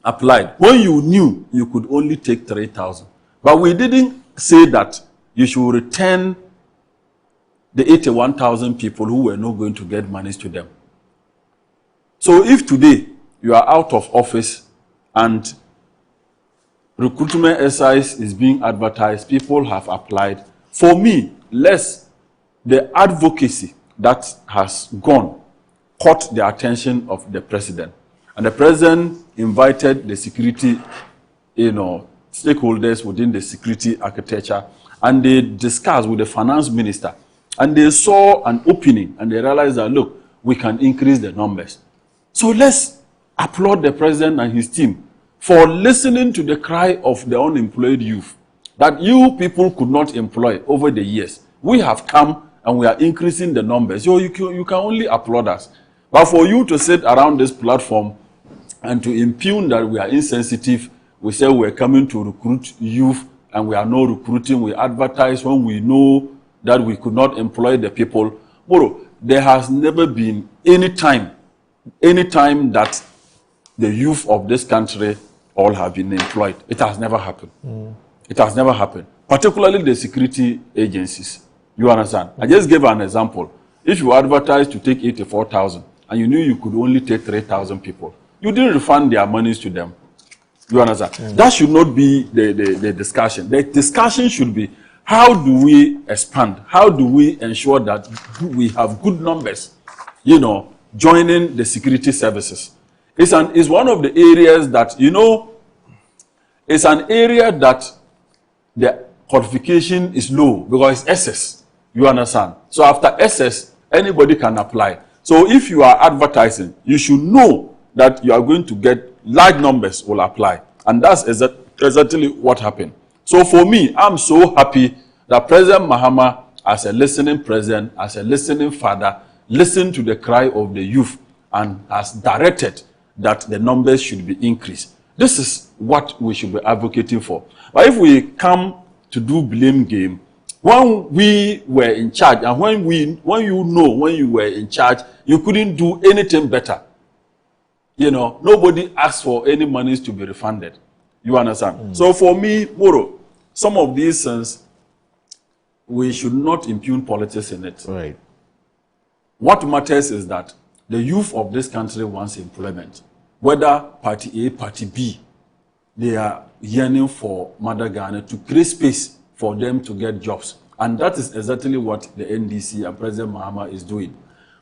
applied when you knew you could only take 3,000. But we didn't say that you should return the 81,000 people who were not going to get monies to them. So if today you are out of office and recruitment exercise is being advertised, people have applied, for me, the advocacy that has gone caught the attention of the president. And the president invited the security, stakeholders within the security architecture, and they discussed with the finance minister, and they saw an opening, and they realized that, look, we can increase the numbers. So let's applaud the president and his team for listening to the cry of the unemployed youth that you people could not employ over the years. We have come and we are increasing the numbers. So you can only applaud us. But for you to sit around this platform and to impugn that we are insensitive, we say we're coming to recruit youth and we are not recruiting, we advertise when we know that we could not employ the people. Bro, there has never been any time that the youth of this country all have been employed. It has never happened. It has never happened. Particularly the security agencies. You understand? I just gave an example. If you advertised to take 84,000 and you knew you could only take 3,000 people, you didn't refund their monies to them. You understand? That should not be the discussion. The discussion should be, how do we expand? How do we ensure that we have good numbers joining the security services. It's one of the areas that, it's an area that the qualification is low because it's SS. You understand? So after SS, anybody can apply. So if you are advertising, you should know that you are going to get large numbers will apply. And that's exactly what happened. So for me, I'm so happy that President Mahama, as a listening president, as a listening father, listened to the cry of the youth and has directed that the numbers should be increased. This is what we should be advocating for. But if we come to do blame game, when we were in charge and when you were in charge, you couldn't do anything better. Nobody asked for any monies to be refunded. You understand? So for me, Moro, some of these things, we should not impugn politics in it. Right. What matters is that the youth of this country wants employment. Whether party A, party B, they are yearning for Mother Ghana to create space for them to get jobs. And that is exactly what the NDC and President Mahama is doing.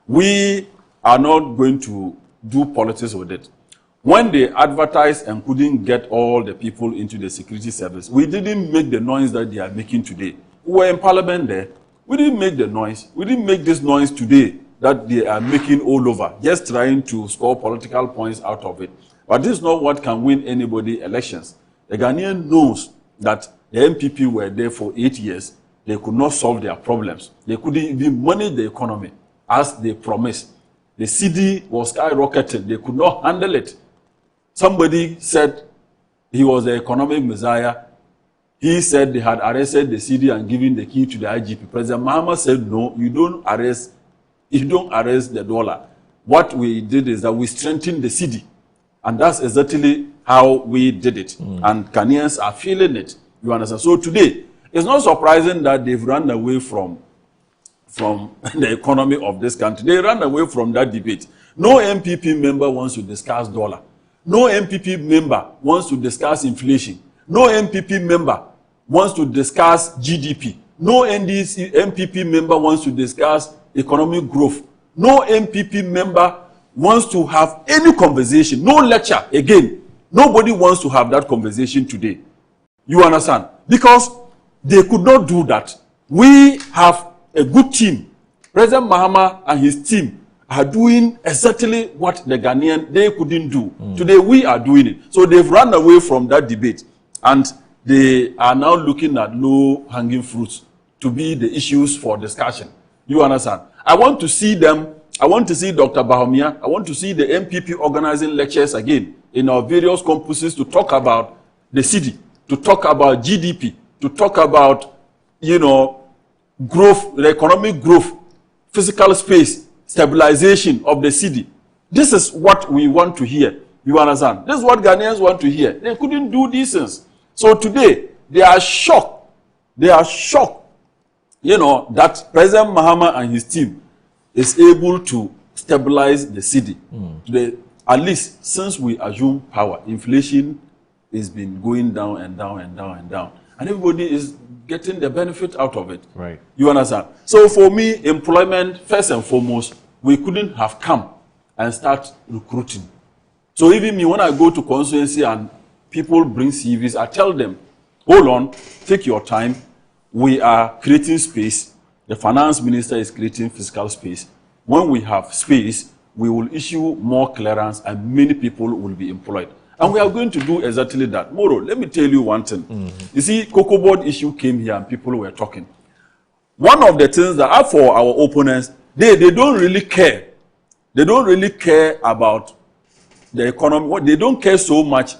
We are not going to do politics with it. When they advertised and couldn't get all the people into the security service, we didn't make the noise that they are making today. We were in parliament there. We didn't make the noise. We didn't make this noise today that they are making all over, just trying to score political points out of it. But this is not what can win anybody elections. The Ghanaian knows that the MPP were there for 8 years. They could not solve their problems. They couldn't even manage the economy as they promised. The cedi was skyrocketing. They could not handle it. Somebody said he was the economic messiah. He said they had arrested the cedi and given the key to the IGP. President Mahama said, no, you don't arrest the dollar. What we did is that we strengthened the cedi. And that's exactly how we did it. And Ghanaians are feeling it. You understand? So today, it's not surprising that they've run away from the economy of this country. They ran away from that debate. No MPP member wants to discuss dollar. No MPP member wants to discuss inflation. No MPP member wants to discuss GDP. No NDC MPP member wants to discuss economic growth. No MPP member wants to have any conversation. No lecture. Again, nobody wants to have that conversation today. You understand? Because they could not do that. We have a good team. President Mahama and his team are doing exactly what the Ghanaian, they couldn't do. Today, we are doing it. So they've run away from that debate. And they are now looking at low-hanging fruits to be the issues for discussion. You understand? I want to see them. I want to see Dr. Bahomia. I want to see the MPP organizing lectures again in our various campuses to talk about the city, to talk about GDP, to talk about, growth, the economic growth, physical space, stabilization of the city. This is what we want to hear. You understand? This is what Ghanaians want to hear. They couldn't do these things. So today, they are shocked. They are shocked, that President Mahama and his team is able to stabilize the city. At least since we assumed power, inflation has been going down and down and down and down. And everybody is getting the benefit out of it. Right. You understand? So for me, employment, first and foremost, we couldn't have come and start recruiting. So even me, when I go to constituency and people bring CVs, I tell them, hold on, take your time. We are creating space. The finance minister is creating physical space. When we have space, we will issue more clearance and many people will be employed. And we are going to do exactly that. Moro, let me tell you one thing. You see, Cocoa Board issue came here and people were talking. One of the things that are for our opponents, they don't really care. They don't really care about the economy. They don't care so much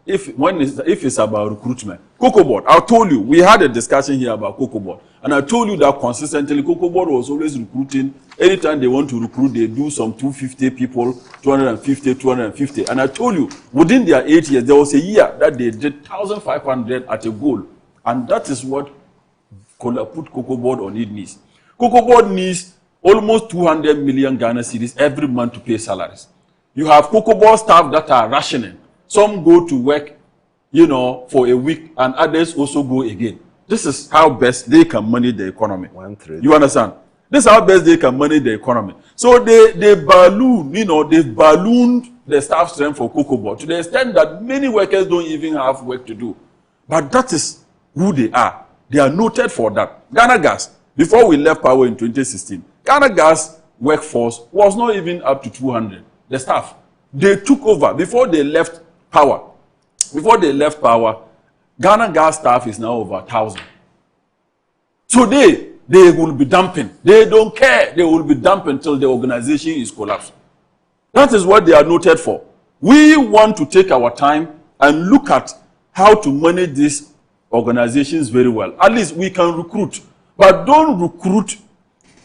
if it's about recruitment. Cocoa Board, I told you, we had a discussion here about Cocoa Board. And I told you that consistently, Cocoa Board was always recruiting. Anytime they want to recruit, they do some 250 people, 250, 250. And I told you, within their 8 years, there was a year that they did 1,500 at a goal. And that is what put Cocoa Board on its knees. Cocoa Board needs almost 200 million Ghana cedis every month to pay salaries. You have Cocoa Board staff that are rationing. Some go to work, for a week, and others also go again. This is how best they can manage the economy. You understand? This is how best they can manage the economy. So they balloon, they've ballooned the staff strength for Cocoa Board to the extent that many workers don't even have work to do. But that is who they are. They are noted for that. Ghana Gas, before we left power in 2016, Ghana Gas workforce was not even up to 200. The staff, they took over before they left power. Before they left power, Ghana Gas staff is now over 1,000. Today, they will be dumping. They don't care. They will be dumping until the organization is collapsed. That is what they are noted for. We want to take our time and look at how to manage these organizations very well. At least we can recruit, but don't recruit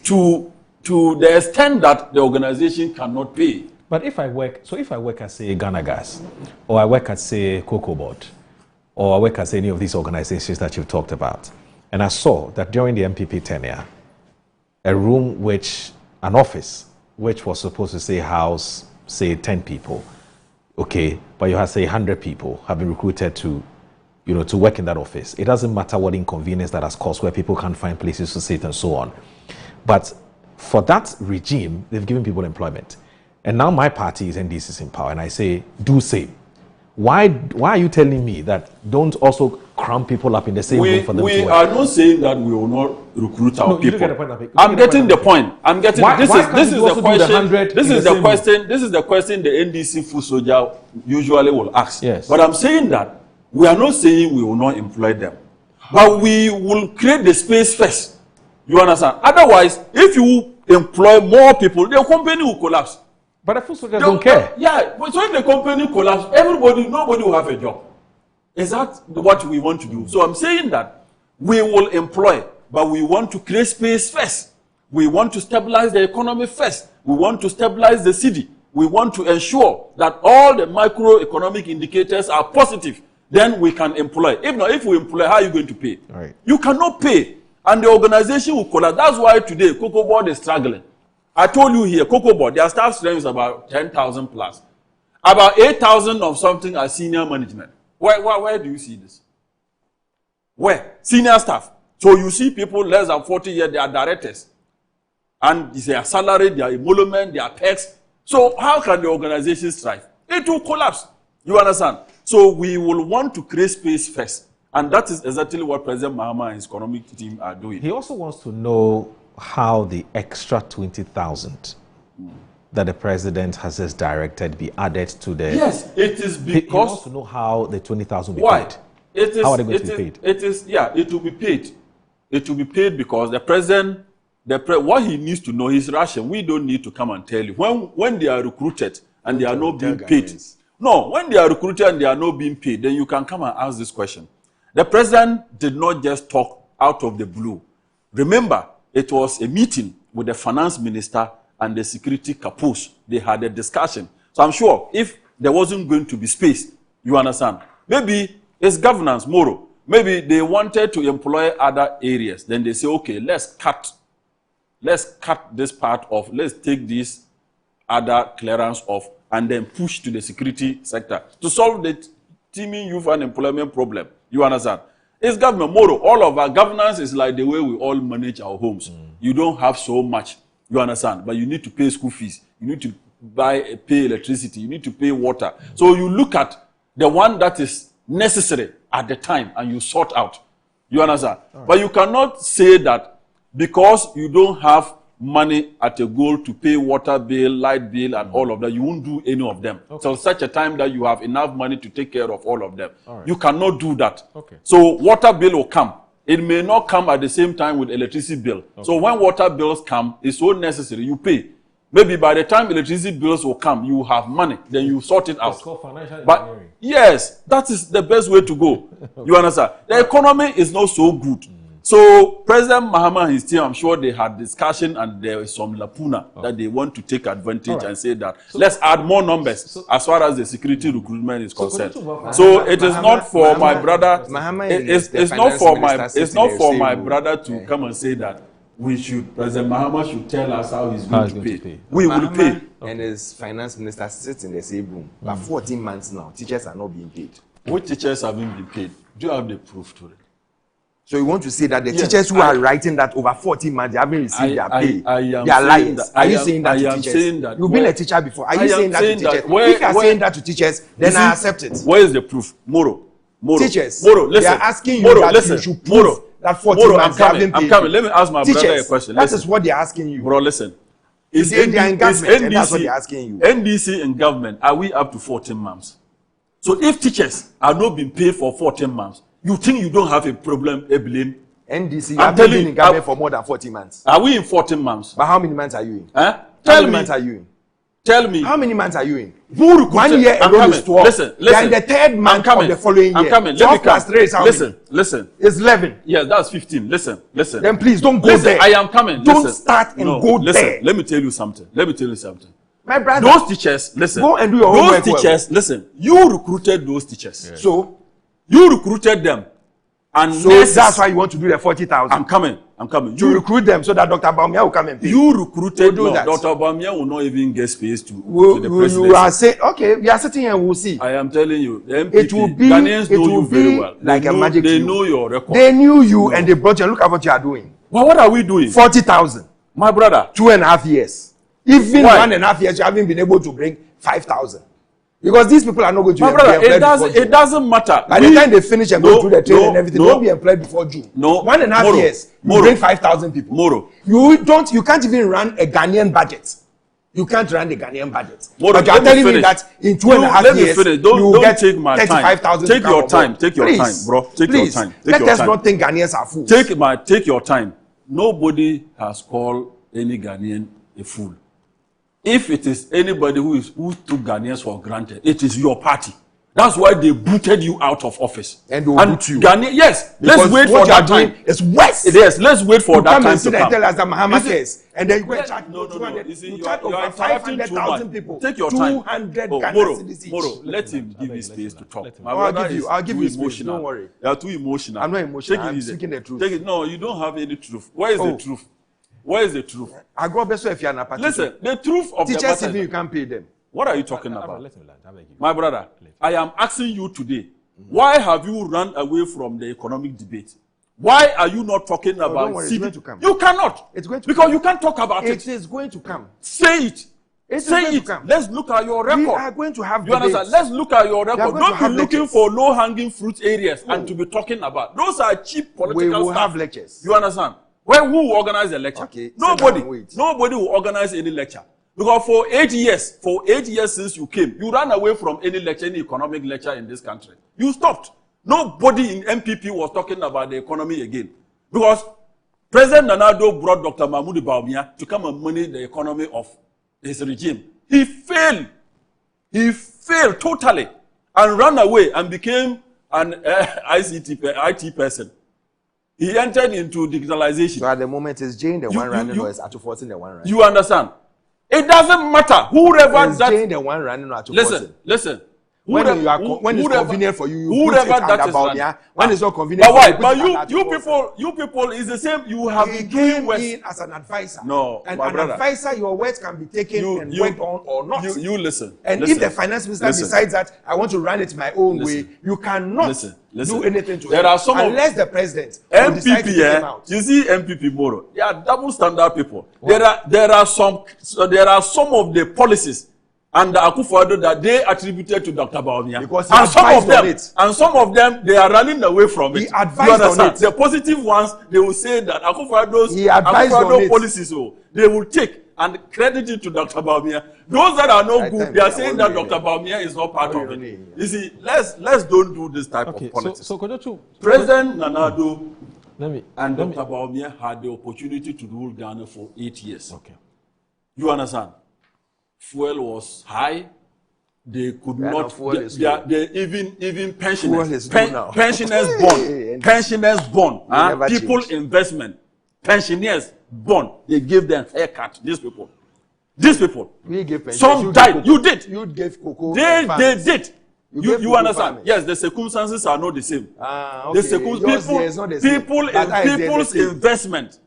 to the extent that the organization cannot pay. But if I work at, say, Ghana Gas, or I work at, say, Cocoa Board, or I work at any of these organizations that you've talked about, and I saw that during the MPP tenure, an office, which was supposed to say house, say 10 people, okay, but you have, say, 100 people have been recruited to work in that office. It doesn't matter what inconvenience that has caused, where people can't find places to sit and so on. But for that regime, they've given people employment. And now my party is NDC is in power, and I say, do same. Why are you telling me that don't also cram people up in the same room for them to work? We are not saying that we will not recruit our people. I'm getting the point. I'm getting this is the question. This is the question the NDC foot soldier usually will ask. Yes. But I'm saying that we are not saying we will not employ them, but we will create the space first. You understand? Otherwise, if you employ more people, the company will collapse. But the food soldiers don't care. Yeah, but so if the company collapses, nobody will have a job. Is that what we want to do? So I'm saying that we will employ, but we want to create space first. We want to stabilize the economy first. We want to stabilize the city. We want to ensure that all the microeconomic indicators are positive. Then we can employ. If not, if we employ, how are you going to pay? Right. You cannot pay, and the organization will collapse. That's why today Cocoa Board is struggling. I told you here, Cocoa Board, their staff strength is about 10,000 plus. About 8,000 of something are senior management. Where do you see this? Where? Senior staff. So you see people less than 40 years, they are directors. And their salary, their emolument, their perks. So how can the organization thrive? It will collapse. You understand? So we will want to create space first. And that is exactly what President Mahama and his economic team are doing. He also wants to know how the extra 20,000 that the president has just directed be added to the... Yes, it is because... He wants to know how the 20,000 will be why? paid. How are they going to be paid? It will be paid. It will be paid because the president, what he needs to know is ration. We don't need to come and tell you. When they are recruited and they are not being paid... No, when they are recruited and they are not being paid, then you can come and ask this question. The president did not just talk out of the blue. Remember, it was a meeting with the finance minister and the security capos. They had a discussion. So I'm sure if there wasn't going to be space, you understand, maybe it's governance, moral. Maybe they wanted to employ other areas. Then they say, okay, let's cut this part off. Let's take this other clearance off and then push to the security sector to solve the teeming youth unemployment problem. You understand? It's government moral. All of our governance is like the way we all manage our homes. You don't have so much, you understand, but you need to pay school fees. You need to pay electricity. You need to pay water. So you look at the one that is necessary at the time and you sort out. You understand? Right. But you cannot say that because you don't have money at a goal to pay water bill, light bill, and all of that, you won't do any of them. Okay. So such a time that you have enough money to take care of all of them. All right. You cannot do that. Okay. So water bill will come. It may not come at the same time with electricity bill. Okay. So when water bills come, it's so necessary, you pay. Maybe by the time electricity bills will come, you have money, then you sort it out. It's called financial but engineering. Yes, that is the best way to go. Okay. You understand? The economy is not so good. So President Mahama and his team, I'm sure they had discussion and there is some lacuna that they want to take advantage and say that let's add more numbers as far as the security recruitment is concerned. So it is not for my brother. It's not for my brother to come and say that President Mahama should tell us how he's going to pay. We will pay. And his finance minister sits in the same room. But 14 months now, teachers are not being paid. Which teachers are being paid? Do you have the proof to it? So you want to say that the Yes, teachers who are writing that over 14 months, they haven't received their pay. I am they are saying liars. that- Are you I am- saying that I to am teachers? saying that You've been where- a teacher before. Are I you am saying that to saying that teachers? where- If you are where- saying that to teachers, then I accept it. Where is the proof? Moro. Teachers, Moro, they listen. are asking you Moro, that listen. you should prove Moro, that 14 Moro, months they haven't I'm paid coming. you. Let me ask my brother a Teachers, question. that Listen. is what they are asking you. Bro, listen. They are in government, and that's what they're asking you. NDC and government, are we up to 14 months? So if teachers are not being paid for 14 months, you think you don't have a problem, a blame? NDC, you I'm have telling been you, in government for more than 40 months. Are we in 14 months? But how many months are you in? Huh? How Tell many me. months are you in? Tell me. How many months are you in? Who 1 year I'm alone coming. is 12. Listen. They are in the third month of the following year. I'm coming. 12 plus 3 is how Listen. many? Listen. It's 11. Yes, that's 15. Listen. Then please don't go Listen, there. I am coming. Don't Listen. start and No, go listen. there. Let me tell you something. My brother. Those teachers, listen. Go and do your Those homework well. teachers, listen. You recruited those teachers. So you recruited them. And So nurses- that's why you want to do the 40,000. I'm coming. To recruit them so that Dr. Baumia will come and pay. You recruited do no, that. Dr. Bamia will not even get space to the You presidency. are saying, okay, we are sitting here and we'll see. I am telling you, the MPP, It will be, Ghanaians it know will you very be well. like they a know, magic They cube. know your record. They knew you and they brought you. Look at what you are doing. Well, what are we doing? 40,000. My brother. 2.5 years. Even Why? 1.5 years, you haven't been able to bring 5,000. Because these people are not going to My be brother, employed it doesn't, before it June. doesn't matter. By the time they finish and go through the training and everything, they no. won't be employed before June. No. 1.5 Moro, years, you Moro. bring 5,000 people. Moro. You can't even run a Ghanaian budget. You can't run the Ghanaian budget. Moro, But you are let me telling me finish. that in 2.5 Let me years, finish. you Don't will get take my time. 35,000. Take your time. Take your time, bro. Take your Please, time. Take let your us time. not think Ghanaians are fools. Take your time. Nobody has called any Ghanaian a fool. If it is anybody who took Ghanaians for granted, it is your party. That's why they booted you out of office. And they will boot you. Yes, Because let's wait what for you are that time. doing is worse. Yes, let's wait for You that come time and sit to and come. tell us that Muhammad Listen, says, and then you go and charge No. 200. You see, You you charge are over interrupting too 500,000 much. people. Take your time. 200 Oh, Ghana Moro, cedis each. Moro, let him give you space to talk. My I'll brother give you- is I'll give too you space, emotional. don't worry. You are too emotional. I'm not emotional, Take it I'm easy. speaking the truth. Take it. No, you don't have any truth. Where is Oh. the truth? Where is the truth? I go best if you are not Listen, the truth of the teachers matter. even you can't pay them. What are you talking about? My brother, I am asking you today, why have you run away from the economic debate? Why are you not talking don't about worry, it's going to come. You cannot. It's going to because come. you can't talk about it. It is going to come. Say it. It is Say going to it. come. Let's look at your record. We are going to have You understand? debates. Let's look at your We are record. going to Don't have be looking lectures. for low-hanging fruit areas and to be talking about. Those are cheap political We will stuff. have lectures. You understand? Who will organize the lecture? Okay, Nobody. sit down and wait. Nobody will organize any lecture. Because for 8 years since you came, you ran away from any lecture, any economic lecture in this country. You stopped. Nobody in MPP was talking about the economy again. Because President Nana Addo brought Dr. Mahmoud Bawumia to come and manage the economy of his regime. He failed. He failed totally and ran away and became an IT person. He entered into digitalization. So at the moment, is Jane the one running or is Atu14 the one running? You understand? It doesn't matter. Whoever Is that. Jane the one running or Atu14? Listen. When it's convenient for you, you put it under Bawumia. When it's not convenient But why? for But you, put it under Atu14. you people is the same. You have He been doing came worse. in as an advisor. No, and my an brother. advisor, your words can be taken and worked on or not. You listen. And listen, if the finance minister listen. decides that I want to run it my own Listen. way, you cannot Listen. do anything to There it are some unless the president will decide to take him MPP. out. You see MPP Moro. They are double standard people. There are some of the policies and Akufo-Addo that they attributed to Dr. Bawumia. Because he and advised some of them they are running away from it. He advised on it. The positive ones, they will say that He advised on Akufo-Addo it. policies, they will take and credit it to Dr. Bawumia. Those that are not good, they are saying that Dr. Bawumia is not part of it. You see, let's don't do this type of politics. So Kojotu, President Nana Addo and let me- Dr. Bawumia had the opportunity to rule Ghana for 8 years. Okay. You understand? Fuel was high. They could Ghana not. fuel is They even pensioners. Fuel is low now. Pensioners born. Pensioners born. never People change. investment. Pensioners born. They gave them haircut. These people. These people. We gave pensions. Some You died. gave You did. You gave cocoa. They did. You You gave cocoa understand? farmers. Yes, the circumstances are not the same. Okay. The Yours there is not the same. people's But ours is the same. investment,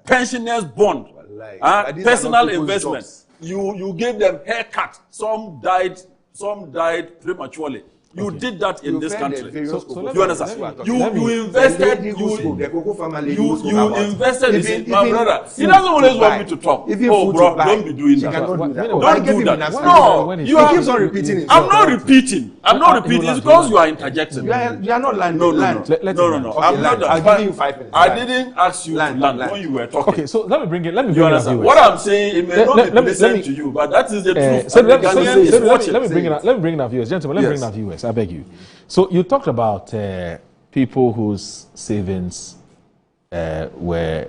pensioners bond, But these are personal not people's investment. jobs. You gave them haircut. Some died prematurely. You did that in this country. So You understand? You invested. You invested. My brother, he doesn't always want me to talk. Oh, bro, don't be doing that. Don't do that. No, you keeps on repeating it. I'm not repeating. It's because you are interjecting. You are not land. No. I'm not. I'll give you 5 minutes. I didn't ask you to land when you were talking. Okay, so let me bring it. What I'm saying, it may not be pleasant to you, but that is the truth. So let me bring in our viewers, gentlemen. Let me bring in our viewers. I beg you. So you talked about people whose savings were.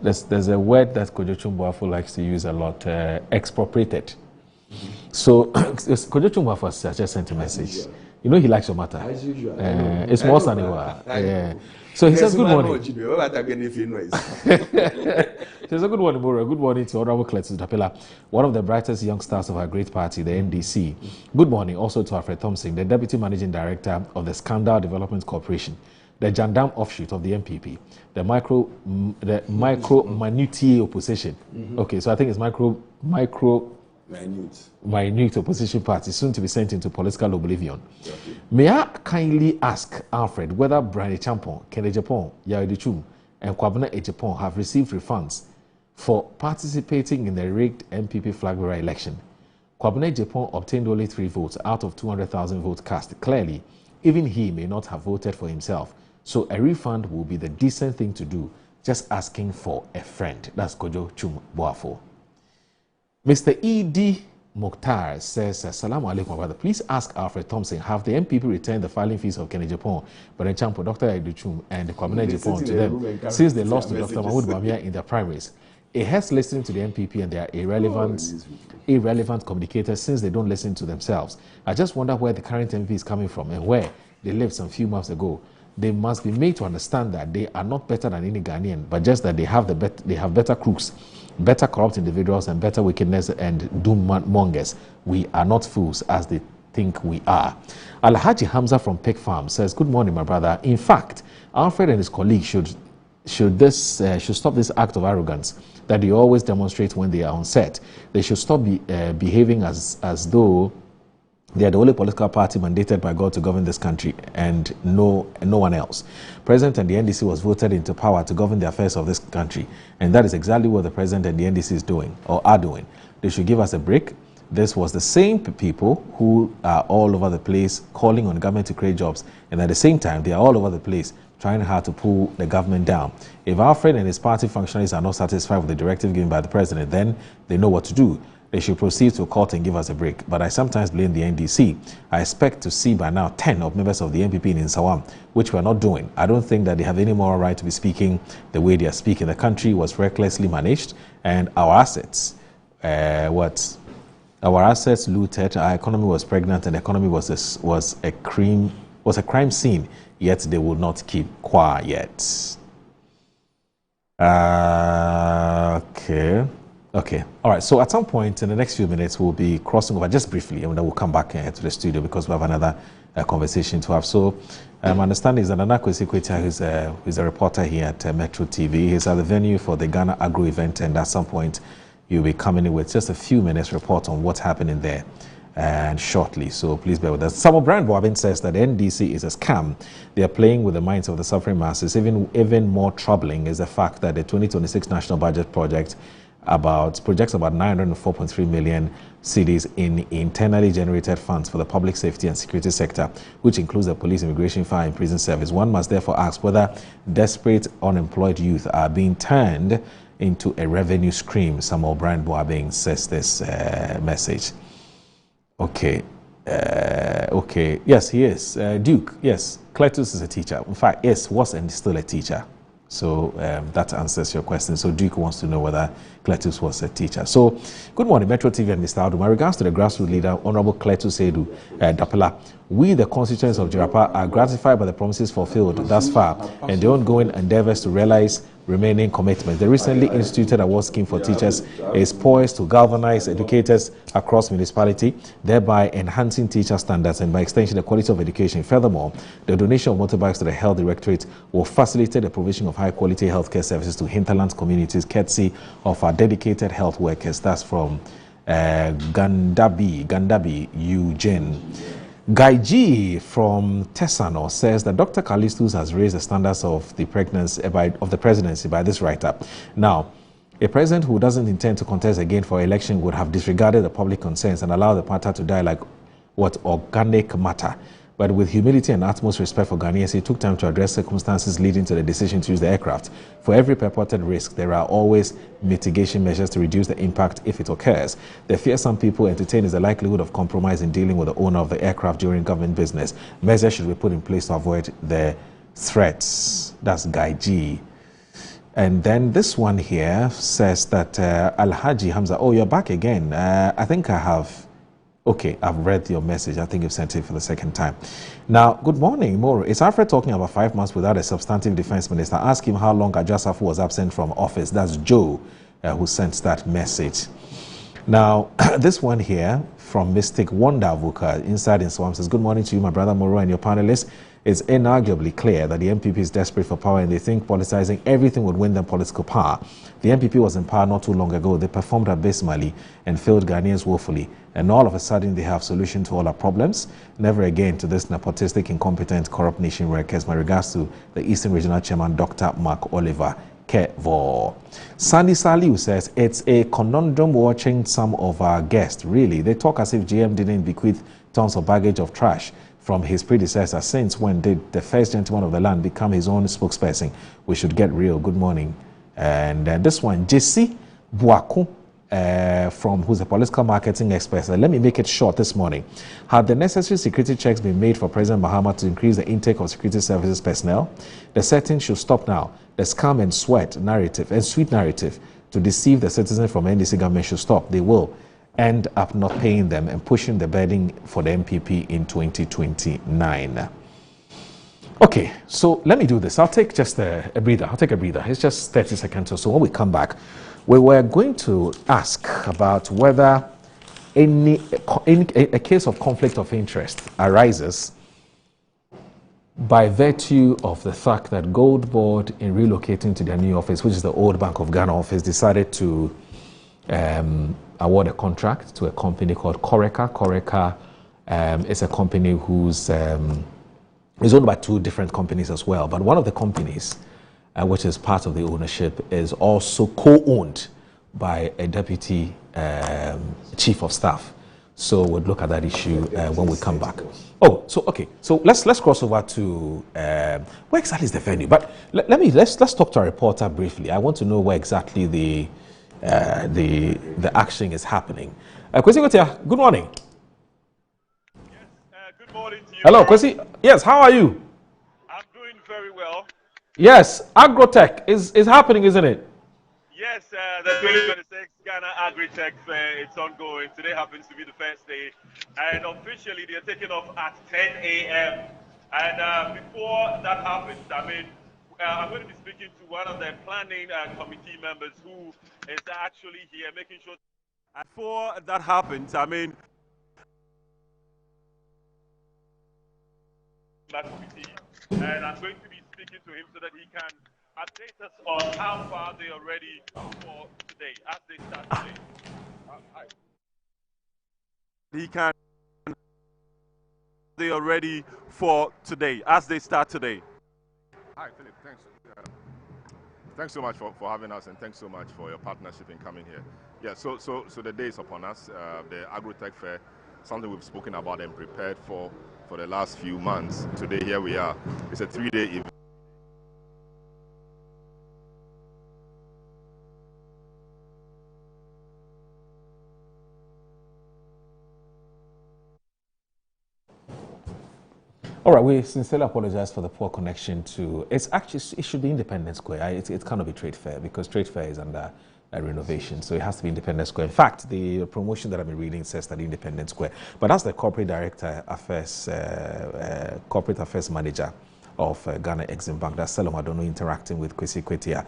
There's a word that Kojo Chumbuafo likes to use a lot, expropriated. So Kojo Chumbuafo has just sent a message. You know he likes your matter. It's more than a So he says, good morning. He says, good morning, Bora. Good morning to Honorable Cletus Dapela, one of the brightest young stars of our great party, the NDC. Good morning also to Alfred Thompson, the Deputy Managing Director of the Scandal Development Corporation, the Jandam offshoot of the MPP, the micro minutiae opposition. Okay, so I think it's minute opposition party, soon to be sent into political oblivion. Okay. May I kindly ask Alfred whether Brian Champon, Kennedy Japan, Yaudichum, and Kwabena Ejapon have received refunds for participating in the rigged MPP flag bearer election? Kwabena Japan obtained only 3 votes out of 200,000 votes cast. Clearly, even he may not have voted for himself. So a refund will be the decent thing to do, just asking for a friend. That's Kojo Chumbuafo. Mr. E.D. Mukhtar says, Assalamu alaikum, brother. Please ask Alfred Thompson, have the MPP returned the filing fees of Kennedy Japan, Berenchampo, Dr. Educhum, and the Kwabena Japan to them since they lost to Dr. Mahmoud Bamia in their primaries? It has listening to the MPP and their irrelevant communicators since they don't listen to themselves. I just wonder where the current MP is coming from and where they lived some few months ago. They must be made to understand that they are not better than any Ghanaian, but just that they have better crooks, better corrupt individuals, and better wickedness and doom-mongers. We are not fools as they think we are. Alhaji Hamza from Pig Farm says, good morning, my brother. In fact, Alfred and his colleagues should stop this act of arrogance that they always demonstrate when they are on set. They should stop behaving as though they are the only political party mandated by God to govern this country and no one else. President and the NDC was voted into power to govern the affairs of this country, and that is exactly what the President and the NDC is doing or are doing. They should give us a break. This was the same people who are all over the place calling on government to create jobs, and at the same time they are all over the place trying hard to pull the government down. If Alfred and his party functionaries are not satisfied with the directive given by the President, then they know what to do. They should proceed to court and give us a break. But I sometimes blame the NDC. I expect to see by now 10 of members of the MPP in Nsawam, which we are not doing. I don't think that they have any moral right to be speaking the way they are speaking. The country was recklessly managed, and our assets, our assets looted. Our economy was pregnant, and the economy was a crime scene. Yet they will not keep quiet. Okay. All right. So at some point in the next few minutes, we'll be crossing over just briefly, and then we'll come back to the studio because we have another conversation to have. So my understanding is that Nana Kwesi Kwetia, who's a reporter here at Metro TV, he's at the venue for the Ghana Agro event, and at some point you'll be coming in with just a few minutes report on what's happening there. And shortly, so please bear with us. Samuel Brian Boabin says that the NDC is a scam. They are playing with the minds of the suffering masses. Even more troubling is the fact that the 2026 National Budget projects about 904.3 million cedis in internally generated funds for the public safety and security sector, which includes the police, immigration, fire, and prison service. One must therefore ask whether desperate unemployed youth are being turned into a revenue stream. Samuel Brian Boabin says this message. Okay. Yes, he is. Duke, yes. Cletus is a teacher. In fact, yes, was and is still a teacher. So that answers your question. So Duke wants to know whether Cletus was a teacher. So good morning, Metro TV and Mr. Adu. My regards to the grassroots leader, Honorable Cletus Edu Dapela. We, the constituents of Jirapa, are gratified by the promises fulfilled thus far and the ongoing endeavors to realize remaining commitments. The recently instituted award scheme for teachers is poised to galvanize educators across municipality, thereby enhancing teacher standards and by extension the quality of education. Furthermore, the donation of motorbikes to the Health Directorate will facilitate the provision of high-quality healthcare services to hinterland communities, courtesy of our dedicated health workers. That's from Gandabi Eugene. Guy G from Tesano says that Dr. Callistus has raised the standards of the presidency by this write-up. Now, a president who doesn't intend to contest again for election would have disregarded the public concerns and allowed the matter to die like organic matter. But with humility and utmost respect for Ghanaians, he took time to address circumstances leading to the decision to use the aircraft. For every purported risk, there are always mitigation measures to reduce the impact if it occurs. The fear some people entertain is the likelihood of compromise in dealing with the owner of the aircraft during government business. Measures should be put in place to avoid the threats. That's Guy G. And then this one here says that Alhaji Hamza, oh, you're back again. I think I have... Okay, I've read your message. I think you've sent it for the second time. Now, good morning, Moro. Is Alfred talking about 5 months without a substantive defense minister? Ask him how long Ajasafu was absent from office. That's Joe who sent that message. Now, this one here from Mystic Wonder Vuka inside in Swamp says, good morning to you, my brother Moro, and your panelists. It's inarguably clear that the MPP is desperate for power and they think politicizing everything would win them political power. The MPP was in power not too long ago. They performed abysmally and failed Ghanaians woefully. And all of a sudden, they have solution to all our problems. Never again to this nepotistic, incompetent, corrupt nation workers. My regards to the Eastern Regional Chairman, Dr. Mark Oliver Kevo. Sandy Saliu says, it's a conundrum watching some of our guests. Really, they talk as if GM didn't bequeath tons of baggage of trash from his predecessor. Since when did the first gentleman of the land become his own spokesperson? We should get real. Good morning. And this one, Jesse Buaku, from who's a political marketing expert. Let me make it short this morning. Had the necessary security checks been made for President Mahama to increase the intake of security services personnel? The setting should stop now. The scam and sweet narrative to deceive the citizens from NDC government should stop. They will end up not paying them and pushing the burden for the MPP in 2029. Okay, so let me do this. I'll take just a breather. I'll take a breather. It's just 30 seconds or so. When we come back, we were going to ask about whether a case of conflict of interest arises by virtue of the fact that Gold Board, in relocating to their new office, which is the old Bank of Ghana office, decided to award a contract to a company called Koreka. Koreka is a company whose is owned by 2 different companies as well. But one of the companies, which is part of the ownership, is also co-owned by a deputy chief of staff. So we'll look at that issue when we come back. Oh, so okay. So let's cross over to where exactly is the venue? But let's talk to our reporter briefly. I want to know where exactly the action is happening. Kwesi Kotia, good morning. Yes, good morning to you. Hello, Kwesi. Yes, how are you? I'm doing very well. Yes, Agrotech is happening, isn't it? Yes, the 2026 Ghana Agritech Fair, it's ongoing. Today happens to be the first day. And officially, they're taking off at 10 a.m. And before that happens, I'm going to be speaking to one of the planning committee members who is actually here making sure. And before that happens, that committee, and I'm going to be speaking to him so that he can update us on how far they are ready for today, as they start today. They are ready for today, as they start today. Hi, Philip. Thanks. Thanks so much for having us, and thanks so much for your partnership in coming here. Yeah, so the day is upon us. The Agrotech Fair, something we've spoken about and prepared for the last few months. Today, here we are. It's a 3-day event. All right, we sincerely apologize for the poor connection to. It should be Independence Square. It cannot be Trade Fair because Trade Fair is under renovation, so it has to be Independence Square. In fact, the promotion that I've been reading says that Independence Square, but that's the corporate director affairs, corporate affairs manager of Ghana Exim Bank. That's Selom Adono interacting with Kwesi Kotia,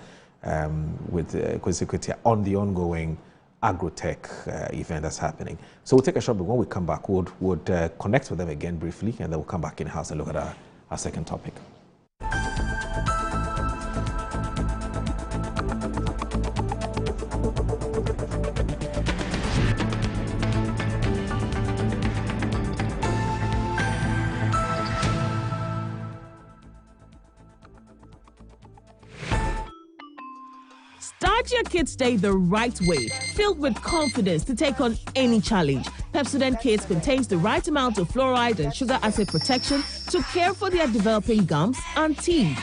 on the ongoing Agrotech event that's happening. So we'll take a short break. When we come back, we'll connect with them again briefly, and then we'll come back in-house and look at our second topic. Start your kids' day the right way, filled with confidence to take on any challenge. Pepsodent Kids contains the right amount of fluoride and sugar acid protection to care for their developing gums and teeth.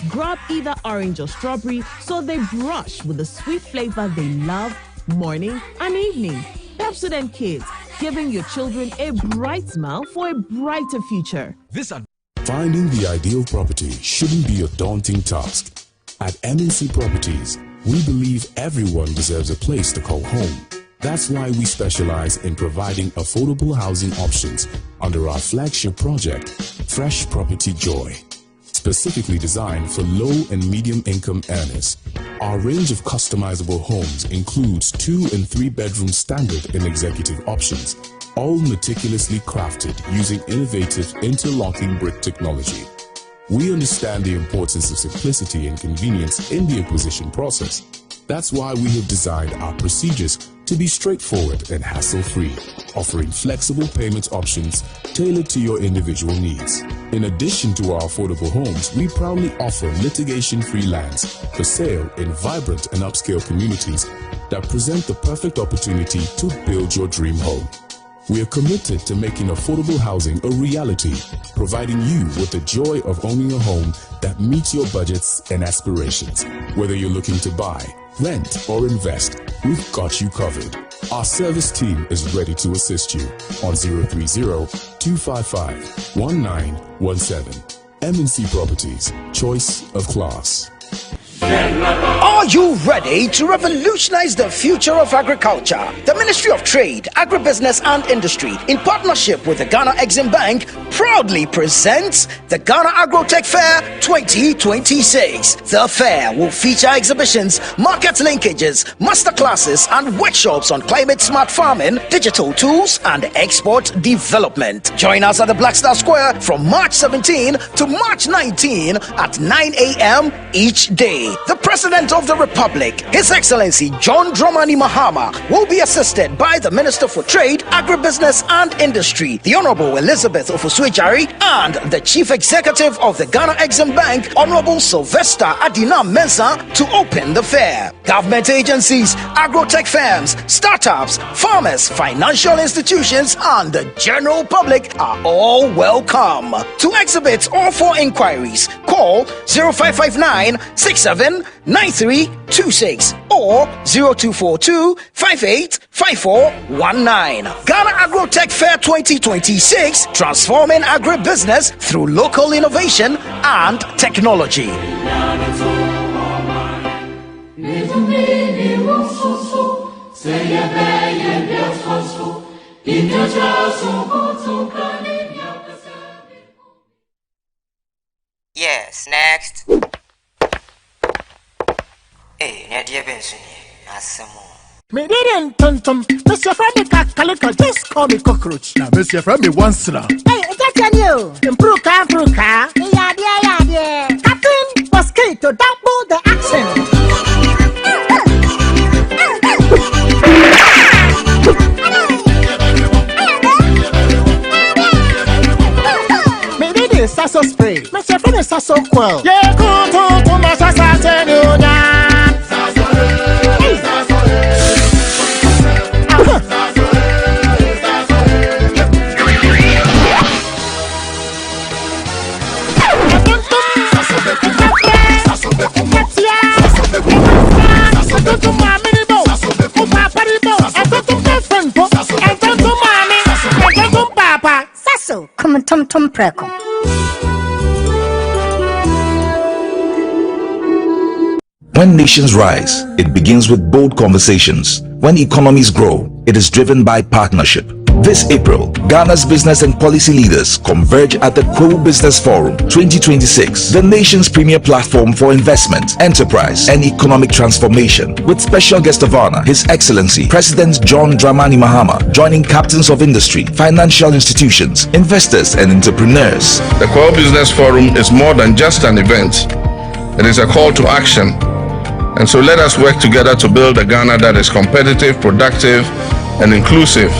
Grab either orange or strawberry so they brush with the sweet flavor they love morning and evening. Pepsodent Kids, giving your children a bright smile for a brighter future. Finding the ideal property shouldn't be a daunting task. At MNC Properties, we believe everyone deserves a place to call home. That's why we specialize in providing affordable housing options under our flagship project, Fresh Property Joy. Specifically designed for low and medium income earners. Our range of customizable homes includes 2 and 3 bedroom standard and executive options, all meticulously crafted using innovative interlocking brick technology. We understand the importance of simplicity and convenience in the acquisition process. That's why we have designed our procedures to be straightforward and hassle-free, offering flexible payment options tailored to your individual needs. In addition to our affordable homes, we proudly offer litigation-free lands for sale in vibrant and upscale communities that present the perfect opportunity to build your dream home. We are committed to making affordable housing a reality, providing you with the joy of owning a home that meets your budgets and aspirations. Whether you're looking to buy, rent, or invest, we've got you covered. Our service team is ready to assist you on 030-255-1917. MNC Properties, choice of class. Are you ready to revolutionize the future of agriculture? The Ministry of Trade, Agribusiness and Industry, in partnership with the Ghana Exim Bank, proudly presents the Ghana Agrotech Fair 2026. The fair will feature exhibitions, market linkages, masterclasses, and workshops on climate-smart farming, digital tools, and export development. Join us at the Black Star Square from March 17 to March 19 at 9 a.m. each day. The President of the Republic, His Excellency John Dramani Mahama, will be assisted by the Minister for Trade, Agribusiness and Industry, the Honorable Elizabeth Ofosu-Jari, and the Chief Executive of the Ghana Exim Bank, Honorable Sylvester Adina Mensah, to open the fair. Government agencies, agrotech firms, startups, farmers, financial institutions, and the general public are all welcome. To exhibit or for inquiries, call 0559 679326 or 0242 585419. Ghana Agrotech Fair 2026, transforming agribusiness through local innovation and technology. Yes, next. Hey, Nadia Benson, me didn't tum. Mr. Freddy Kalika, just call me cockroach. Now, Mr. Freddy once now. Hey, that's you. Improve car. Yeah. Captain Mosquito, double the action. Me did it, Sasso spray. Mr. Freddy Sasso quell. Yeah, go to my Sasso, come on, Tom Preco. When nations rise, it begins with bold conversations. When economies grow, it is driven by partnership. This April, Ghana's business and policy leaders converge at the Pro Business Forum 2026, the nation's premier platform for investment, enterprise, and economic transformation, with special guest of honor, His Excellency President John Dramani Mahama, joining captains of industry, financial institutions, investors, and entrepreneurs. The Pro Business Forum is more than just an event. It is a call to action. And so let us work together to build a Ghana that is competitive, productive, and inclusive,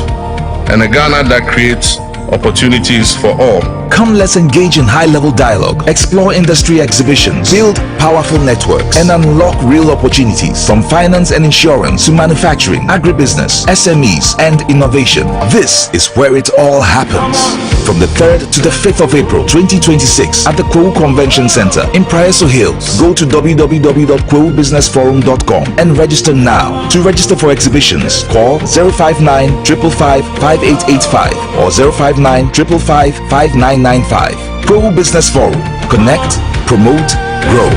and a Ghana that creates opportunities for all. Come, let's engage in high-level dialogue, explore industry exhibitions, build powerful networks, and unlock real opportunities from finance and insurance to manufacturing, agribusiness, SMEs, and innovation. This is where it all happens. From the 3rd to the 5th of April 2026 at the Kwewu Convention Center in Praeso Hills. Go to www.kwewubusinessforum.com and register now. To register for exhibitions, call 059 555 5885 or 059 555 5995. Kwewu Business Forum. Connect, promote, grow.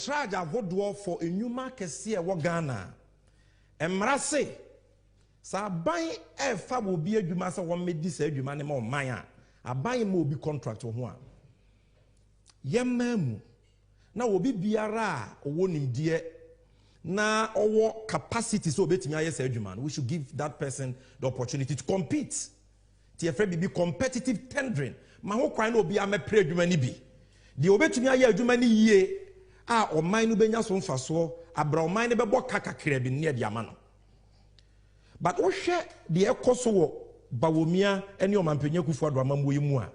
Charge ahodoɔ for enyuma kɛseɛ wɔ Ghana. Mmara se sa aban ɛfa wo bi adwuma sɛ wɔn medi sa adwuma ne ma ɔman a aban ma obi contract ho a yɛmma mu na obi biara a ɔwɔ nimdeɛ na ɔwɔ capacity so obetumi ayɛ sa adwuma no we should give that person the opportunity to compete. Ti yɛfrɛ bi competitive tendering ma ho kwan na obi amɛpre adwuma ni bi deɛ obetumi ayɛ adwuma ni yie a ɔman no benya so mfasoɔ abra ɔman no bɛbɔ kakakra bi ne de ama no but wohwɛ deɛ ɛkɔ so wɔ Bawomia ɛne ɔmampanya Kufuor amammuo yi mu a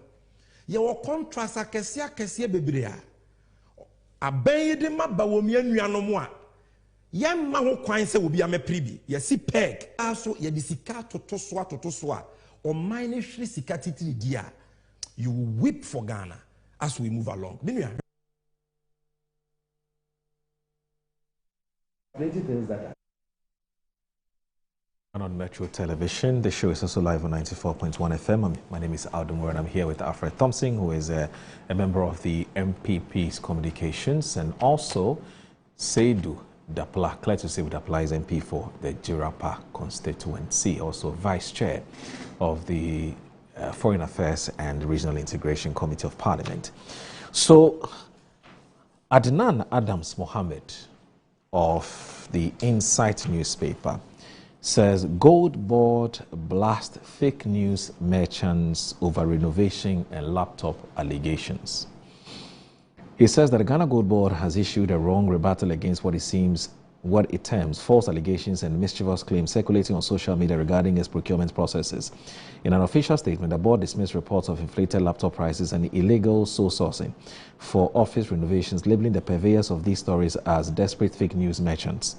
yɛwɔ contrast akɛseɛ bebree a aban yi de ma Bawomia nuanom a yɛmma ho kwan sɛ obi amɛpiri bi yɛsi peg aso yɛde sika toto so a ɔman no hwere sika titiri di a you will weep for Ghana as we move along. On Metro Television, the show is also live on 94.1 FM. My name is Aldemore and I'm here with Alfred Thompson, who is a member of the MPP's communications, and also Seidu Dapla, Claire to say Dapla is MP for the Jirapa constituency, also Vice Chair of the Foreign Affairs and Regional Integration Committee of Parliament. So, Adnan Adams Mohammed of the Insight newspaper says Gold Board blast fake news merchants over renovation and laptop allegations. He says that the Ghana Gold Board has issued a wrong rebuttal against what it terms false allegations and mischievous claims circulating on social media regarding its procurement processes. In an official statement, the board dismissed reports of inflated laptop prices and illegal sole sourcing for office renovations, labeling the purveyors of these stories as desperate fake news merchants.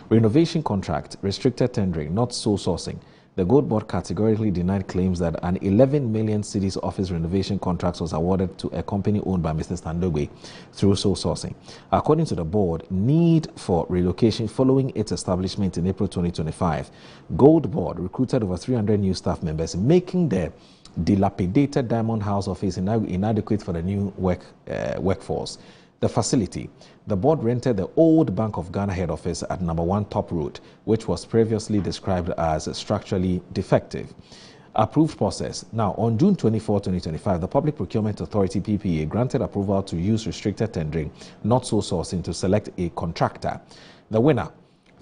Renovation contract, restricted tendering, not sole sourcing. The Gold Board categorically denied claims that an 11 million cedis office renovation contract was awarded to a company owned by Mr. Standogwe through sole sourcing. According to the board, need for relocation following its establishment in April 2025, Gold Board recruited over 300 new staff members, making the dilapidated Diamond House office inadequate for the new workforce. The facility. The board rented the old Bank of Ghana head office at number 1 Top Road, which was previously described as structurally defective. Approved process. Now, on June 24, 2025, the Public Procurement Authority, PPA, granted approval to use restricted tendering, not sole sourcing, to select a contractor. The winner.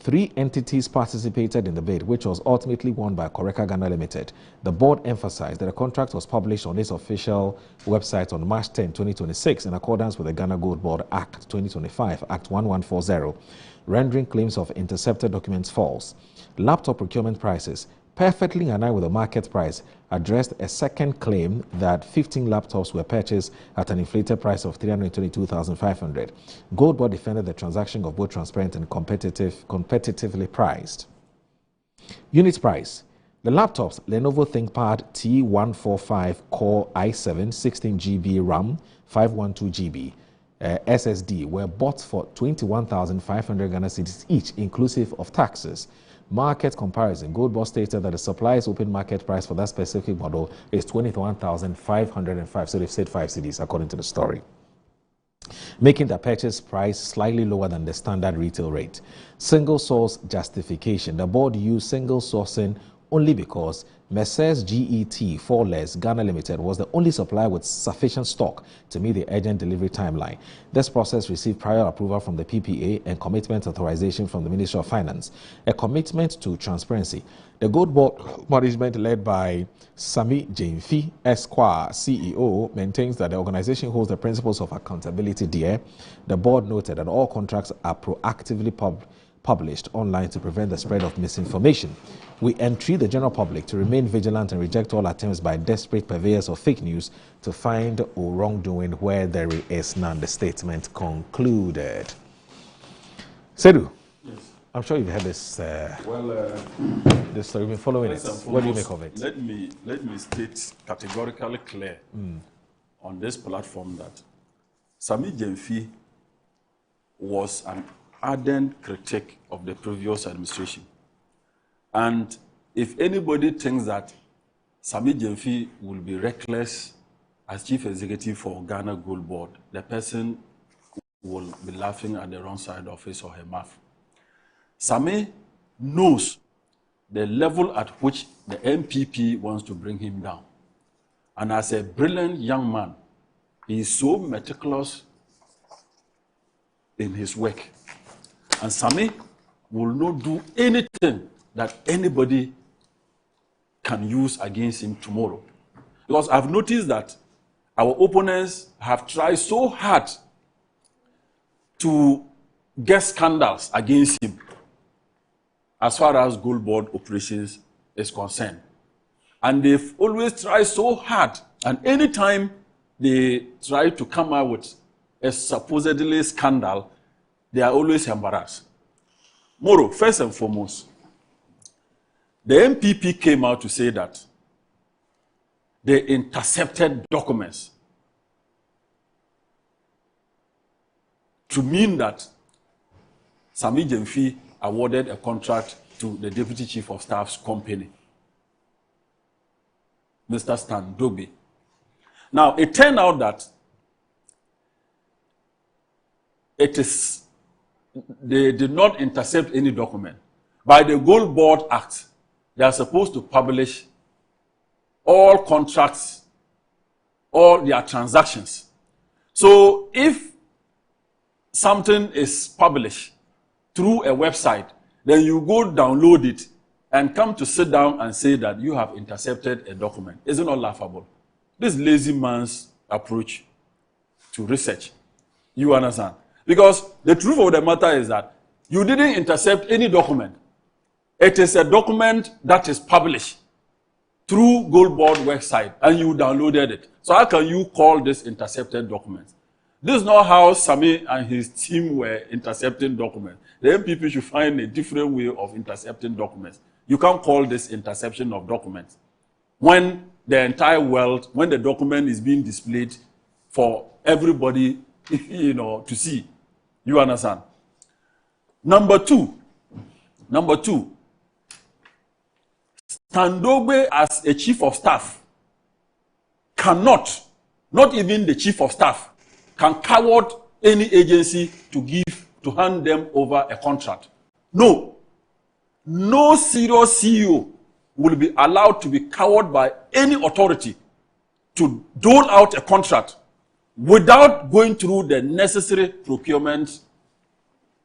3 entities participated in the bid, which was ultimately won by Koreka Ghana Limited. The board emphasized that the contract was published on its official website on March 10, 2026, in accordance with the Ghana Gold Board Act 2025, Act 1140, rendering claims of intercepted documents false. Laptop procurement prices, perfectly in line with the market price, addressed a second claim that 15 laptops were purchased at an inflated price of 322,500. Gold Board defended the transaction of both transparent and competitively priced. Unit price. The laptops Lenovo ThinkPad T145 Core i7 16GB RAM 512GB SSD were bought for 21,500 Ghana cedis each, inclusive of taxes. Market comparison. Gold Board stated that the supplier's open market price for that specific model is 21,505. So they've said 5 cedis according to the story, making the purchase price slightly lower than the standard retail rate. Single source justification. The board used single sourcing only because Messrs GET Forless Ghana Limited was the only supplier with sufficient stock to meet the urgent delivery timeline. This process received prior approval from the PPA and commitment authorization from the Ministry of Finance, a commitment to transparency. The Gold Board management, led by Sami Jemfi, Esquire, CEO, maintains that the organization holds the principles of accountability dear. The board noted that all contracts are proactively published online to prevent the spread of misinformation. We entreat the general public to remain vigilant and reject all attempts by desperate purveyors of fake news to find wrongdoing where there is none, the statement concluded. Sedu, yes. I'm sure you've heard this. This story. You've been following it. What do you make of it? Let me state categorically clear on this platform that Sami Jemfi was an ardent critic of the previous administration. And if anybody thinks that Sami Jemfi will be reckless as chief executive for Ghana Gold Board, the person will be laughing at the wrong side of his or her mouth. Sami knows the level at which the MPP wants to bring him down. And as a brilliant young man, he is so meticulous in his work. And Sami will not do anything that anybody can use against him tomorrow. Because I've noticed that our opponents have tried so hard to get scandals against him as far as Gold Board operations is concerned. And they've always tried so hard, and anytime they try to come out with a supposedly scandal, they are always embarrassed. Moro, first and foremost, the MPP came out to say that they intercepted documents to mean that Sami Jemfi awarded a contract to the Deputy Chief of Staff's company, Mr. Stan Dogbe. Now, it turned out that they did not intercept any document. By the Gold Board Act, they are supposed to publish all contracts, all their transactions. So if something is published through a website, then you go download it and come to sit down and say that you have intercepted a document. Isn't it laughable? This lazy man's approach to research. You understand? Because the truth of the matter is that you didn't intercept any document. It is a document that is published through Gold Board website and you downloaded it. So how can you call this intercepted document? This is not how Sami and his team were intercepting documents. The MPP should find a different way of intercepting documents. You can't call this interception of documents. When the entire world, when the document is being displayed for everybody, to see. You understand? Number two, Stan Dogbe as a chief of staff cannot, not even the chief of staff, can coward any agency to hand them over a contract. No serious CEO will be allowed to be cowered by any authority to dole out a contract without going through the necessary procurement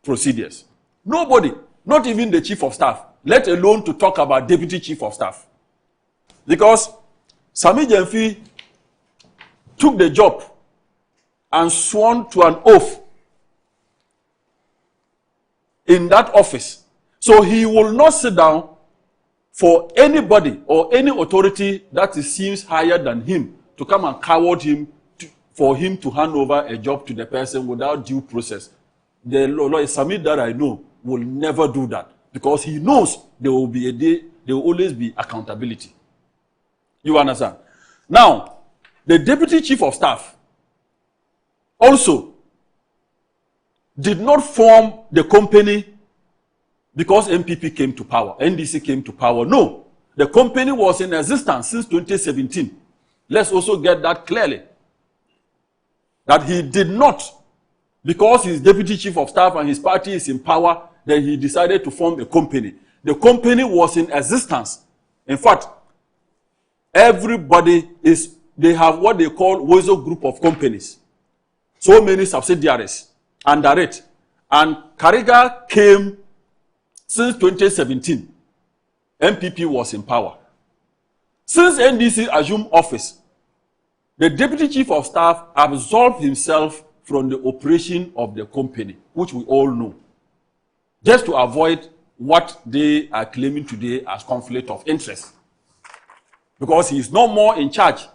procedures. Nobody, not even the chief of staff, let alone to talk about deputy chief of staff. Because Sami Jemfi took the job and sworn to an oath in that office. So he will not sit down for anybody or any authority that seems higher than him to come and coward him for him to hand over a job to the person without due process. The lawyer Sami that I know will never do that because he knows there will be a day, there will always be accountability. You understand? Now, the deputy chief of staff also did not form the company because MPP came to power, NDC came to power. No, the company was in existence since 2017. Let's also get that clearly. That he did not, because he's deputy chief of staff and his party is in power, then he decided to form a company. The company was in existence In fact, everybody they have what they call Wezo group of companies. So many subsidiaries under it. And Kariga came since 2017. MPP was in power. Since NDC assumed office, the Deputy Chief of Staff absolved himself from the operation of the company, which we all know, just to avoid what they are claiming today as conflict of interest. Because he is no more in charge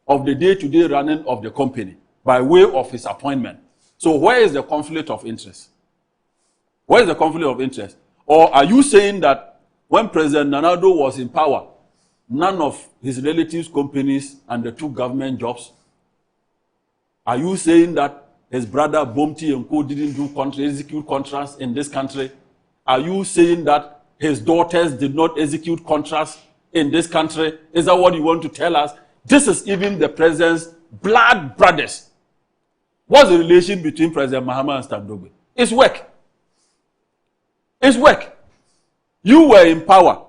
of the day-to-day running of the company by way of his appointment. So where is the conflict of interest? Where is the conflict of interest? Or are you saying that when President Nana Addo was in power, none of his relatives' companies undertook government jobs? Are you saying that his brother Bomti and Co didn't do execute contracts in this country? Are you saying that his daughters did not execute contracts in this country? Is that what you want to tell us? This is even the president's blood brothers. What's the relation between President Mahama and Stamdogbe? It's work. It's work. You were in power.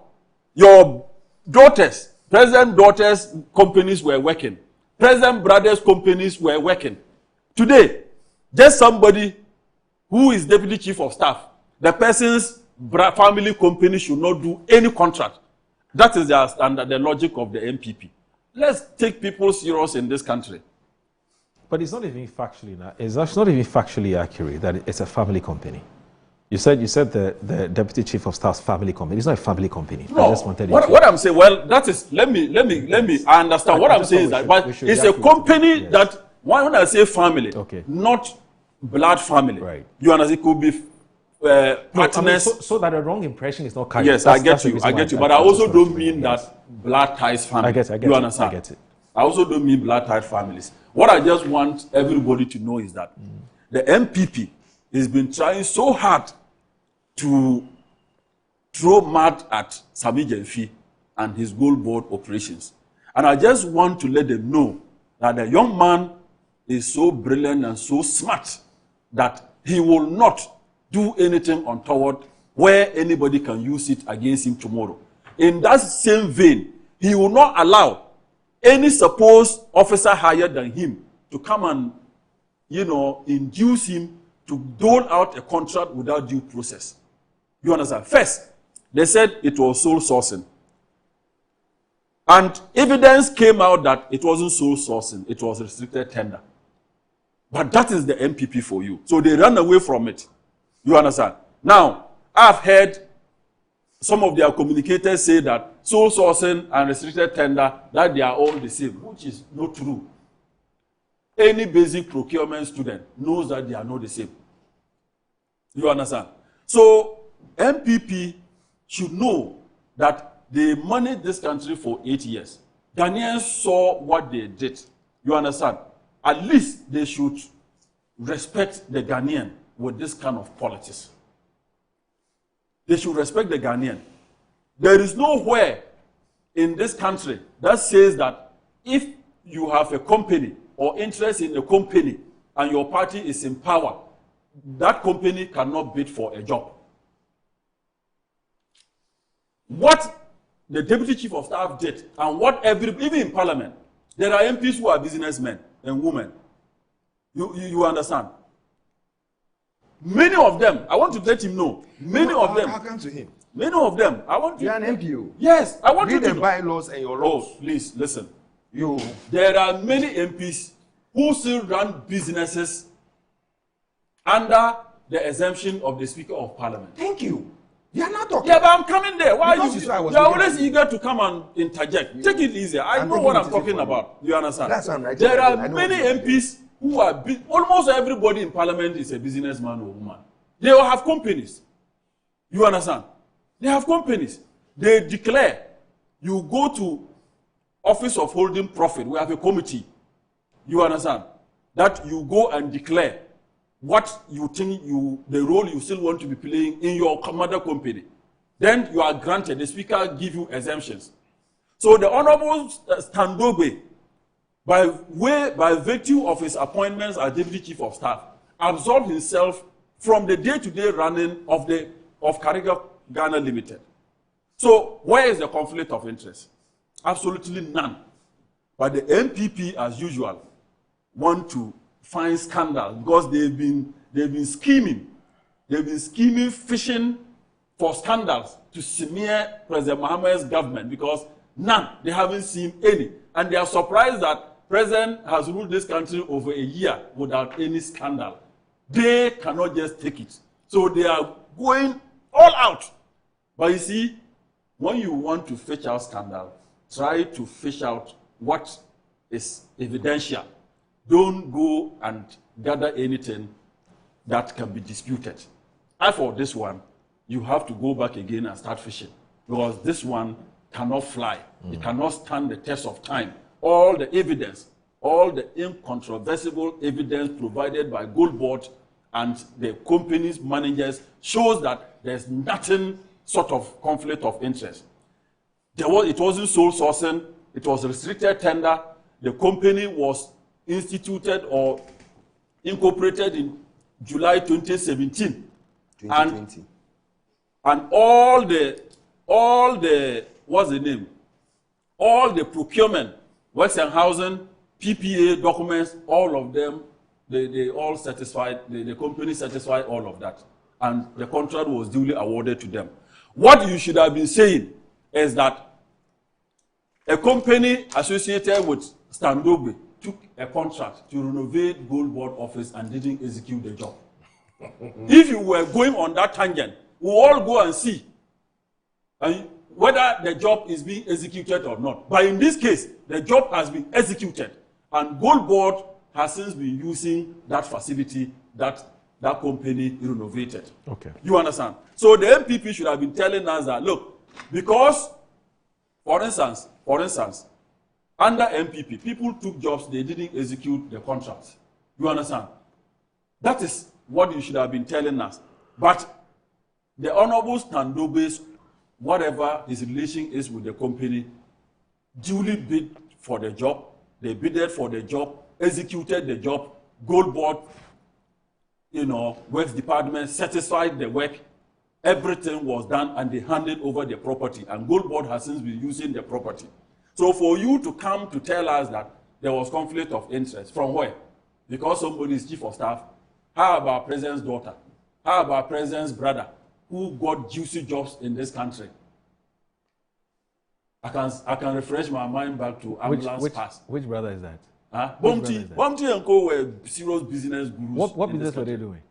Your daughters, President daughters' companies were working. President brothers' companies were working. Today, just somebody who is Deputy Chief of Staff, the person's family company should not do any contract. That is the logic of the MPP. Let's take people serious in this country. But it's not even factually not even factually accurate that it's a family company. You said the Deputy Chief of Staff's family company. It's not a family company. No. I just wanted what I'm saying, well, that is let me. I understand what I'm saying is that, but it's a company that when I say family, not blood family. Right. You understand? It could be partners. So that a wrong impression is not carried. Yes, I get you. But I also don't mean that blood ties family. I get you understand? I get it. I also don't mean blood tied families. What I just want everybody to know is that the MPP has been trying so hard to throw mud at Sami Gyamfi and his gold board operations. And I just want to let them know that the young man is so brilliant and so smart that he will not do anything untoward where anybody can use it against him tomorrow. In that same vein, he will not allow any supposed officer higher than him to come and, induce him to dole out a contract without due process. You understand? First, they said it was sole sourcing. And evidence came out that it wasn't sole sourcing, it was restricted tender. But that is the MPP for you. So they ran away from it. You understand? Now, I've heard some of their communicators say that sole sourcing and restricted tender, that they are all the same, which is not true. Any basic procurement student knows that they are not the same. You understand? So, MPP should know that they managed this country for 8 years. Ghanaians saw what they did. You understand? At least they should respect the Ghanaian with this kind of politics. They should respect the Ghanaian. There is nowhere in this country that says that if you have a company or interest in a company and your party is in power, that company cannot bid for a job. What the Deputy Chief of Staff did, and what even in Parliament, there are MPs who are businessmen and women. You understand? Many of them, I want to let him know, many of them. How come to him? Many of them, I want to. You are an MPO. Yes, I want Read you to. the bylaws and your laws. Oh, please listen. There are many MPs who still run businesses under the exemption of the Speaker of Parliament. Thank you. You are not talking. Yeah, but I'm coming there. Why are you? You are always eager to come and interject. Take it easier. I know what I'm talking about. You understand? That's what I'm right. There are many MPs who are almost everybody in Parliament is a businessman or woman. They all have companies. You understand? They have companies. They declare. You go to Office of Holding Profit. We have a committee. You understand? That you go and declare what you think the role you still want to be playing in your mother company. Then you are granted. The Speaker give you exemptions. So the Honorable Stamdogbe, by virtue of his appointments as Deputy Chief of Staff, absolved himself from the day-to-day running of Kariga Ghana Limited. So where is the conflict of interest? Absolutely none. But the MPP, as usual, want to find scandal because they've been scheming. They've been scheming, fishing for scandals to smear President Mohammed's government because none, they haven't seen any. And they are surprised that President has ruled this country over a year without any scandal. They cannot just take it. So they are going all out. But you see, when you want to fish out scandal, try to fish out what is evidential. Don't go and gather anything that can be disputed. As for this one, you have to go back again and start fishing because this one cannot fly. It cannot stand the test of time. All the evidence, all the incontrovertible evidence provided by Gold Board and the company's managers shows that there's nothing sort of conflict of interest. It wasn't sole sourcing, it was restricted tender. The company was instituted or incorporated in July 2017. 2020. And all the what's the name? All the procurement, works and housing, PPA documents, all of them, they all satisfied, the company satisfied all of that. And the contract was duly awarded to them. What you should have been saying is that a company associated with Standobe took a contract to renovate Gold Board office and didn't execute the job. If you were going on that tangent, we'll all go and see whether the job is being executed or not. But in this case, the job has been executed, and Gold Board has since been using that facility that company renovated. Okay. You understand? So the MPP should have been telling us that, look, because, for instance, under MPP, people took jobs, they didn't execute the contracts. You understand? That is what you should have been telling us. But the Honorable Standobe's, whatever his relation is with the company, duly bid for the job. They bidded for the job, executed the job. Gold Board, Works Department satisfied the work. Everything was done and they handed over the property. And Gold Board has since been using the property. So for you to come to tell us that there was conflict of interest, from where? Because somebody is chief of staff. How about President's daughter? How about President's brother who got juicy jobs in this country? I can refresh my mind back to ambulance pass. Which brother is that? Bomti and Co were serious business gurus. What business were they doing?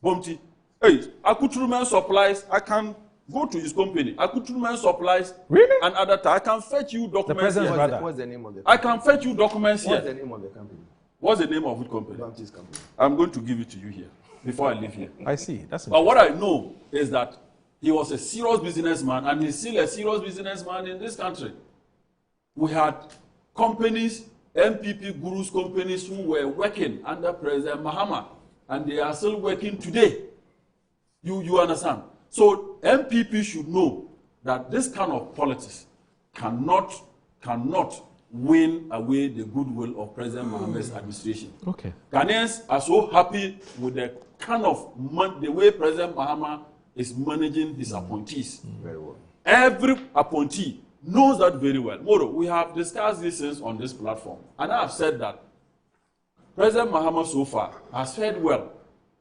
Bomti. Hey, Accoutrement Supplies, I can go to his company. Accoutrement Supplies. Really? And other time, I can fetch you documents. The president's here. brother. What's the name of the I company? can fetch you documents here. What's the name of the company? What's the name of which company? Bomti's company. I'm going to give it to you here before I leave here. I see. That's But what I know is that he was a serious businessman and he's still a serious businessman in this country. We had companies, MPP gurus companies who were working under President Mahama and they are still working today. You understand? So MPP should know that this kind of politics cannot win away the goodwill of President Mohammed's administration. Okay. Ghanaians are so happy with the kind of the way President Mahama is managing his appointees. Very well. Every appointee knows that very well. Moro, we have discussed these things on this platform, and I have said that President Mahama so far has fared well.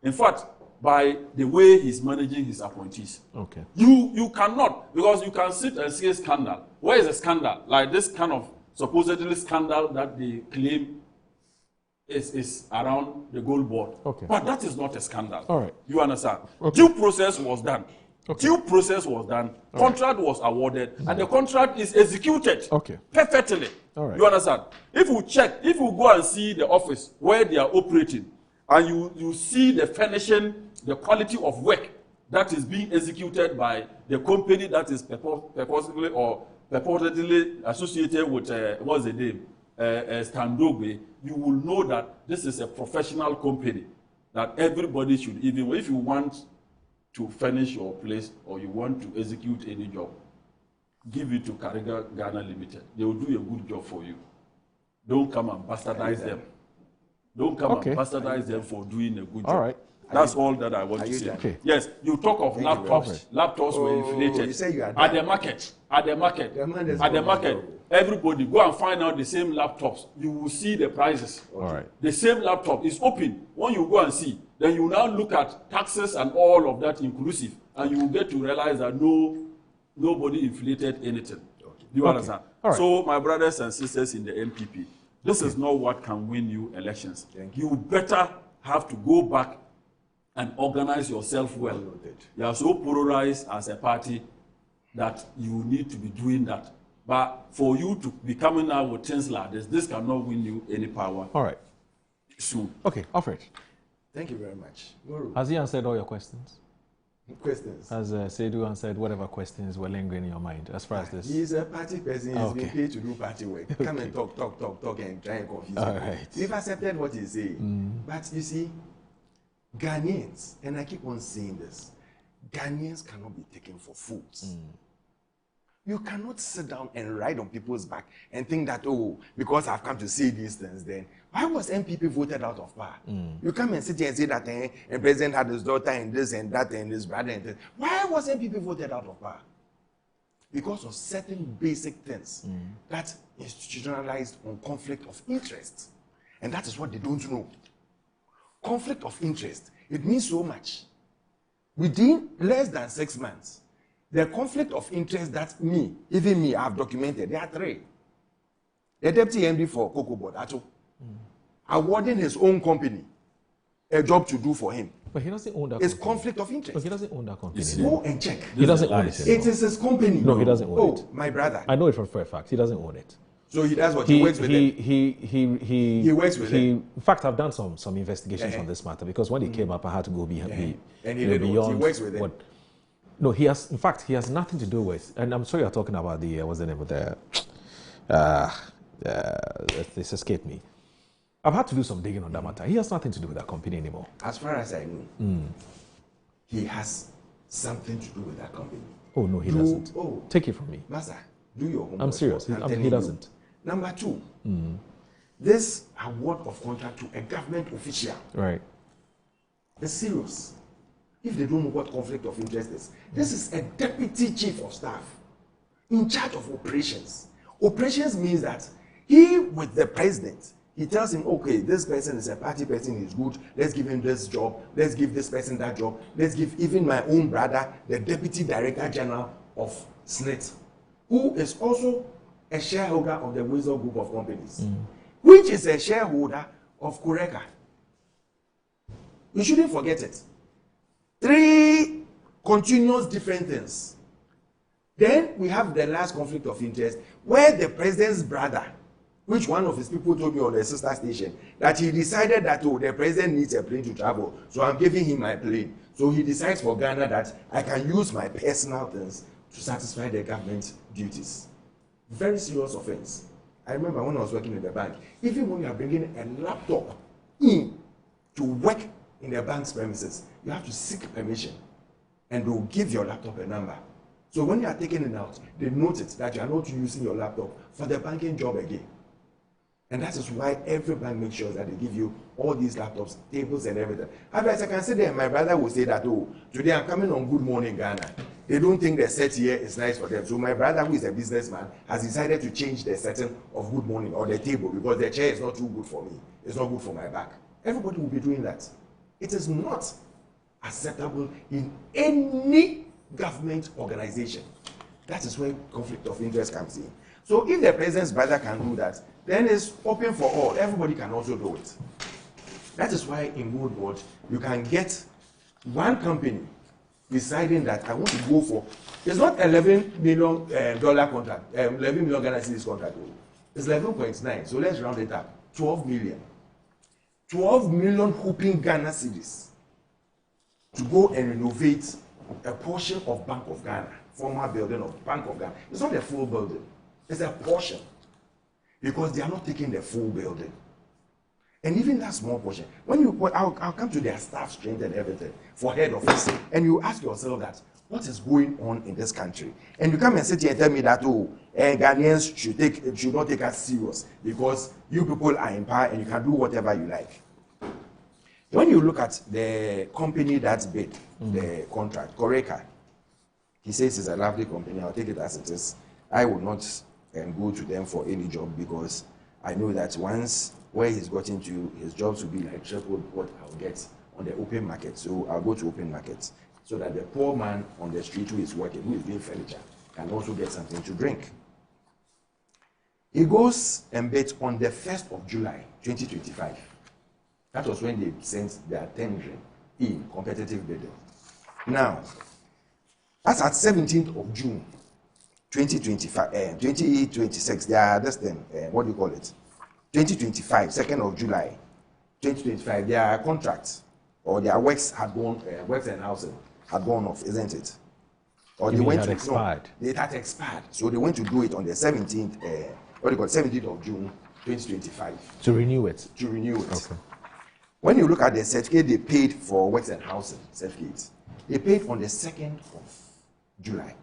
In fact, by the way he's managing his appointees. Okay. You cannot, because you can sit and see a scandal. Where is a scandal? Like this kind of supposedly scandal that they claim is around the Gold Board. Okay. But that is not a scandal. All right. You understand? Okay. Due process was done. Okay. Due process was done. Contract was awarded, and the contract is executed perfectly. All right. You understand? If you go and see the office where they are operating, and you see the finishing, the quality of work that is being executed by the company that is purposely or purportedly associated with what's the name, Standobe, you will know that this is a professional company that everybody should, even if you want to furnish your place or you want to execute any job, give it to Kariga Ghana Limited. They will do a good job for you. Don't come and bastardize them. Don't come and bastardize them for doing a good job. All right. That's all that I want to say. Okay. Yes, you talk of laptops. Laptops were inflated. You say you are at the market. Everybody go and find out the same laptops. You will see the prices. All right. The same laptop is open. When you go and see, then you now look at taxes and all of that inclusive, and you will get to realize that nobody inflated anything. Do you understand? All right. So, my brothers and sisters in the NPP, this is not what can win you elections. You better have to go back and organize yourself well. You are so polarized as a party that you need to be doing that. But for you to be coming out with things like this cannot win you any power. All right. Soon. Okay, Alfred. Thank you very much. Moro. Has he answered all your questions? Questions? Has Seydou answered whatever questions were lingering in your mind as far as this? He's a party person. He's been paid to do party work. Come and talk, and try and confuse all people. Right. We've accepted what he's saying. But you see, Ghanaians, and I keep on saying this, Ghanaians cannot be taken for fools. You cannot sit down and ride on people's back and think that, oh, because I've come to say these things, then why was MPP voted out of power? You come and sit here and say that and president had his daughter and this and that and his brother and this. Why was MPP voted out of power? Because of certain basic things that institutionalized on conflict of interest. And that is what they don't know. Conflict of interest, it means so much. Within less than 6 months, the conflict of interest that even me, I have documented, there are 3. The deputy MD for Cocoa Board, Ato, awarding his own company a job to do for him. But he doesn't own that It's company. conflict of interest. But he doesn't own that company. Go and check. He doesn't own it anymore. It is his company. No, he doesn't own it. Oh, my brother. I know it for a fact. He doesn't own it. So he does what? He works with them? He works with them? In fact, I've done some investigations on this matter because when he came up, I had to go And he beyond did what? He works with them? what. No, he has. In fact, he has nothing to do with. And I'm sorry, you're talking about the what's the name of this escaped me. I've had to do some digging on that matter. He has nothing to do with that company anymore. As far as I know, he has something to do with that company. Oh no, he doesn't. Oh, take it from me, Master. Do your homework. I'm serious. He doesn't. Number 2, this award of contract to a government official. Right. It's serious. If they don't know what conflict of interest is, this is a deputy chief of staff in charge of operations. Operations means that he, with the president, he tells him, okay, this person is a party person, he's good, let's give him this job, let's give this person that job, let's give even my own brother, the deputy director general of SNIT, who is also a shareholder of the Windsor Group of Companies, which is a shareholder of Kureka. You shouldn't forget it. 3 continuous different things. Then we have the last conflict of interest, where the president's brother, which one of his people told me on the sister station, that he decided that, oh, the president needs a plane to travel, so I'm giving him my plane. So he decides for Ghana that I can use my personal things to satisfy the government duties. Very serious offense. I remember when I was working in the bank, even when you are bringing a laptop in to work in the bank's premises, you have to seek permission and they'll give your laptop a number. So when you are taking it out, they notice that you are not using your laptop for the banking job again. And that is why every bank makes sure that they give you all these laptops, tables and everything. Otherwise, I can sit there and my brother will say that, oh, today I'm coming on Good Morning Ghana. They don't think the set here is nice for them. So my brother, who is a businessman, has decided to change the setting of Good Morning or the table because the chair is not too good for me. It's not good for my back. Everybody will be doing that. It is not acceptable in any government organization. That is where conflict of interest comes in. So if the president's brother can do that, then it's open for all. Everybody can also do it. That is why in Gold Board, you can get one company deciding that I want to go for, it's not $11 million contract, 11 million Ghana cedis contract. It's 11.9, so let's round it up, 12 million. 12 million whooping Ghana cedis to go and renovate a portion of Bank of Ghana, former building of Bank of Ghana. It's not the full building, it's a portion. Because they are not taking the full building. And even that small portion, I'll come to their staff strength and everything for head office, and you ask yourself that, what is going on in this country? And you come and sit here and tell me that, oh, Ghanaians should not take us serious because you people are in power and you can do whatever you like. When you look at the company that's bid the contract, Koreka, he says it's a lovely company. I'll take it as it is. I will not go to them for any job because I know that once where he's got into, his jobs will be like triple what I'll get on the open market. So I'll go to open market so that the poor man on the street who is working, who is doing furniture, can also get something to drink. He goes and bids on the 1st of July, 2025. That was when they sent their tendering in competitive bidding. Now, that's at 17th of June, 2026. They are this thing, what do you call it? 2025, 2nd of July, 2025. Their contracts or their works had gone, works and housing had gone off, isn't it? Or they went to expired. No, it had expired, so they went to do it on the 17th. What do you call it? 17th of June, 2025. To renew it. To renew it. Okay. When you look at the certificate they paid for works and housing certificates, they paid on the 2nd of July,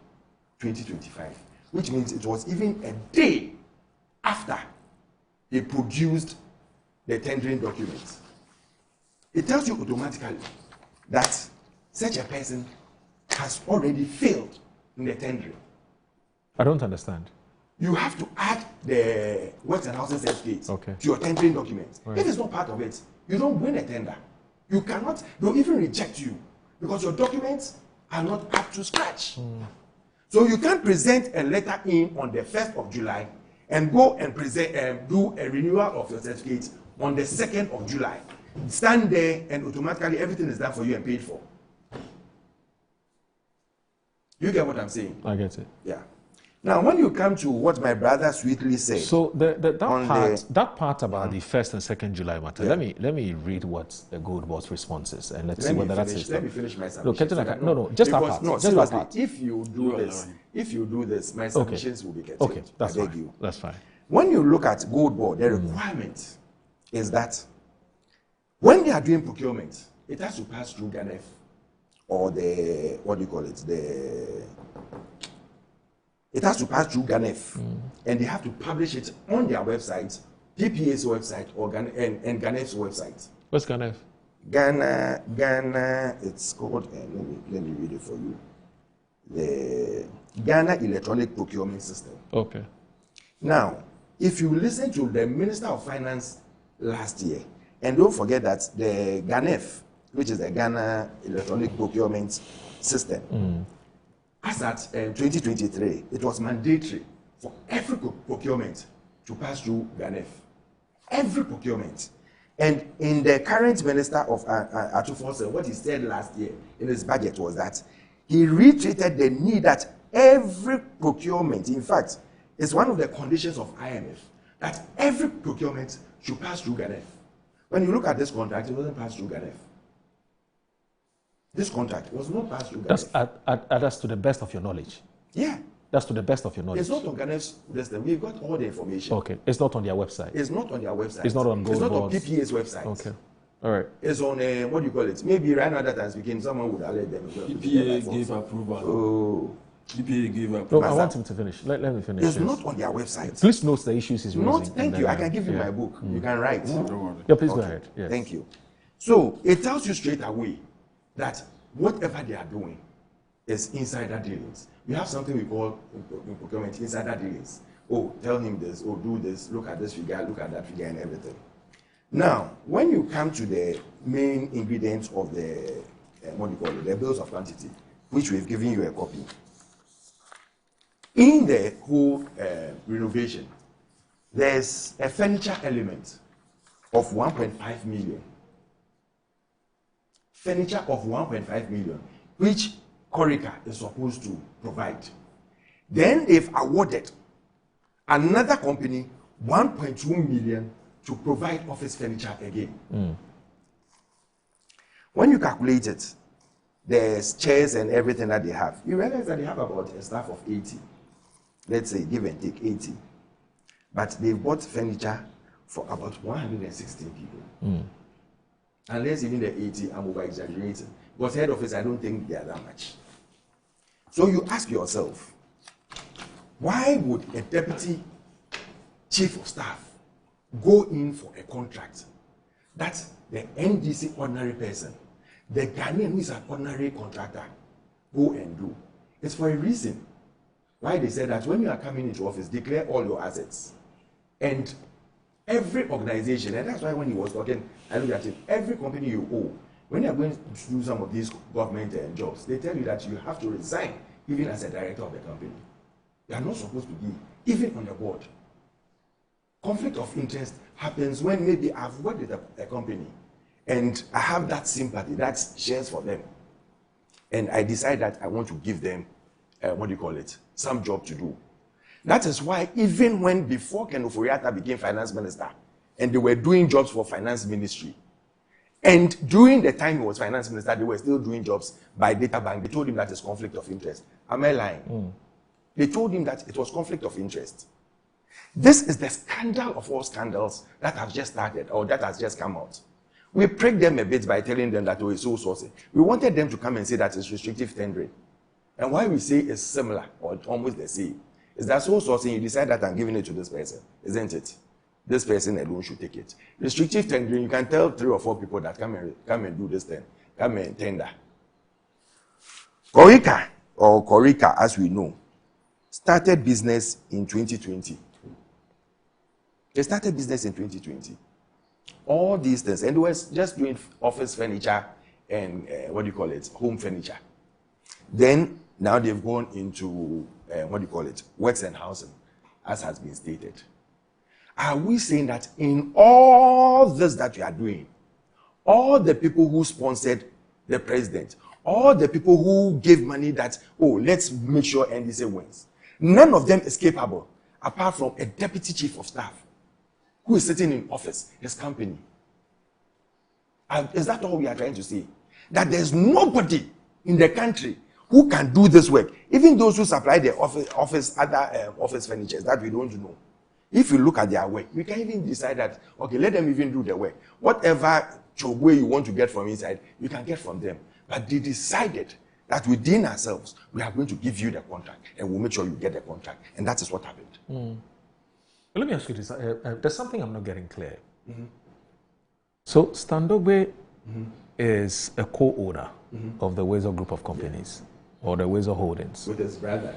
2025, which means it was even a day after they produced the tendering documents. It tells you automatically that such a person has already failed in the tendering. I don't understand. You have to add the works and housing certificate to your tendering documents. Right. If it's not part of it, you don't win a tender. You cannot, they'll even reject you because your documents are not up to scratch. So you can't present a letter in on the 1st of July and go and present, do a renewal of your certificate on the 2nd of July. Stand there and automatically everything is done for you and paid for. You get what I'm saying? I get it. Yeah. Now, when you come to what my brother sweetly said, so that part about the 1st and 2nd July matter. Yeah. Let me read what the Gold Board's response is, and let's see whether that's it. Let me finish my submission. No, just that part. No, just that part. If you do this, my submissions will be kept. Okay, that's fine. That's fine. When you look at Gold Board, the requirement is that when they are doing procurement, it has to pass through GANEF or the what do you call it? It has to pass through GANEF, and they have to publish it on their website, PPA's website, or and GANEF's website. What's GANEF? Ghana, it's called, let me read it for you. The Ghana Electronic Procurement System. Okay. Now, if you listen to the Minister of Finance last year, and don't forget that the GANEF, which is the Ghana Electronic Procurement System, as at 2023, it was mandatory for every procurement to pass through GANEF. Every procurement. And in the current Minister of Atufose, what he said last year in his budget was that he reiterated the need that every procurement, in fact, it's one of the conditions of IMF, that every procurement should pass through GANEF. When you look at this contract, it wasn't passed through GANEF. This contract was not passed through GANEF. That's to the best of your knowledge. Yeah. That's to the best of your knowledge. It's not on GANEF's system. We've got all the information. Okay. It's not on their website. It's not on their website. It's not on Gold Board. It's not on PPA's website. Okay. All right. It's on, what do you call it? Maybe right now that I'm speaking, someone would alert them. PPA gave approval. Oh. PPA gave approval. No, I want him to finish. Let me finish. It's not on their website. Please note the issues he's raising. Thank you. I can give you my book. You can write. Yeah, please go ahead. Yes. Thank you. So it tells you straight away that whatever they are doing is insider dealings. We have something we call in procurement insider dealings. Oh, tell him this, oh, do this, look at this figure, look at that figure, and everything. Now, when you come to the main ingredients of the, what do you call it, the bills of quantity, which we've given you a copy, in the whole renovation, there's a furniture element of 1.5 million. Furniture of 1.5 million, which Koreka is supposed to provide. Then they've awarded another company 1.2 million to provide office furniture again. When you calculate it, there's chairs and everything that they have. You realize that they have about a staff of 80. Let's say, give and take 80. But they've bought furniture for about 116 people. Unless even the 80, I'm over-exaggerating. Because head office, I don't think they are that much. So you ask yourself, why would a deputy chief of staff go in for a contract that the NDC ordinary person, the Ghanaian who is an ordinary contractor, go and do. It's for a reason. Why they said that when you are coming into office, declare all your assets. And every organization, and that's why when he was talking, I looked at it, every company you owe, when you are going to do some of these government jobs, they tell you that you have to resign even as a director of the company. You are not supposed to be, even on the board. Conflict of interest happens when maybe I've worked with a company and I have that sympathy, that shares for them. And I decide that I want to give them, some job to do. That is why even when before Ken Ofori-Atta became finance minister, and they were doing jobs for finance ministry, and during the time he was finance minister, they were still doing jobs by data bank. They told him that it's conflict of interest. Am I lying? They told him that it was conflict of interest. This is the scandal of all scandals that have just started or that has just come out. We pricked them a bit by telling them that it's sole sourcing. We wanted them to come and say that it's restrictive tendering. And why we say it's similar or almost the same is that sole sourcing, you decide that I'm giving it to this person, isn't it? This person alone should take it. Restrictive tendering, you can tell 3 or 4 people that come and do this thing, come and tender. Corica, as we know, started business in 2020. They started business in 2020. All these things, and they were just doing office furniture and home furniture. Then now they've gone into works and housing, as has been stated. Are we saying that in all this that we are doing, all the people who sponsored the president, all the people who gave money that, let's make sure NDC wins, none of them is capable, apart from a deputy chief of staff who is sitting in office, his company? Is that all we are trying to say? That there's nobody in the country who can do this work, even those who supply the office furniture that we don't know. If you look at their work, we can even decide that, okay, let them even do the work. Whatever way you want to get from inside, you can get from them. But they decided that within ourselves, we are going to give you the contract and we'll make sure you get the contract. And that is what happened. Let me ask you this. There's something I'm not getting clear. So Standogbe is a co-owner of the Wezo Group of companies or the Wezo Holdings. With his brother.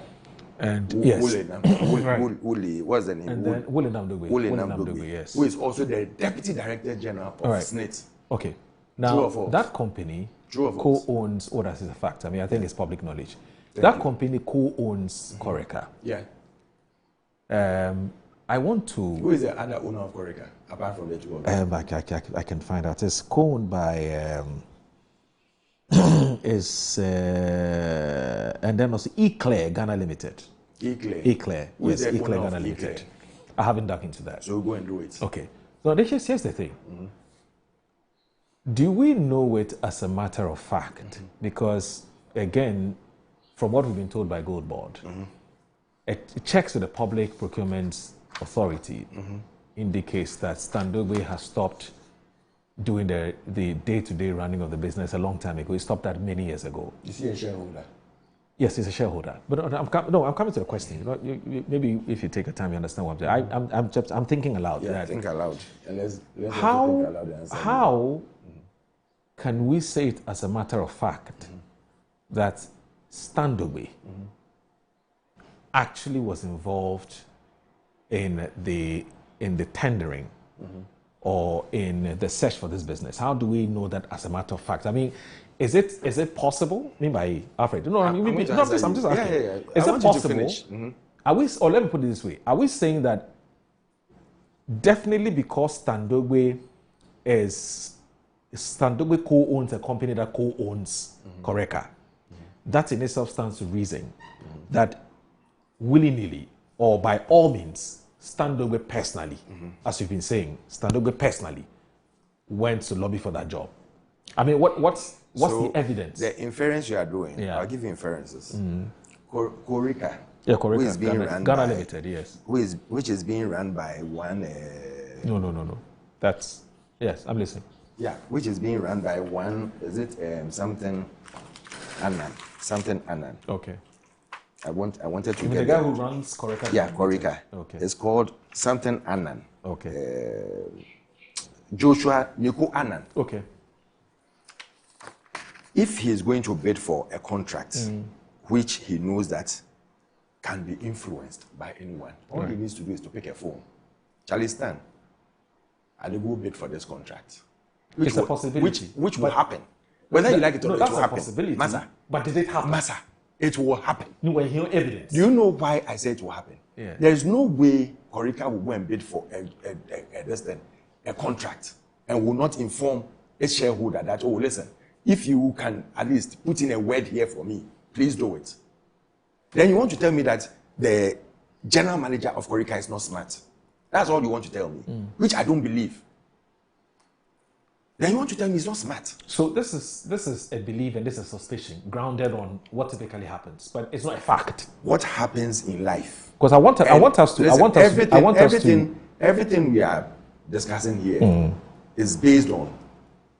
And yes. Wuli, what's the name? And then Wuli Namdogbe, yes. Who is also the Deputy Director General of SNIT. Okay. Now, that company co-owns, that is a fact. I mean, I think it's public knowledge. That company co-owns Corica. Yeah. I want to... Who is the other owner of Corica, apart from the two of them? I can find out. It's co-owned by... and then also Eclair Ghana Limited. Eclair. Yes, Eclair Ghana Limited. I haven't dug into that. So go and do it. Okay. So here's the thing. Do we know it as a matter of fact? Because, again, from what we've been told by Gold Board, it checks with the Public Procurement Authority indicates that Standogbe has stopped doing the day-to-day running of the business a long time ago. He stopped that many years ago. Is he a shareholder? Yes, he's a shareholder. But I'm coming to the question. Maybe if you take a time, you understand what I'm saying. I'm thinking aloud. Yeah, think aloud. And let's how can we say it as a matter of fact that Standogbe actually was involved in the tendering or in the search for this business? How do we know that as a matter of fact? I mean, is it possible? I mean, by Alfred, I'm just asking. Is it possible? Are we? Or let me put it this way: are we saying that definitely because Standogbe co-owns a company that co-owns Corica, that in itself stands to reason that willy-nilly or by all means, Standogbe personally, as you've been saying, Standogbe personally went to lobby for that job. I mean, what's the evidence? The inference you are doing, I'll give you inferences. Corica, Corica, who is being run Ghana by, Limited, yes. Which is being run by one... No. That's... Yes, I'm listening. Yeah, which is being run by one, is it something Annan? Something Annan. Okay. I wanted to get the guy who runs Corica. Yeah, Corica. Okay. It's called something Annan. Okay. Joshua Nico Annan. Okay. If he is going to bid for a contract which he knows that can be influenced by anyone, all he needs to do is to pick a phone. Charlie Stan, I will go bid for this contract. It's a possibility. Which will happen. Whether you like it or not, that's it will a happen. possibility. Massa. But did it happen? Massa, it will happen. No, we're hearing evidence. Do you know why I said it will happen? Yeah. There is no way Korika will go and bid for a contract and will not inform its shareholder that, oh, listen, if you can at least put in a word here for me, please do it. Then you want to tell me that the general manager of Korika is not smart. That's all you want to tell me, which I don't believe. Then you want to tell me he's not smart. So this is a belief and this is suspicion grounded on what typically happens, but it's not a fact. What happens in life? Because everything we are discussing here is based on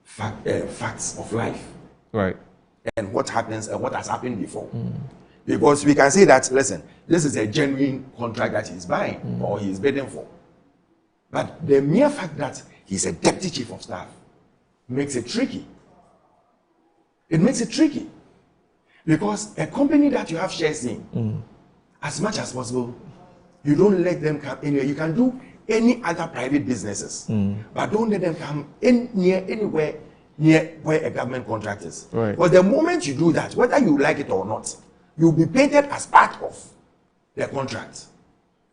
facts of life, right? And what happens and what has happened before. Because we can say that, listen, this is a genuine contract that he's buying or he's bidding for. But the mere fact that he's a deputy chief of staff makes it tricky. It makes it tricky. Because a company that you have shares in, as much as possible, you don't let them come anywhere. You can do any other private businesses, but don't let them come anywhere near where a government contract is. Right. Because the moment you do that, whether you like it or not, you'll be painted as part of the contract.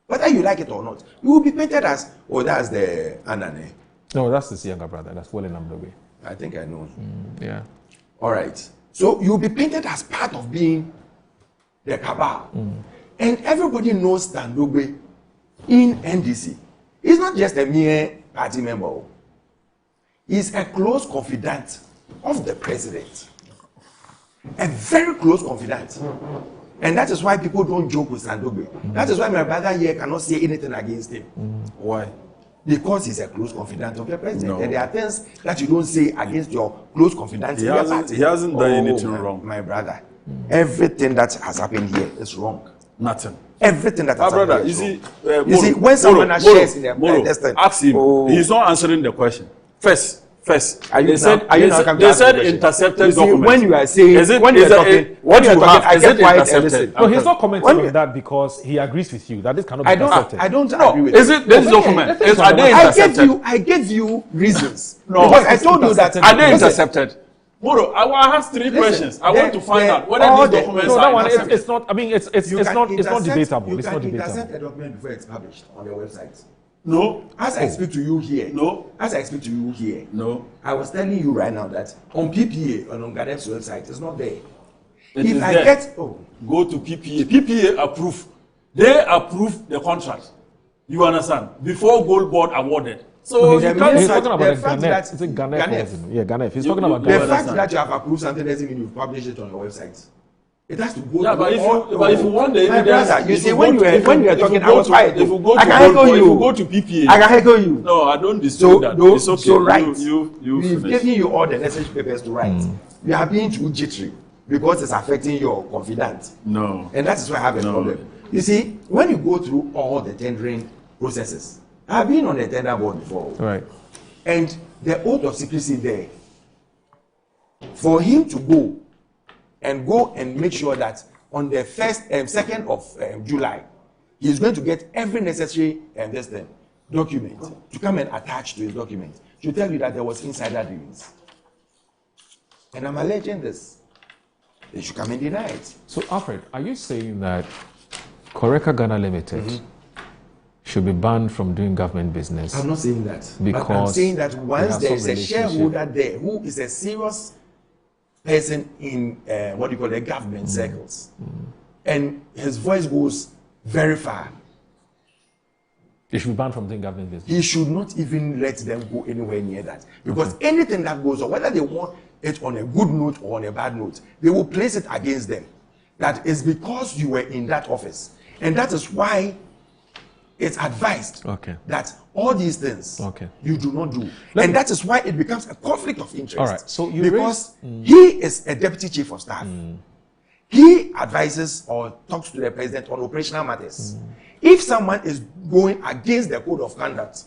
Whether you like it or not, you will be painted as, oh, that's the Anane. No, that's his younger brother. That's Wole Namdogbe. I think I know. Yeah. All right. So you'll be painted as part of being the cabal. And everybody knows Namdogbe in NDC. He's not just a mere party member. He's a close confidant of the president. A very close confidant. And that is why people don't joke with Namdogbe. That is why my brother here cannot say anything against him. Why? Because he's a close confidant of the president. No. And there are things that you don't say against your close confidant in your party. He hasn't done anything wrong. My brother, everything that has happened here is wrong. Nothing. Everything that has brother, happened here is wrong. you see, When someone has shares in their intestine, ask him. He's not answering the question. First, they said intercepted document. When you are saying, when you are talking, I get quiet and listen. No, he's not commenting on that because he agrees with you that this cannot be intercepted. I don't agree with you. This document? Are they intercepted? I gave you reasons. No, because I told you that. Are they intercepted? Moro, I have three questions. I want to find out whether these documents are intercepted. It's not. I mean, it's not debatable. You it's not can debatable. intercept a document before it's published on their website. No. As I speak to you here. No. As I speak to you here. No. I was telling you right now that on PPA on Gadef's website, it's not there. If I get go to PPA. PPA approve. They approve the contract. You understand? Before Gold Board awarded. So he's talking about Ganef. Is it Ganef? Yeah, Ganef. He's talking about Ganef. The fact that you have approved something doesn't mean you've published it on your website. It has to go. Yeah, but if you want the evidence, you see, when you are talking, I was quiet. If you go to PPA, I can heckle you. No, I don't dispute that. It's okay. So right, we've given you all the necessary papers to write. You are being too jittery because it's affecting your confidence. No, and that is why I have a problem. You see, when you go through all the tendering processes, I've been on the tender board before, right? And the oath of secrecy there, for him to go and make sure that on the 2nd of July, he is going to get every necessary document to come and attach to his document to tell you that there was insider dealings. And I'm alleging this. They should come and deny it. So, Alfred, are you saying that Koreka Ghana Limited should be banned from doing government business? I'm not saying that. Because but I'm saying that once there is a shareholder there who is a serious person in the government circles, and his voice goes very far, he should be banned from doing government business. He should not even let them go anywhere near that, because anything that goes on, whether they want it on a good note or on a bad note, they will place it against them. That is because you were in that office, and that is why it's advised that all these things you do not do. And that is why it becomes a conflict of interest. All right. So because he is a deputy chief of staff. He advises or talks to the president on operational matters. If someone is going against the code of conduct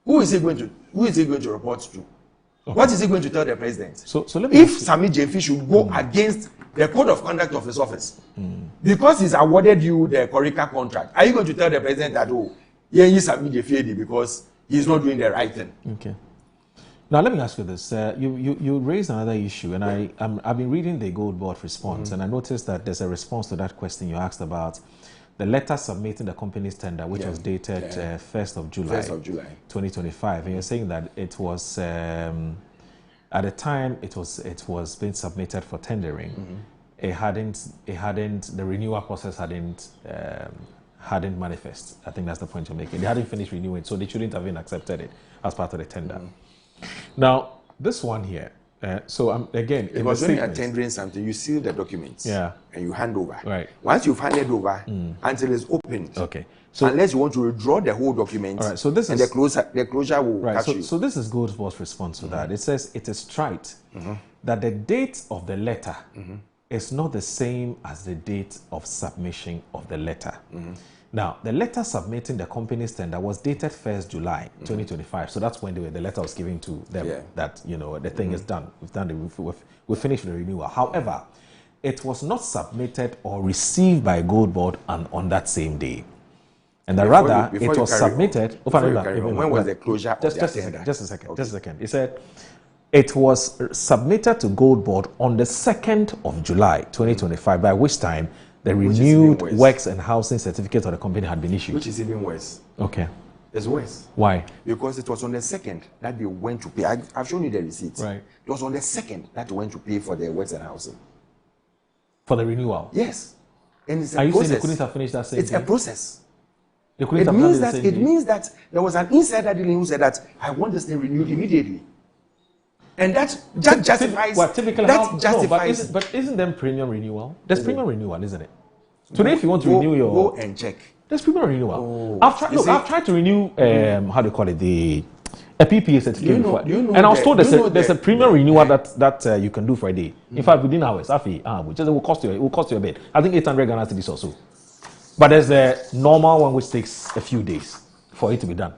Who is he going to report to? Okay. What is he going to tell the president? So let me if Sammy Gyamfi should go against the code of conduct of his office, because he's awarded you the Corica contract, are you going to tell the president that he's Sammy Gyamfi because he's not doing the right thing? Okay. Now let me ask you this: you raised another issue, and I've been reading the Gold Board response, and I noticed that there's a response to that question you asked about the letter submitting the company's tender, which was dated 1st of July, 2025, and you're saying that it was at the time it was being submitted for tendering, the renewal process hadn't manifest. I think that's the point you're making. They hadn't finished renewing, so they shouldn't have even accepted it as part of the tender. Now, this one here, again, because when you are tendering something, you seal the documents, and you hand over. Right. Once you've handed over, until it's opened. Okay. So unless you want to withdraw the whole document, all right. So this and is the closure will catch you. So this is Gold Board's response to that. It says it is trite that the date of the letter is not the same as the date of submission of the letter. Now, the letter submitting the company's tender was dated 1st July 2025. So that's when the letter was given to them that, the thing is done. We've finished the renewal. However, it was not submitted or received by Gold Board on that same day. And it was submitted. When was the closure of the tender? Just a second. It said it was submitted to Gold Board on the 2nd of July 2025, by which time the renewed works and housing certificate of the company had been issued. Which is even worse. Okay. It's worse. Why? Because it was on the 2nd that they went to pay. I've shown you the receipts. Right. It was on the 2nd that they went to pay for the works and housing. For the renewal? Yes. And it's a Are you process. saying they couldn't have finished that same It's day? a process. They couldn't have done it the same day? It means that there was an insider dealing who said that I want this thing renewed immediately. And that justifies. But isn't there premium renewal? There's premium renewal, isn't it? Today, if you want to renew your... Go and check. There's premium renewal. I've tried to renew, how do you call it, a PPA certificate before. And I was told there's a premium renewal that you can do for a day. In fact, within hours, which will cost you a bit. I think 800 Ghana cedis or so. But there's the normal one which takes a few days for it to be done.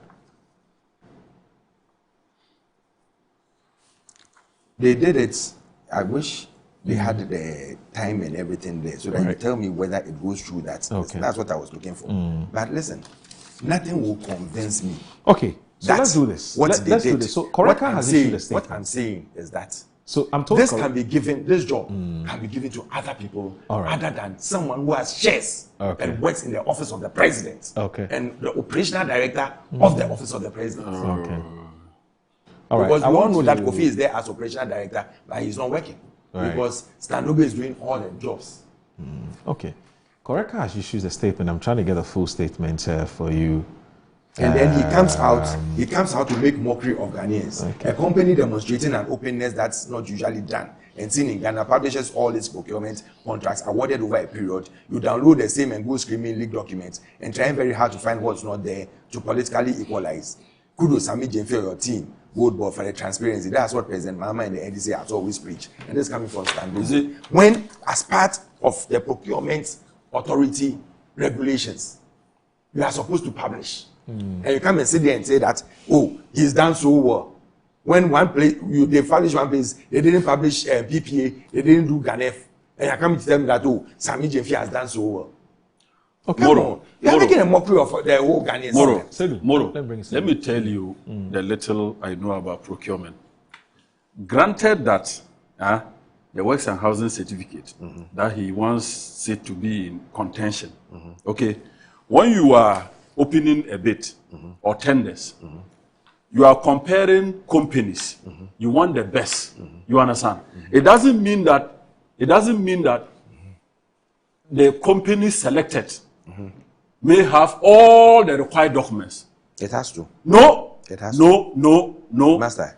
They did it. I wish they had the time and everything there, so that you tell me whether it goes through that. Okay. That's what I was looking for. But listen, nothing will convince me. Okay, so let's do this. Let's do this. So Corica has issued a statement. What I'm saying is that so I'm told this can be given. This job can be given to other people other than someone who has shares and works in the office of the president. Okay. And the operational director of the office of the president. Okay. All right. Because we all know that Kofi is there as operational director, but he's not working. Right. Because Stanobe is doing all the jobs. Okay. Corica has issued a statement. I'm trying to get a full statement for you. And then he comes out to make mockery of Ghanaians. Okay. A company demonstrating an openness that's not usually done. And seen in Ghana publishes all its procurement contracts awarded over a period. You download the same and go screaming leaked documents and trying very hard to find what's not there to politically equalize. Kudos Sammy Gyamfi or your team. Gold Board for the transparency. That's what President Mahama and the NDC have always preached. And this is coming from Stanley. When, as part of the procurement authority regulations, you are supposed to publish. And you come and sit there and say that, he's done so well. When one place, they publish one place, they didn't publish PPA, they didn't do GANEF. And you come to tell me that, Sammy Gyamfi has done so well. Okay, Moro, you're making a mockery of the whole Ghanaian. Moro, let me tell you the little I know about procurement. Granted that the works and housing certificate that he wants it to be in contention. Okay, when you are opening a bid or tenders, you are comparing companies. You want the best. You understand? It doesn't mean that the company selected may have all the required documents. It has to. No. It has to. No. Master.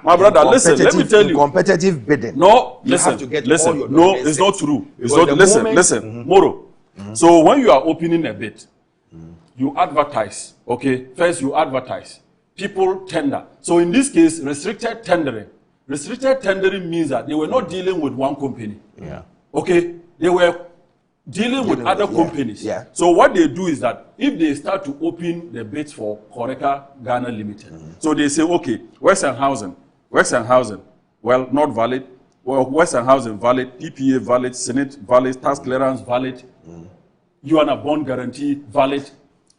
My brother, listen, let me tell you. Competitive bidding. No, you have to get listen. All your no, it's not true. It's not, listen, Moro. So when you are opening a bid, you advertise, okay? First you advertise. People tender. So in this case, restricted tendering. Restricted tendering means that they were not dealing with one company. Yeah. Okay? They were dealing with other companies. Yeah. So what they do is that if they start to open the bids for Horeca Ghana Limited, so they say, okay, Western Housing, well, not valid. Well, Western Housing valid, PPA valid, Senate valid, tax clearance valid, UANA bond guarantee valid.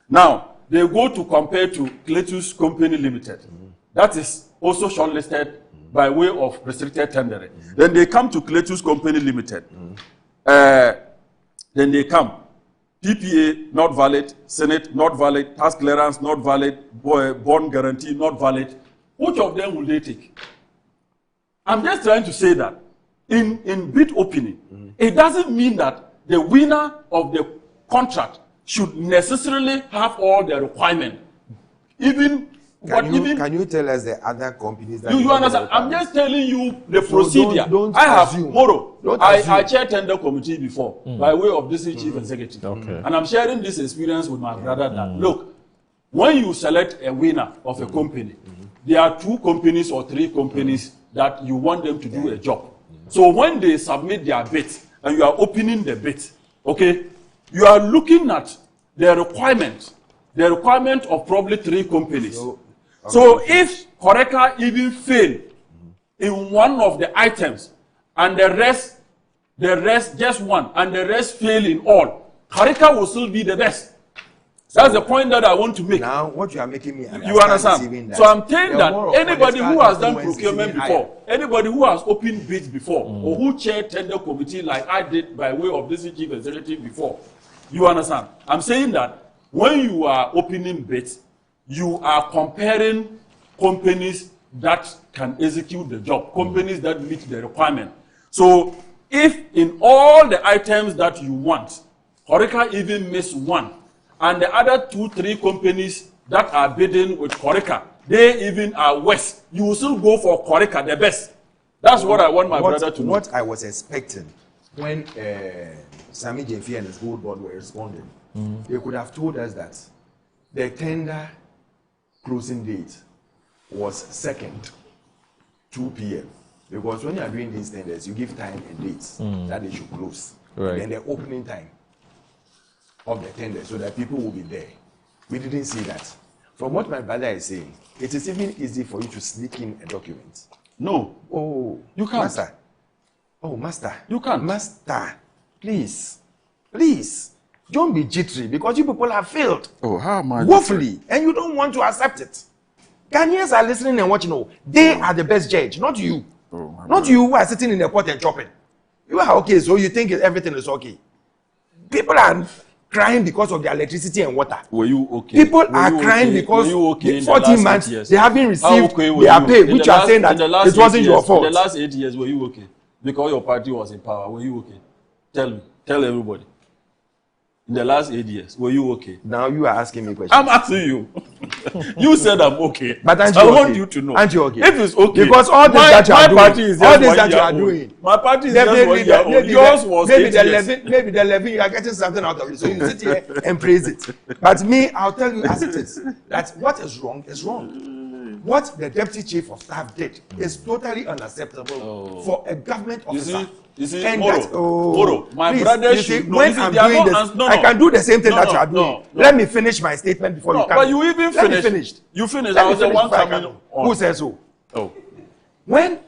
Now, they go to compare to Cletus Company Limited. That is also shortlisted by way of restricted tendering. Then they come to Cletus Company Limited. Then they come. PPA not valid, Senate not valid, tax clearance not valid, bond guarantee not valid. Which of them will they take? I'm just trying to say that in bid opening, it doesn't mean that the winner of the contract should necessarily have all the requirements. Can you tell us the other companies that you understand? I'm just telling you the procedure. Don't I have assume. Moro. Don't I assume. chaired tender committee before by way of district chief executive. Okay. And I'm sharing this experience with my brother that look, when you select a winner of a company, there are 2 companies or 3 companies that you want them to do a job. So when they submit their bid and you are opening the bid, okay, you are looking at the requirement of probably 3 companies. So if Horeca even fail in one of the items and the rest just one and the rest fail in all, Horeca will still be the best. That's the point that I want to make. Now, what you are making me you understand? So I'm saying that anybody who has done procurement before, anybody who has opened bids before, or who chaired tender committee like I did by way of this chief executive before, you understand? I'm saying that when you are opening bids, you are comparing companies that can execute the job, companies that meet the requirement. So if in all the items that you want, Horeca even miss one, and the other 2-3 companies that are bidding with Horeca, they even are worse, you will still go for Horeca, the best. That's what I want my brother to know. What I was expecting when Sami Jefi and his gold board were responding, they could have told us that the tender closing date was 2nd, 2 p.m. Because when you are doing these tenders, you give time and dates that they should close. Right. Then the opening time of the tender so that people will be there. We didn't see that. From what my brother is saying, it is even easy for you to sneak in a document. No. Oh, you can't. Master. Oh, Master. You can't. Master, please. Please. Don't be jittery because you people have failed. Oh, how am I? Woefully. And you don't want to accept it. Ghanaians are listening and watching. Oh, they are the best judge, not you. Oh, not you who are sitting in the pot and chopping. You are okay, so you think everything is okay. People are crying because of the electricity and water. Were you okay? People are crying because 14 months they haven't received their pay, which are saying that it wasn't your fault. In the last 8 years, were you okay? Because your party was in power, were you okay? Tell me. Tell everybody. In the last 8 years, were you okay? Now you are asking me questions. I'm asking you. You said I'm okay. But I want you to know. Aren't you okay? If it's okay. Because all this that you are doing, party is all just this 1 that you year are old. doing. My party is just 1 year old. Yours was 8 years. Maybe the 11 you are getting something out of it. So you sit here and praise it. But me, I'll tell you as it is. That what is wrong is wrong. What the deputy chief of staff did is totally unacceptable for a government officer. You see, and Moro, my brother should know. When I'm doing this, I can do the same thing that you are doing. Let me finish my statement before you come. But you even finished. You finished. I was the one coming on. Who says so? Oh. When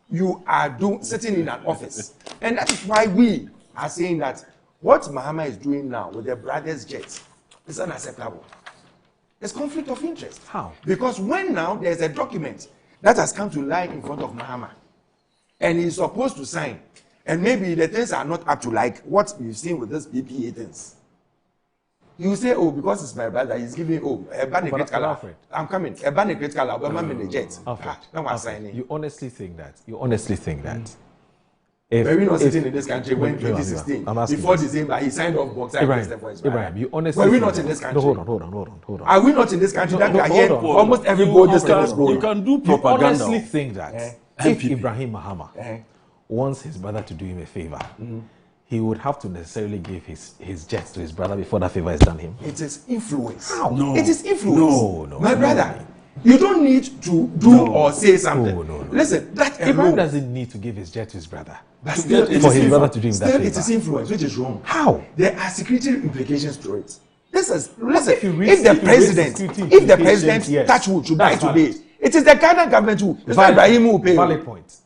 you are sitting in an office, and that is why we are saying that what Mahama is doing now with the brothers' jets is unacceptable. It's conflict of interest. How? Because when now there's a document that has come to lie in front of Mahama, and he's supposed to sign, and maybe the things are not up to like what you've seen with this PPA things. You say, oh, because it's my brother, he's giving, a ban great color. I'm coming. A ban great color, but I'm in the jet. No one signing. You honestly think that? Were we not sitting in this country when 2016, before December, he signed off box Ibrahim, you honestly were we not in this country? No, hold on. Are we not in this country that we are here? Almost every board this thing is going. You can do propaganda. You honestly think that if Ibrahim Mahama wants his brother to do him a favor, he would have to necessarily give his jets to his brother before that favor is done him? It is influence. How? No. It is influence. No. My brother, You don't need to do or say something. No. Listen, that Ibrahim alone doesn't need to give his jet to his brother. But still, for his brother to do him that favor. It is influence, which is wrong. How? There are security implications to it. Listen, if the president touch wood to die today, it is the Ghana government who Ibrahim will pay.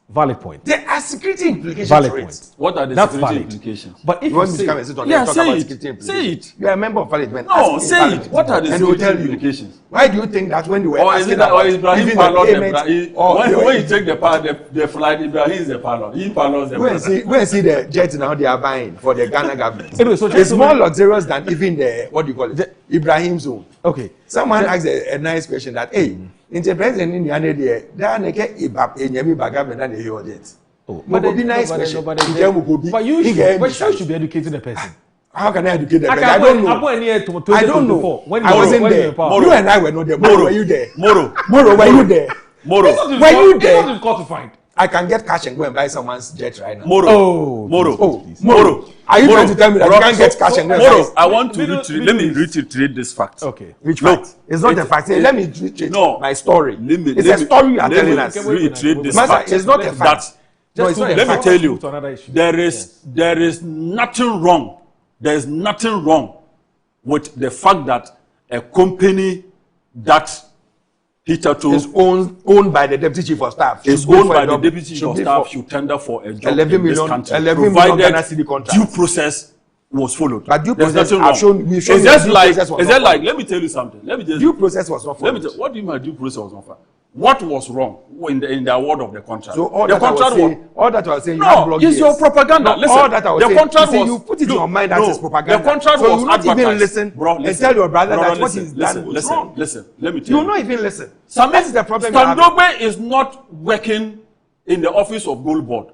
Valid point. There are security implications valid to point. it. What are the That's security valid. implications? But if you want you me to come and sit on there and talk about security implications? Say it. You are a member of parliament. No, say it. What are the security implications? Why do you think that when they were or asking is it that, or Ibrahim pilot payment, when you take the flight, Ibrahim is the pilot. He pilots the when see the jet now they are buying for the Ghana government. Anyway, so it's more luxurious than even the what do you call it? Ibrahim's own. Okay. Someone asked a nice question that in the president in the end there, they get Ibrahim government and the hear jet. But it would be nice question. But you should be educating the person. How can I educate the person? I don't know. I don't know. I wasn't there. You and I were not there. Moro, were you there? Moro, were you there? Moro, were you there? It's not to find. I can get cash and go and buy someone's jet right now. Moro. Are you trying to tell me that you can't get cash and go and buy? Moro, I want to let me reiterate this fact. Okay. Which fact? It's not a fact. Let me reiterate my story. It's a story you are telling us. Reiterate this fact. It's not a fact. Let me tell you, there is nothing wrong. There is nothing wrong with the fact that a company that hitherto is owned by the deputy chief of staff. Is owned by the deputy chief of staff should tender for a job 11 million, in this country, 11 million Ghana city contract. Due process was followed. But due process we've shown let me tell you something. Due process was not followed. Let me tell what do you mean due process was not followed? What was wrong in the award of the contract? So all the that contract all that I was saying, no, it's your propaganda. No, listen, all that I was the saying, contract was, you put it in your mind that it's propaganda. The contract so was you not advertised. even listen, and tell your brother that what he's done was wrong. Listen, let me tell you. You not even listen. That is the problem. Sandogbe is not working in the office of Gold Board.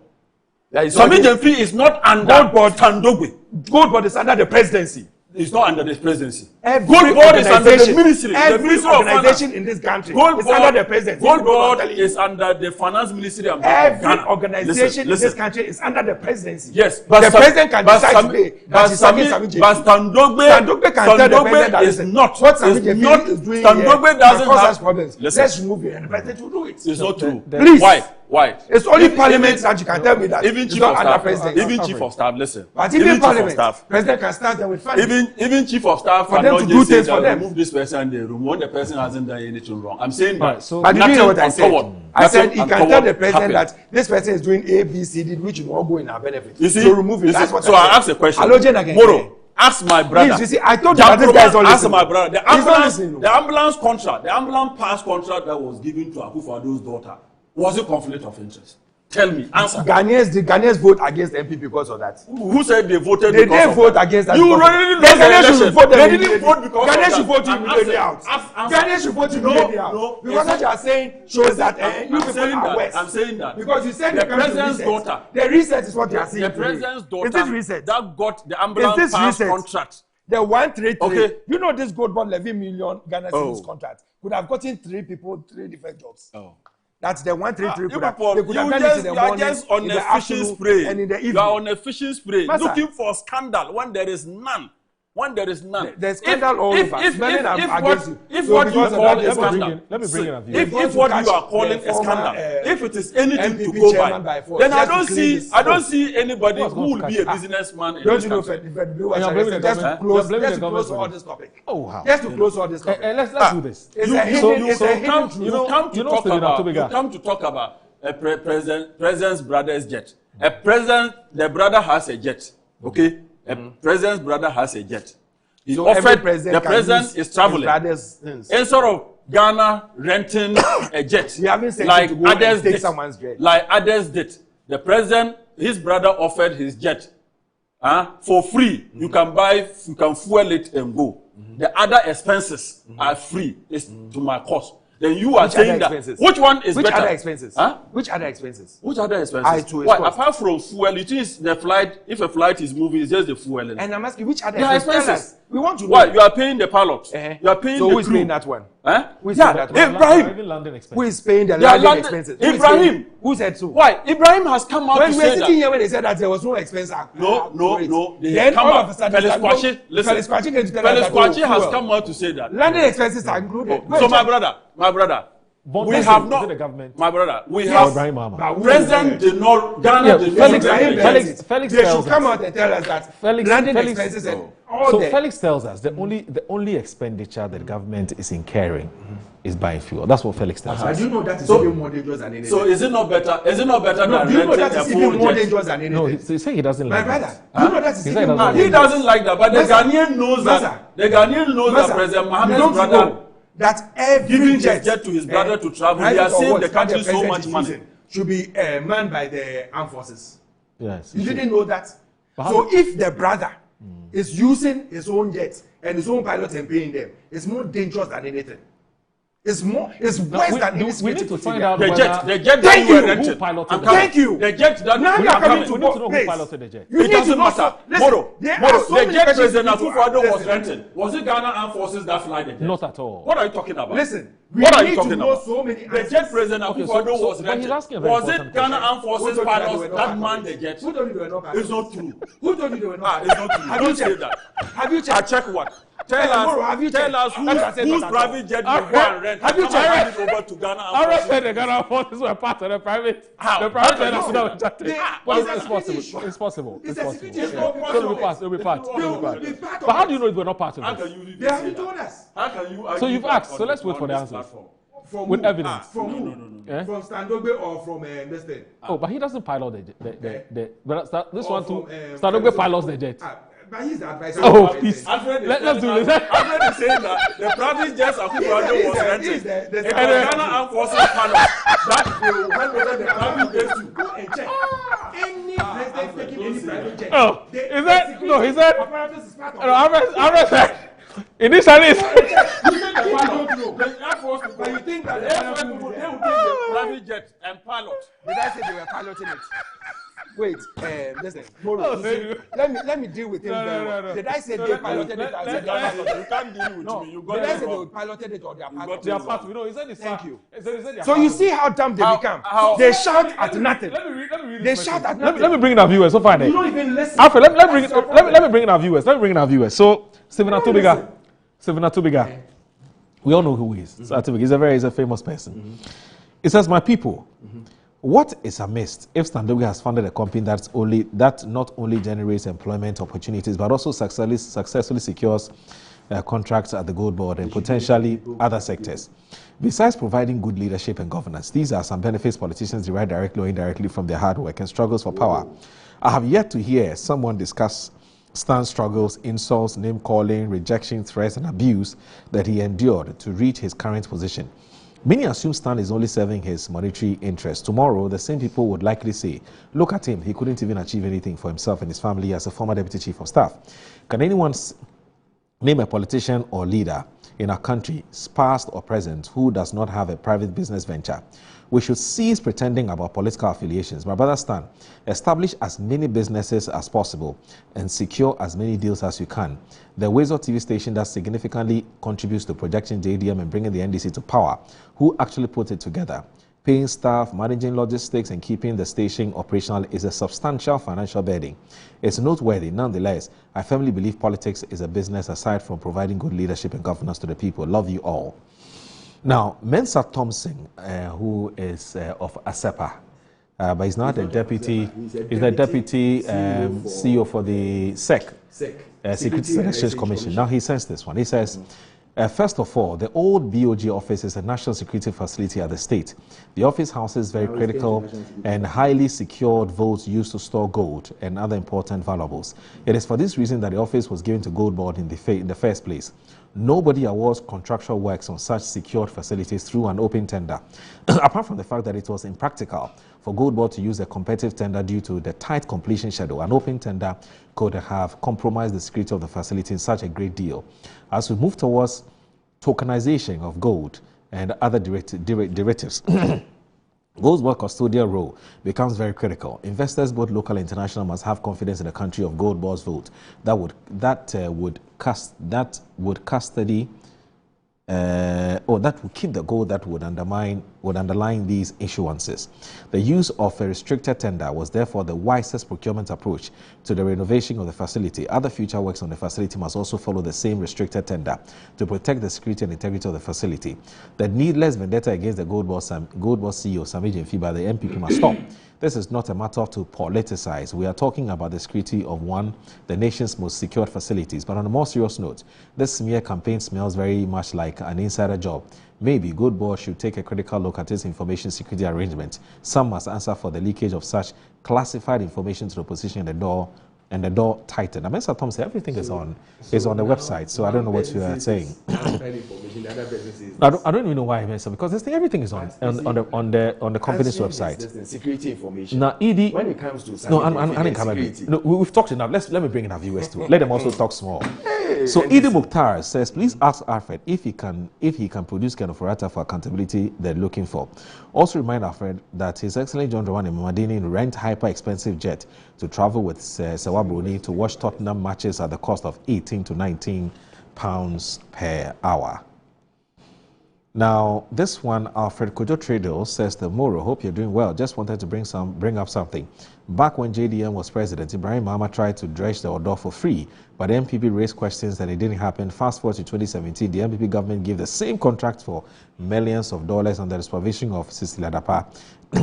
Sami Jemfi is not under Gold Board. Sandogbe. Gold Board is under the presidency. It's not under the presidency. Gold Board is under the ministry. Every organization in this country is under the presidency. Gold Board is under the finance ministry. Every organization in this country is under the presidency. Yes, but the president can decide today that he's Sami Jemfi. But Sandogbe can tell the president that is not what Sami Jemfi is doing. Sandogbe doesn't have problems. Listen. Let's remove it, and the president will do it. It's not true. Please. Why? It's only parliament that you can tell me that even it's chief not of under staff, president. even chief of staff, listen. But even parliament, president can start them with funding. Even chief of staff for them to do things for them. Remove this person in the room when the person hasn't done anything wrong. I'm saying that. But did you hear what I said? I said he can tell the president that this person is doing A, B, C, D, which will all go in our benefit. You see, so remove it. That's what so I asked a question. Moro, ask my brother. Please, you see, I told you that this guy is not listening. Ask my brother. The ambulance contract, the ambulance pass contract that was given to Akufo-Addo's daughter, was it conflict of interest? Tell me, answer. Ghanaians vote against MP because of that. Who said they voted because of that? They didn't vote against that. You already lost the election. They didn't vote because of that. Ghanaians should vote immediately out. Ghanaians should vote immediately out. Because what you are saying shows that you people are west. I'm saying that. Because you said the president's daughter. The reset is what you are saying. The president's daughter. Is this reset? That got the ambulance pass contract. The 133. Okay. You know this Gold Board 11 million Ghana cedis contract could have gotten 3 people 3 different jobs. That's the 133. You are just on a fishing spree. And in the evening. You are on a fishing spree, looking for scandal when there is none. When there is none. There's scandal all over. If what you call a scandal, if what you are calling a scandal, if it is anything to go by, then I don't see anybody who will be a businessman in this country. Just to close all this topic. Oh, how? Just to close all this topic. Let's do this. You come to talk about a president's brother's jet. The brother has a jet. Okay. A president's brother has a jet. He offered the president is traveling. Instead of Ghana renting a jet, like others did, the president, his brother offered his jet for free. You can fuel it and go. The other expenses are free. It's to my cost. Then you are saying that which one is better? Which other expenses? Which other expenses? Which other expenses? Apart from fuel, it is the flight. If a flight is moving, it's just the fuel. And I'm asking which other expenses? We want to know. Why? You are paying the pilot. You are paying so the who is crew. paying that one? Ibrahim. Who is paying the landing expenses? Ibrahim. Who said so? Why? Ibrahim has come out to say that. When we were sitting here when they said that there was no expense. No. Then all of a sudden, Felix Kwachi has come out to say that. Landing expenses are included. So my brother. We have not. My brother, we have. President did not. Ghana did not. Felix they should come out and tell us that landing expenses and all so that. Felix tells us the only expenditure that the government is incurring is buying fuel. That's what Felix tells us. Do you know that is even more dangerous than anything? So is it not better? Is it not better than do you know that is even more dangerous than anything? No, he's saying he doesn't like that. My brother, do you know that is even more dangerous? He doesn't like that, but the Ghanaian knows that. The Ghanaian knows that President Mohammed's brother. That every giving jet to his brother to travel, he has saved the country so much money. Should be manned by the armed forces. Yes. You didn't know that. So if the brother is using his own jets and his own pilots and paying them, it's more dangerous than anything. It's worse than anything. We need to find out the jet that you were renting. Thank you. The jet that now you are coming to know who piloted the jet. It doesn't matter. Moro, the jet President Akufo-Addo was renting. Was it Ghana Armed Forces that fly the jet? Not at all. What are you talking about? Listen, what are you talking about? So many the jet President Akufo-Addo was renting. Was it Ghana Armed Forces pilots that manned the jet? Who told you they were not pilots? It's not true. Who told you they were not pilots? It's not true. Have you checked that? Have you checked? I check what? Tell us whose private jet you go and rent. Have you checked? Over to Ghana. I said the Ghana Armed Forces were part of the private. How? The private jet is not rejected. But it's possible. It's possible. It's It'll be part. But how do you know they were not part of it? They haven't told us. How can you? So you've asked. So let's wait for the answers. With evidence. From who? From Standogbe or from this thing? Oh, but he doesn't pilot the but this one too. Standogbe pilots the jet. But he's the advisor. Oh, please. Let's do this. Alfred is saying that the private jets Akufo-Addo was renting. The Ghana Armed Forces pilot that will hand over the private jets to go and check. Any president taking any private jet. Oh, is that no? He said. Alfred said. Initially, you think the Air Force, but you think that the Air Force people they will take the private jet and pilot? Did I say they were piloting it? Wait, listen, Moro, let me deal with him. No. Did I say they piloted it? I said you can't deal with me. You got Did I say they piloted it or they are piloting it? They are part. You know, he said it's thank you. So you see how dumb they become. They shout at nothing. Let me read they shout at nothing. Let me bring in our viewers. So fine. You don't even listen. Alfred, let me bring in our viewers. Let me bring in our viewers. So Stephen Atubiga. We all know who he is. So Atubiga, he's a famous person. It says, my people, what is amiss if Standogbe has founded a company that not only generates employment opportunities but also successfully secures contracts at the Gold Board and potentially other sectors? Besides providing good leadership and governance, these are some benefits politicians derive directly or indirectly from their hard work and struggles for power. I have yet to hear someone discuss Stan's struggles, insults, name-calling, rejection, threats, and abuse that he endured to reach his current position. Many assume Stan is only serving his monetary interests. Tomorrow, the same people would likely say, look at him, he couldn't even achieve anything for himself and his family as a former deputy chief of staff. Can anyone name a politician or leader in our country, past or present, who does not have a private business venture? We should cease pretending about political affiliations. My brother Stan, establish as many businesses as possible and secure as many deals as you can. The Weasel TV station that significantly contributes to projecting JDM and bringing the NDC to power, who actually put it together, paying staff, managing logistics, and keeping the station operational is a substantial financial burden. It's noteworthy. Nonetheless, I firmly believe politics is a business aside from providing good leadership and governance to the people. Love you all. Now, Mensah Thompson, who is of ASEPA, but he's not a deputy. He's the deputy CEO for the SEC, Security Selections Commission. Now he says this one. He says, first of all, the old BOG office is a national security facility at the state. The office houses very critical and highly secured vaults used to store gold and other important valuables. It is for this reason that the office was given to Gold Board in the first place. Nobody awards contractual works on such secured facilities through an open tender, apart from the fact that it was impractical for Gold Board to use a competitive tender due to the tight completion schedule. An open tender could have compromised the security of the facility in such a great deal. As we move towards tokenization of gold and other derivatives, Gold Board custodial role becomes very critical. Investors, both local and international, must have confidence in the country of Gold Board's vote that would custody that would keep the goal that would underline these issuances. The use of a restricted tender was therefore the wisest procurement approach to the renovation of the facility. Other future works on the facility must also follow the same restricted tender to protect the security and integrity of the facility. The needless vendetta against the Gold Boss CEO Sammy Gyamfi by the MPP must stop. This is not a matter to politicize. We are talking about the security of the nation's most secured facilities. But on a more serious note, this smear campaign smells very much like an insider job. Maybe Gold Boss should take a critical look at its information security arrangement. Some must answer for the leakage of such classified information to the opposition and the door tightened. Mr. Thompson, everything is on the website, so I don't know what you are saying. I don't even know why I mentioned, because everything is on the company's website. Security information. Now, Edie, when it comes to security, we've talked enough. Let me bring in our viewers too. Let them also talk small. So Edie Mukhtar says, please ask Alfred if he can produce kind of errata for accountability they're looking for. Also remind Alfred that His Excellency John Dramani Mamadini rent hyper-expensive jet to travel with Sewa Bruni to watch Tottenham matches at the cost of 18 to 19 pounds per hour. Now, this one, Alfred Kojo Tradle says, the Moro, hope you're doing well. Just wanted to bring up something. Back when JDM was president, Ibrahim Mahama tried to dredge the Odo for free, but the MPP raised questions and it didn't happen. Fast forward to 2017, the MPP government gave the same contract for millions of dollars under the supervision of Cecilia Dapa.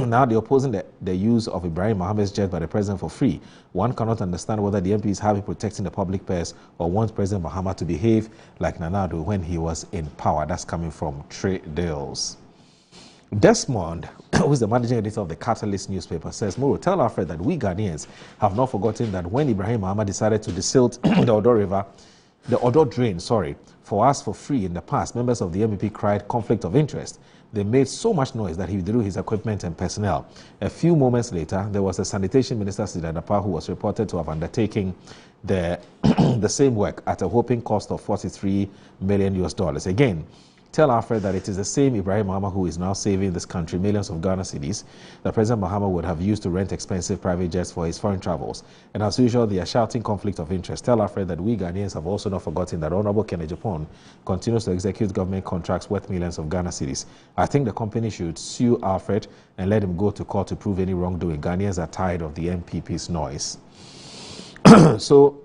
Now they're opposing the use of Ibrahim Mahama's jet by the president for free. One cannot understand whether the MP is happy protecting the public purse or wants President Mahama to behave like Nana Addo when he was in power. That's coming from Trade Deals. Desmond, who is the managing editor of the Catalyst newspaper, says, Moro, tell Alfred that we Ghanaians have not forgotten that when Ibrahim Mahama decided to desilt the Odo drain, for us for free in the past, members of the MPP cried conflict of interest. They made so much noise that he withdrew his equipment and personnel. A few moments later, there was a sanitation minister, Sidadapa, who was reported to have undertaken the same work at a whopping cost of $43 million. Again, tell Alfred that it is the same Ibrahim Mahama who is now saving this country millions of Ghana cedis that President Mahama would have used to rent expensive private jets for his foreign travels. And as usual, they are shouting conflict of interest. Tell Alfred that we Ghanaians have also not forgotten that Honorable Kenneth Japan continues to execute government contracts worth millions of Ghana cedis. I think the company should sue Alfred and let him go to court to prove any wrongdoing. Ghanaians are tired of the MPP's noise. So,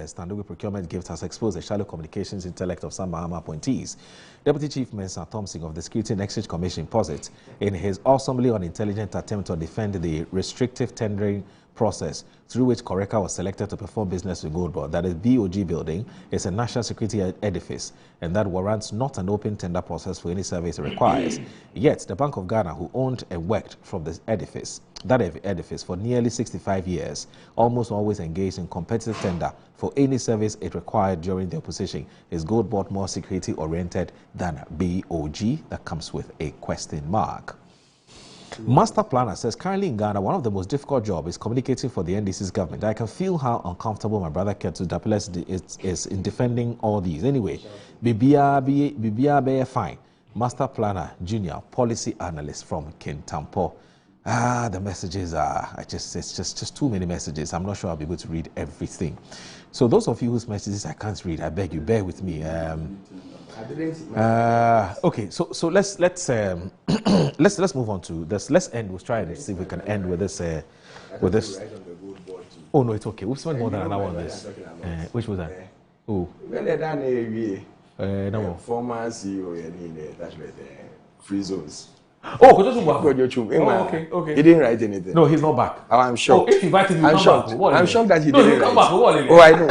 Standard Procurement Gift has exposed the shallow communications intellect of some Mahama appointees. Deputy Chief Mensa Thompson of the Security and Exchange Commission posits in his awesomely unintelligent attempt to defend the restrictive tendering process through which Koreka was selected to perform business with Goldboard, that is BOG building, is a national security edifice and that warrants not an open tender process for any service it requires. Yet, the Bank of Ghana, who owned and worked from this edifice for nearly 65 years, almost always engaged in competitive tender for any service it required during the opposition. Is Goldboard more security-oriented than BOG? That comes with a question mark. Master Planner says, currently in Ghana, one of the most difficult jobs is communicating for the NDC's government. I can feel how uncomfortable my brother Ketu Dapiles is in defending all these. Anyway, Bibia fine. Master Planner Junior Policy Analyst from Kintampo. The messages are, it's just too many messages. I'm not sure I'll be able to read everything. So those of you whose messages I can't read, I beg you, bear with me. Okay, so let's move on to this. Let's end. We'll try and see if we can end with this. Oh no, it's okay. We've spent more than an hour on this. Which was that? Oh. No. Former CEO that's with free zones. Oh, okay. He didn't write anything. No, he's not back. Oh, I'm shocked. Oh, if he invited you, I'm shocked. I'm shocked that he didn't come write. back. Oh, I know.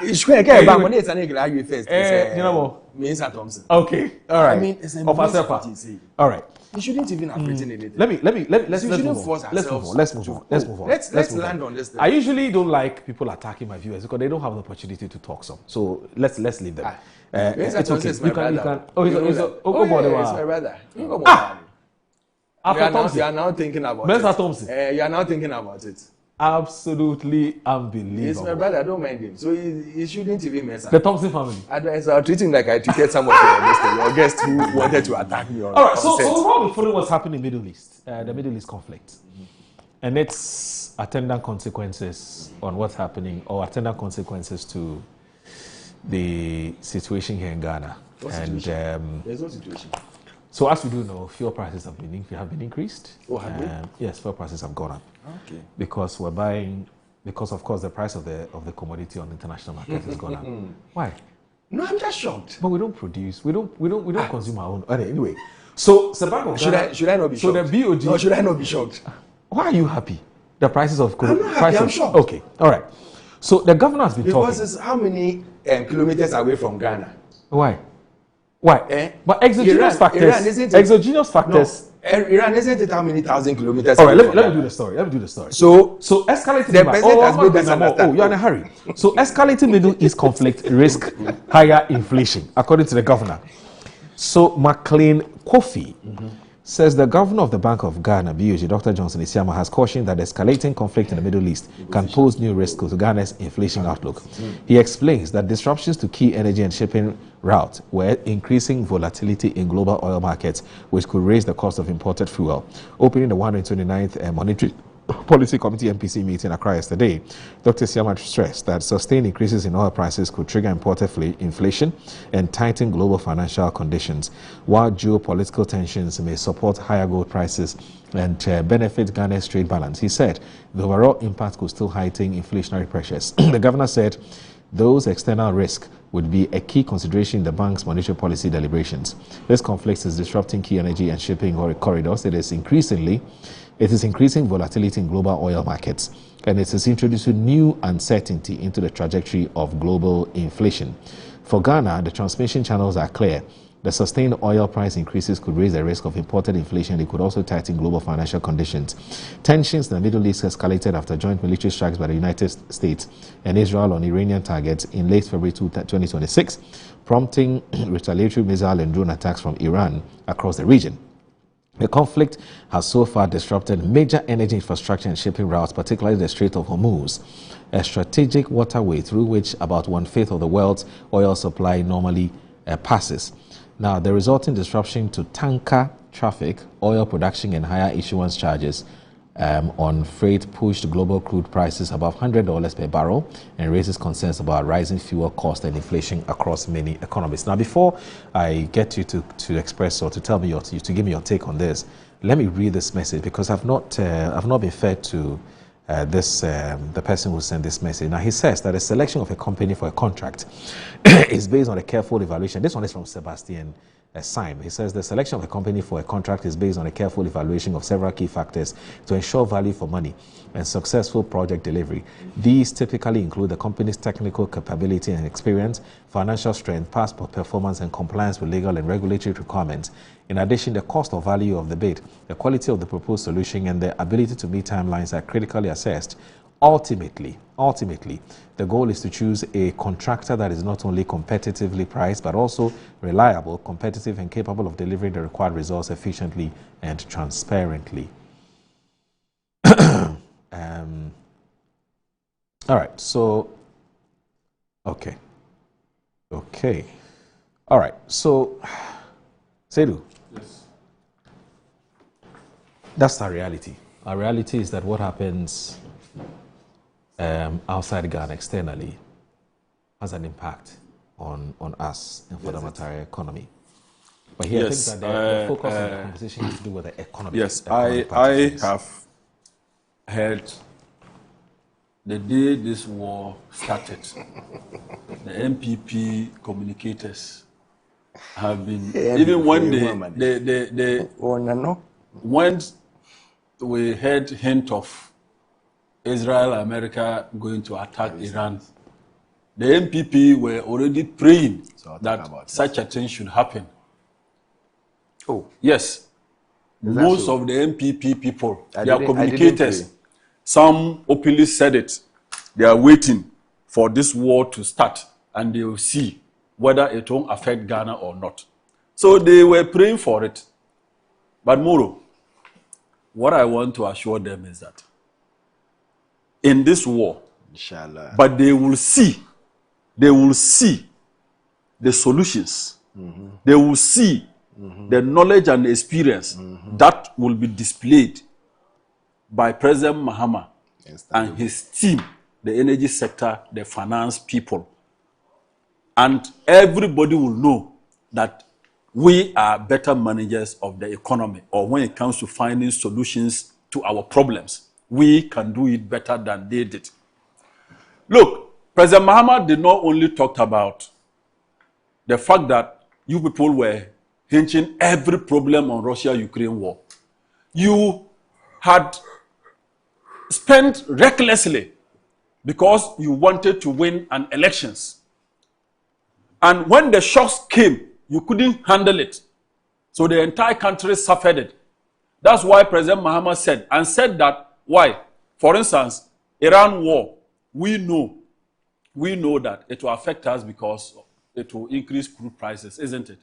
It's going to get back when it's an egg first. You know Mensa Thompson. Okay, all right. I mean, it's an all right. You shouldn't even have written anything. Let's move on. Let's land on this thing. I usually don't like people attacking my viewers because they don't have the opportunity to talk some. So let's leave them. It's okay. You can. It's my brother. You are now thinking about Mensa it. Thompson. You are now thinking about it. Absolutely unbelievable. He's my brother. I don't mind him. So he shouldn't even mess up. The Thompson family. I treat him like I treated some of your guests who wanted to attack me. All right. So we're following what's happening in the Middle East, the Middle East conflict, and its attendant consequences on what's happening, or attendant consequences to the situation here in Ghana. There's no situation. So as we do know, fuel prices have been increased. Oh, have they? Yes, fuel prices have gone up. Okay. Because we're buying, because of course the price of the commodity on the international market has gone up. Why? No, I'm just shocked. But we don't produce. We don't consume our own. Anyway, so the Bank of Ghana, should I not be shocked? So the BOG. No, should I not be shocked? Why are you happy? The prices of I'm not happy. I'm shocked. Okay, all right. So the governor has been because talking. it's how many kilometers away from Ghana? Why? But exogenous factors. Iran, isn't it? Exogenous factors. No, Iran, isn't it how many thousand kilometers? All right, let me do the story. So escalating the president has made us understand. you're in a hurry. So escalating Middle East conflict risk higher inflation, according to the governor. So McLean Kofi says the governor of the Bank of Ghana, BOG, Dr. Johnson Isiama, has cautioned that escalating conflict in the Middle East can pose new risks to Ghana's inflation outlook. He explains that disruptions to key energy and shipping routes were increasing volatility in global oil markets, which could raise the cost of imported fuel. Opening the 129th Monetary Policy Committee MPC meeting in Accra yesterday, Dr. Siama stressed that sustained increases in oil prices could trigger imported inflation and tighten global financial conditions, while geopolitical tensions may support higher gold prices and benefit Ghana's trade balance. He said the overall impact could still heighten inflationary pressures. The governor said those external risks would be a key consideration in the bank's monetary policy deliberations. This conflict is disrupting key energy and shipping corridors. It is increasing volatility in global oil markets, and it is introducing new uncertainty into the trajectory of global inflation. For Ghana, the transmission channels are clear. The sustained oil price increases could raise the risk of imported inflation. It could also tighten global financial conditions. Tensions in the Middle East escalated after joint military strikes by the United States and Israel on Iranian targets in late February 2026, prompting retaliatory missile and drone attacks from Iran across the region. The conflict has so far disrupted major energy infrastructure and shipping routes, particularly the Strait of Hormuz, a strategic waterway through which about 1/5 of the world's oil supply normally passes. Now, the resulting disruption to tanker traffic, oil production, and higher issuance charges on freight pushed global crude prices above $100 per barrel and raises concerns about rising fuel costs and inflation across many economies. Now, before I get you to express or to tell me to give me your take on this, let me read this message because I've not been fed to the person who sent this message. Now, he says that a selection of a company for a contract is based on a careful evaluation. This one is from Sebastian Syme. He says the selection of a company for a contract is based on a careful evaluation of several key factors to ensure value for money and successful project delivery. These typically include the company's technical capability and experience, financial strength, past performance, and compliance with legal and regulatory requirements. In addition, the cost or value of the bid, the quality of the proposed solution, and the ability to meet timelines are critically assessed. Ultimately, the goal is to choose a contractor that is not only competitively priced, but also reliable, competitive, and capable of delivering the required results efficiently and transparently. All right, so, okay. All right, so, Seydou. Yes. That's our reality. Our reality is that what happens outside Ghana externally has an impact on us and for the entire economy. But here, yes, I think that the focus of the conversation is to do with the economy. Yes, I have heard the day this war started, the MPP communicators have been, even when when we heard hint of Israel, America going to attack Iran, the MPP were already praying that such a thing should happen. Oh, yes. Most of the MPP people, they are communicators. Some openly said it. They are waiting for this war to start and they will see whether it won't affect Ghana or not. So they were praying for it. But Moro, what I want to assure them is that in this war, Inshallah. But they will see the solutions. They will see the knowledge and experience that will be displayed by President Mahama and his team, the energy sector, the finance people. and everybody will know that we are better managers of the economy, or when it comes to finding solutions to our problems, we can do it better than they did. Look, President Mahama did not only talk about the fact that you people were hinging every problem on Russia-Ukraine war. You had spent recklessly because you wanted to win an elections. And when the shocks came, you couldn't handle it. So the entire country suffered it. That's why President Mahama said that, why? For instance, Iran war, we know that it will affect us because it will increase crude prices, isn't it?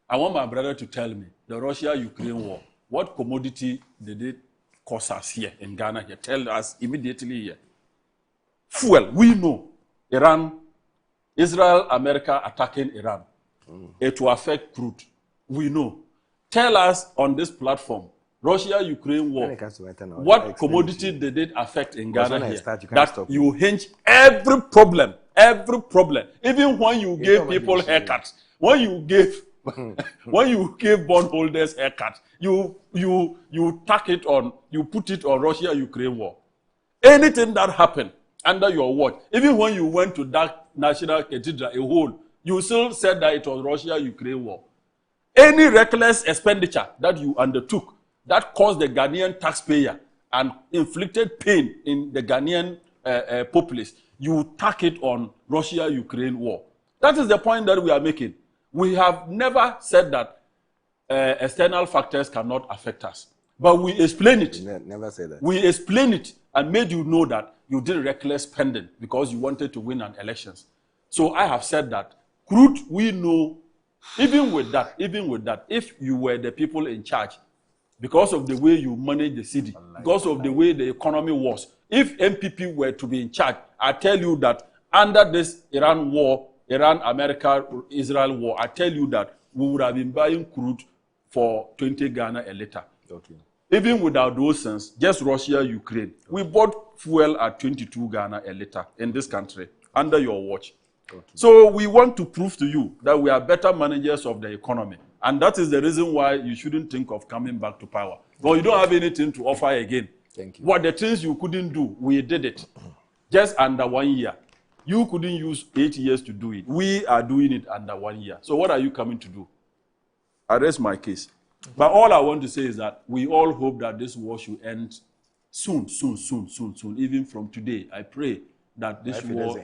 I want my brother to tell me, the Russia-Ukraine war, what commodity did it cost us here in Ghana? Here, tell us immediately here. Fuel, we know. Iran, Israel, America attacking Iran. It will affect crude. We know. Tell us on this platform, Russia-Ukraine war, what commodity did it affect in Ghana here? That you hinge every problem. Even when you gave people haircuts, when you gave bondholders haircuts, you tack it on, you put it on Russia-Ukraine war. Anything that happened under your watch, even when you went to that National Cathedral, a whole, you still said that it was Russia-Ukraine war. Any reckless expenditure that you undertook that caused the Ghanaian taxpayer and inflicted pain in the Ghanaian populace, you tack it on Russia-Ukraine war. That is the point that we are making. We have never said that external factors cannot affect us. But we explain it. Never said that. We explain it and made you know that you did reckless spending because you wanted to win an elections. So I have said that crude, we know, even with that, if you were the people in charge, because of the way you manage the city, because of the way the economy was, if MPP were to be in charge, I tell you that under this Iran war, Iran-America-Israel war, I tell you that we would have been buying crude for 20 Ghana a liter. Okay. Even without those things, just Russia-Ukraine, we bought fuel at 22 Ghana a liter in this country, under your watch. Okay. So we want to prove to you that we are better managers of the economy. And that is the reason why you shouldn't think of coming back to power. But you don't have anything to offer again. Thank you. What the things you couldn't do, we did it. Just under 1 year. You couldn't use 8 years to do it. We are doing it under 1 year. So what are you coming to do? I rest my case. But all I want to say is that we all hope that this war should end soon. Even from today, I pray that this war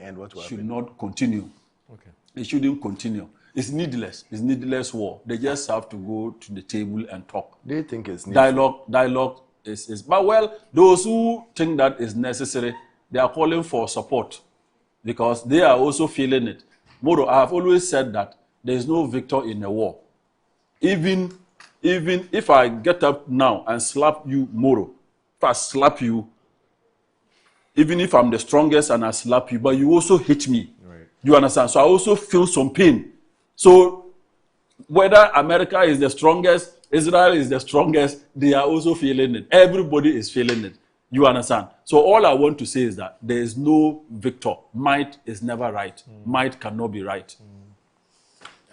should not continue. Okay. It shouldn't continue. It's needless. It's needless war. They just have to go to the table and talk. They think it's needless. Dialogue is. But well, those who think that is necessary, they are calling for support because they are also feeling it. Moro, I have always said that there is no victor in a war. Even if I get up now and slap you, Moro, if I slap you, even if I'm the strongest and I slap you, but you also hit me. Right. You understand? So I also feel some pain. So whether America is the strongest, Israel is the strongest, they are also feeling it. Everybody is feeling it. You understand? So all I want to say is that there is no victor. Might is never right. Might cannot be right.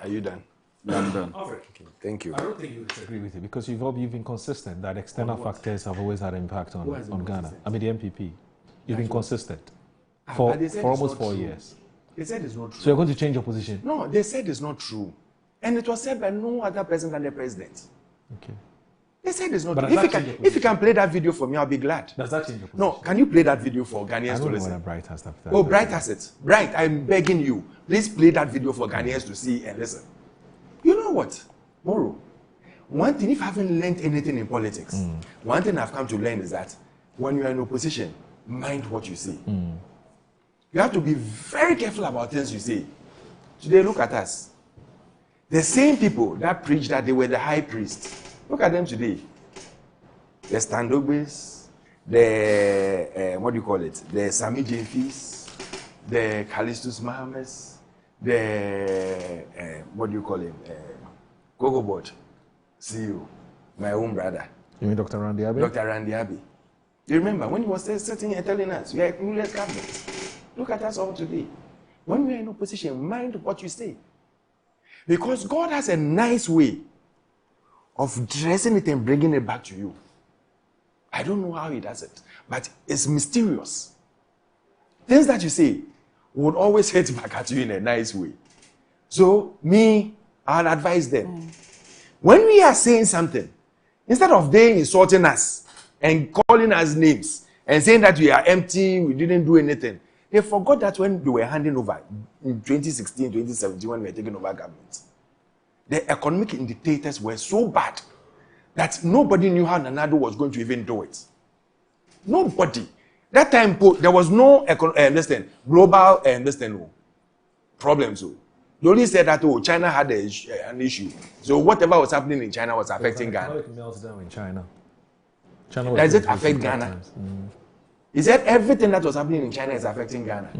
Are you done? I'm done. Okay. Thank you. I don't think you disagree with you because you've been consistent that external factors have always had an impact on Ghana. I mean the MPP. You've been consistent for almost 4 years. They said it's not true. So you're going to change your position? No, they said it's not true. And it was said by no other person than the president. Okay. They said it's not true. If you can play that video for me, I'll be glad. Does that change your position? No, can you play that video for Ghanaians to listen? Bright has that. Oh, Bright has it. Bright, I'm begging you. Please play that video for Ghanaians to see and listen. You know what? Moro, one thing, if I haven't learned anything in politics, one thing I've come to learn is that when you're in opposition, mind what you say. You have to be very careful about things you say. Today, look at us. The same people that preached that they were the high priest. Look at them today. The Standogbes, the, what do you call it? The Sami Jefis, the Callistus Mahames, the, what do you call him? Gogobot, CEO, my own brother. You mean Dr. Randy Abbey? Dr. Randy Abbey. You remember when he was sitting here telling us, we are a clueless cabinet. Look at us all today. When you are in opposition, mind what you say. Because God has a nice way of dressing it and bringing it back to you. I don't know how he does it, but it's mysterious. Things that you say would always hit back at you in a nice way. So, I'll advise them. When we are saying something, instead of they insulting us and calling us names and saying that we are empty, we didn't do anything, they forgot that when they were handing over in 2016, 2017, when we were taking over government, the economic indicators were so bad that nobody knew how Nana Addo was going to even do it. Nobody. That time, there was no global problems. They only said that China had an issue. So whatever was happening in China was affecting Ghana. Meltdown in China. Does it affect Ghana? Is that everything that was happening in China is affecting Ghana?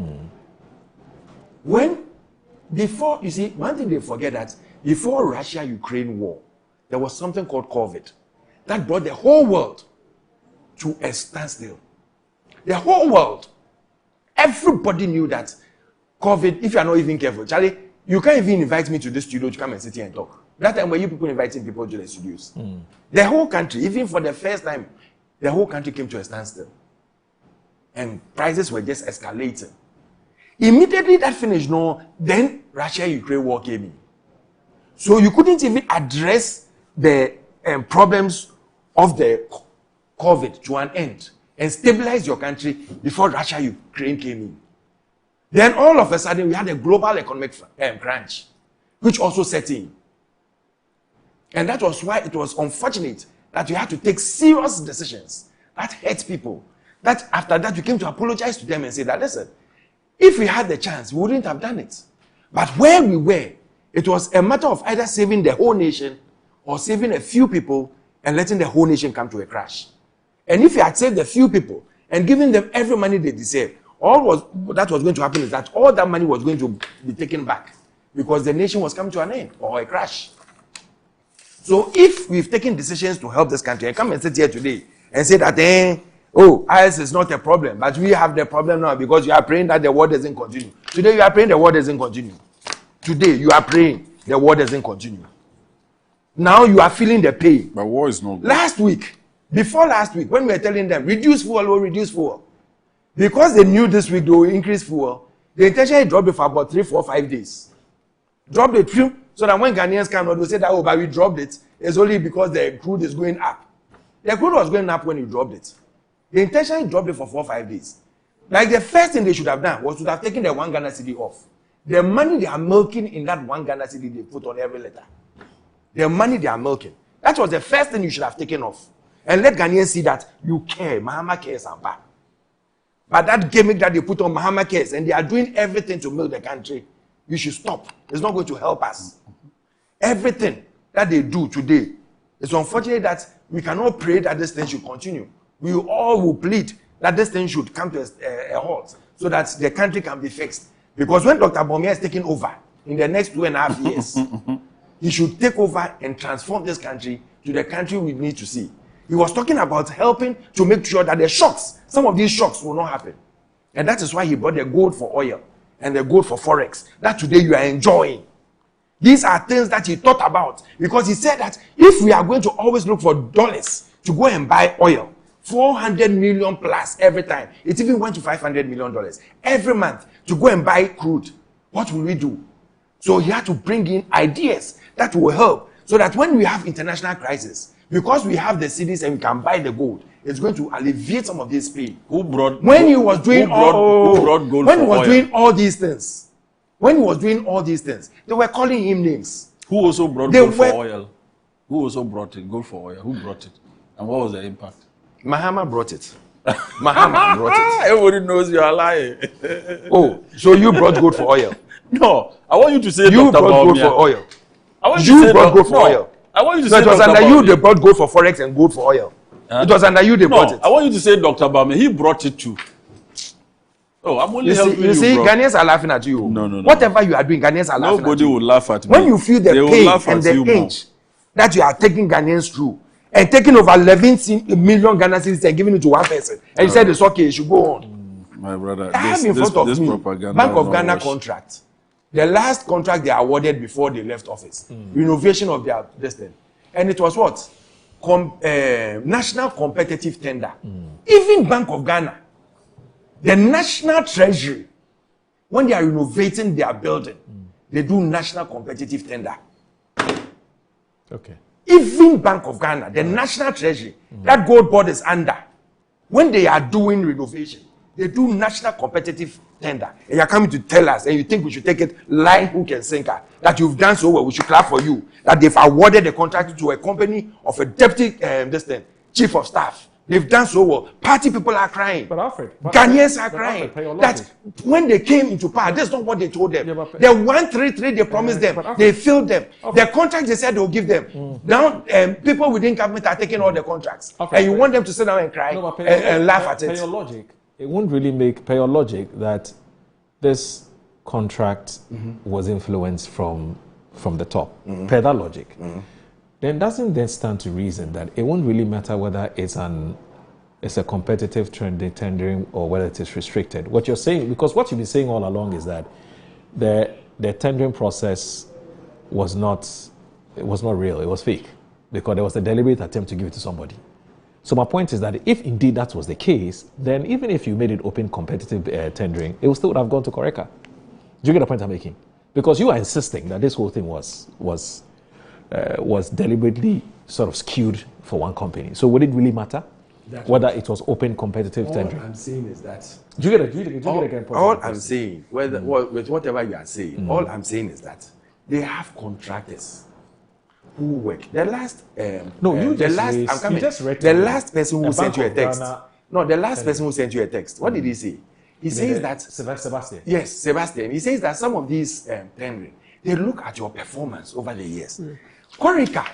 Before, you see, one thing they forget that before Russia-Ukraine war, there was something called COVID that brought the whole world to a standstill. The whole world. Everybody knew that COVID, if you are not even careful, Charlie, you can't even invite me to the studio to come and sit here and talk. That time when you people inviting people to the studios. The whole country, even for the first time, the whole country came to a standstill. And prices were just escalating. Immediately that finished, then Russia-Ukraine war came in. So you couldn't even address the problems of the COVID to an end and stabilize your country before Russia-Ukraine came in. Then all of a sudden we had a global economic crunch, which also set in. And that was why it was unfortunate that you had to take serious decisions that hurt people. That after that you came to apologize to them and say that, listen, if we had the chance, we wouldn't have done it. But where we were, it was a matter of either saving the whole nation or saving a few people and letting the whole nation come to a crash. And if you had saved a few people and given them every money they deserve, that was going to happen is that all that money was going to be taken back because the nation was coming to an end or a crash. So if we've taken decisions to help this country and come and sit here today and say that, IS is not a problem, but we have the problem now because you are praying that the war doesn't continue. Today you are praying the war doesn't continue. Today you are praying the war doesn't continue. Now you are feeling the pain. But war is not good. Before last week, when we were telling them, reduce fuel, because they knew this week they will increase fuel, they intentionally dropped it for about 3, 4, 5 days. Dropped it through, so that when Ghanaians come out, they say that, but we dropped it. It's only because the crude is going up. The crude was going up when you dropped it. They intentionally dropped it for 4, 5 days. Like the first thing they should have done was to have taken the 1 Ghana cedi off. The money they are milking in that 1 Ghana cedi they put on every letter. The money they are milking. That was the first thing you should have taken off. And let Ghanaians see that you care. Mahama cares and bad. But that gimmick that they put on Mahama cares and they are doing everything to milk the country, you should stop. It's not going to help us. Everything that they do today, it's unfortunate that we cannot pray that this thing should continue. We all will plead that this thing should come to a halt so that the country can be fixed. Because when Dr. Bawumia is taking over in the next 2.5 years, he should take over and transform this country to the country we need to see. He was talking about helping to make sure that the shocks, some of these shocks will not happen. And that is why he brought the gold for oil and the gold for forex that today you are enjoying. These are things that he thought about because he said that if we are going to always look for dollars to go and buy oil, 400 million plus every time, it even went to $500 million every month to go and buy crude. What will we do? So he had to bring in ideas that will help so that when we have international crisis, because we have the cedis and we can buy the gold, it's going to alleviate some of this pain. When he was doing all these things, they were calling him names. Who also brought gold for oil? Who also brought it? Gold for oil. Who brought it? And what was the impact? Mahama brought it. Mahama brought it. Everybody knows you are lying. Oh, so you brought gold for oil? No, I want you to say you Dr. brought gold Bawumia. for oil. I want you You to say brought gold for oil. I want you to So say it was Dr. under you Bawumia. they brought gold for forex and gold for oil. It was under you they brought it. I want you to say Dr. Bawumia. He brought it too. Oh, I'm only helping you. You see, bro. Ghanaians are laughing at you. No. Whatever you are doing, Ghanaians are laughing Nobody at you. will laugh at me. When you feel the They will pain laugh and at the you more. age that you are taking Ghanaians through and taking over 11 million Ghana cedis and giving it to one person, and you said it's okay, you should go on. My brother, I have in front of me propaganda Bank of no Ghana rush. contract. The last contract they awarded before they left office, renovation of their destiny, and it was what national competitive tender. Even Bank of Ghana, the National Treasury, when they are renovating their building, they do national competitive tender. Okay. Even Bank of Ghana, the National Treasury, that gold board is under. When they are doing renovation, they do national competitive tender. And you're coming to tell us, and you think we should take it line, hook, and sinker, that you've done so well, we should clap for you, that they've awarded the contract to a company of a deputy chief of staff. They've done so well. Party people are crying. But Alfred, Ghanaians are crying. That when they came into power, that's not what they told them. The 133 they promised them, they failed them. The contract they said they'll give them. Now, people within government are taking all the contracts. And you want them to sit down and cry and laugh at it. Per your logic, it wouldn't really make, per your logic, that this contract was influenced from the top. Per that logic. Then doesn't then stand to reason that it won't really matter whether it's a competitive tendering or whether it is restricted. What you're saying, because what you've been saying all along is that the tendering process was not real, it was fake, because there was a deliberate attempt to give it to somebody. So my point is that if indeed that was the case, then even if you made it open competitive tendering, it still would have gone to Koreka. Do you get the point I'm making? Because you are insisting that this whole thing was deliberately sort of skewed for one company. So would it really matter whether it was open competitive tendering? All I'm saying is that Do you get it? All I'm saying, with whatever you are saying, all I'm saying is that they have contractors who work. The last, I'm coming. The last person who sent you a text. The last person who sent you a text. What did he say? He says that Sebastian. Yes, Sebastian. He says that some of these tendering, they look at your performance over the years. Koreka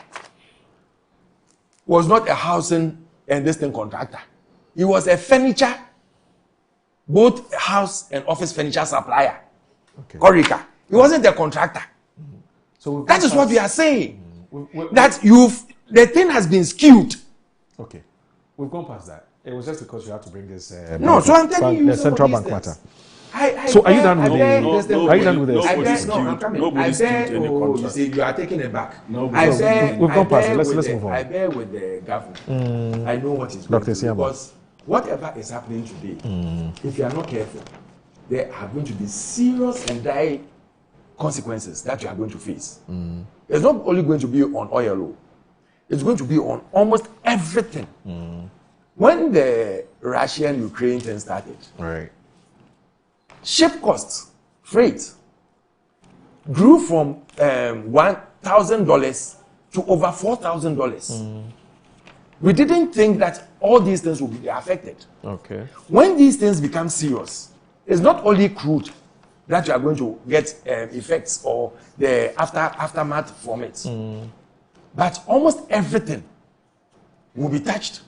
was not a housing and this thing contractor. He was a furniture, both house and office furniture supplier. Okay. Koreka. He wasn't a contractor. So that is what we are saying. That the thing has been skewed. Okay, we've gone past that. It was just because you had to bring this. So I'm telling you, the central bank matter. So are you done with this? Are you done with this? Nobody's skewed any contract. You see, you are taking it back. We've gone past it. Let's move on. I bear with the government. I know what is going Dr. on. Because whatever is happening today, if you are not careful, there are going to be serious and dire consequences that you are going to face. It's not only going to be on oil, it's going to be on almost everything. When the Russian-Ukraine thing started, ship costs, freight, grew from $1,000 to over $4,000. We didn't think that all these things would be affected. Okay. When these things become serious, it's not only crude that you are going to get effects or the aftermath from it, but almost everything will be touched.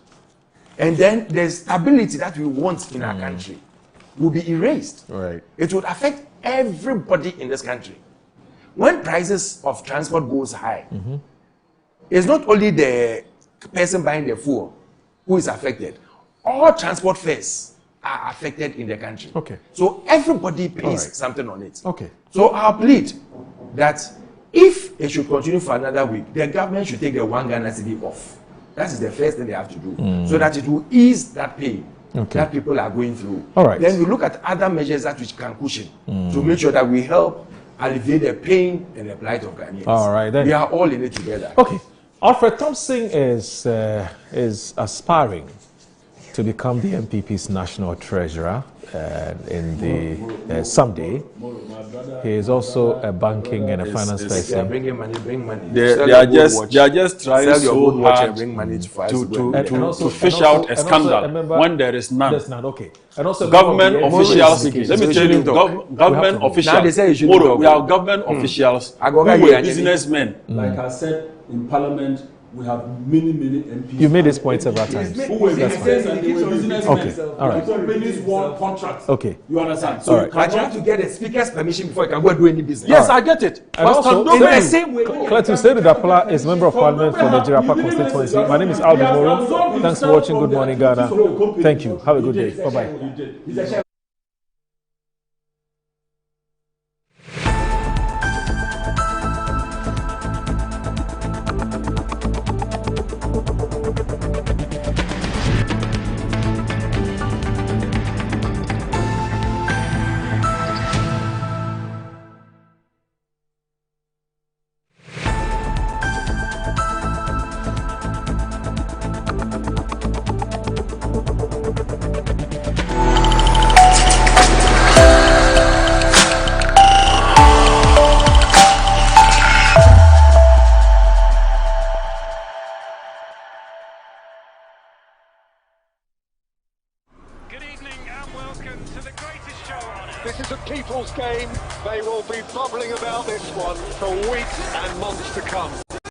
And then the stability that we want in our country will be erased. It would affect everybody in this country. When prices of transport goes high, it's not only the person buying the fuel who is affected. All transport fares are affected in the country. So everybody pays something on it. So I'll plead that if it should continue for another week, the government should take the 1 Ghana cedi off. That is the first thing they have to do, so that it will ease that pain that people are going through. Then we look at other measures that which can cushion to make sure that we help alleviate the pain and the plight of Ghanaians. Then. We are all in it together. Alfred Thompson is aspiring to become the MPP's national treasurer in the someday. He is also a banking and a finance person. Bring money. They are just trying so hard to fish out a scandal when there is none. And also government officials. Let me tell you, government officials. We have government officials who were businessmen. Like I said in Parliament, we have many MPs. You made this point several times. All right. Companies want contracts. You understand? So you have to get a speaker's permission before you can go and do any business. Yes, I get it. And also, in the same way, Cletus Seydou Dapola is member of Parliament for the Jirapa constituency. My name is Alvin Moro. Thanks for watching Good Morning Ghana. Thank you. Have a good day. Bye-bye. welcome to the greatest show on earth. This is a people's game. They will be bubbling about this one for weeks and months to come.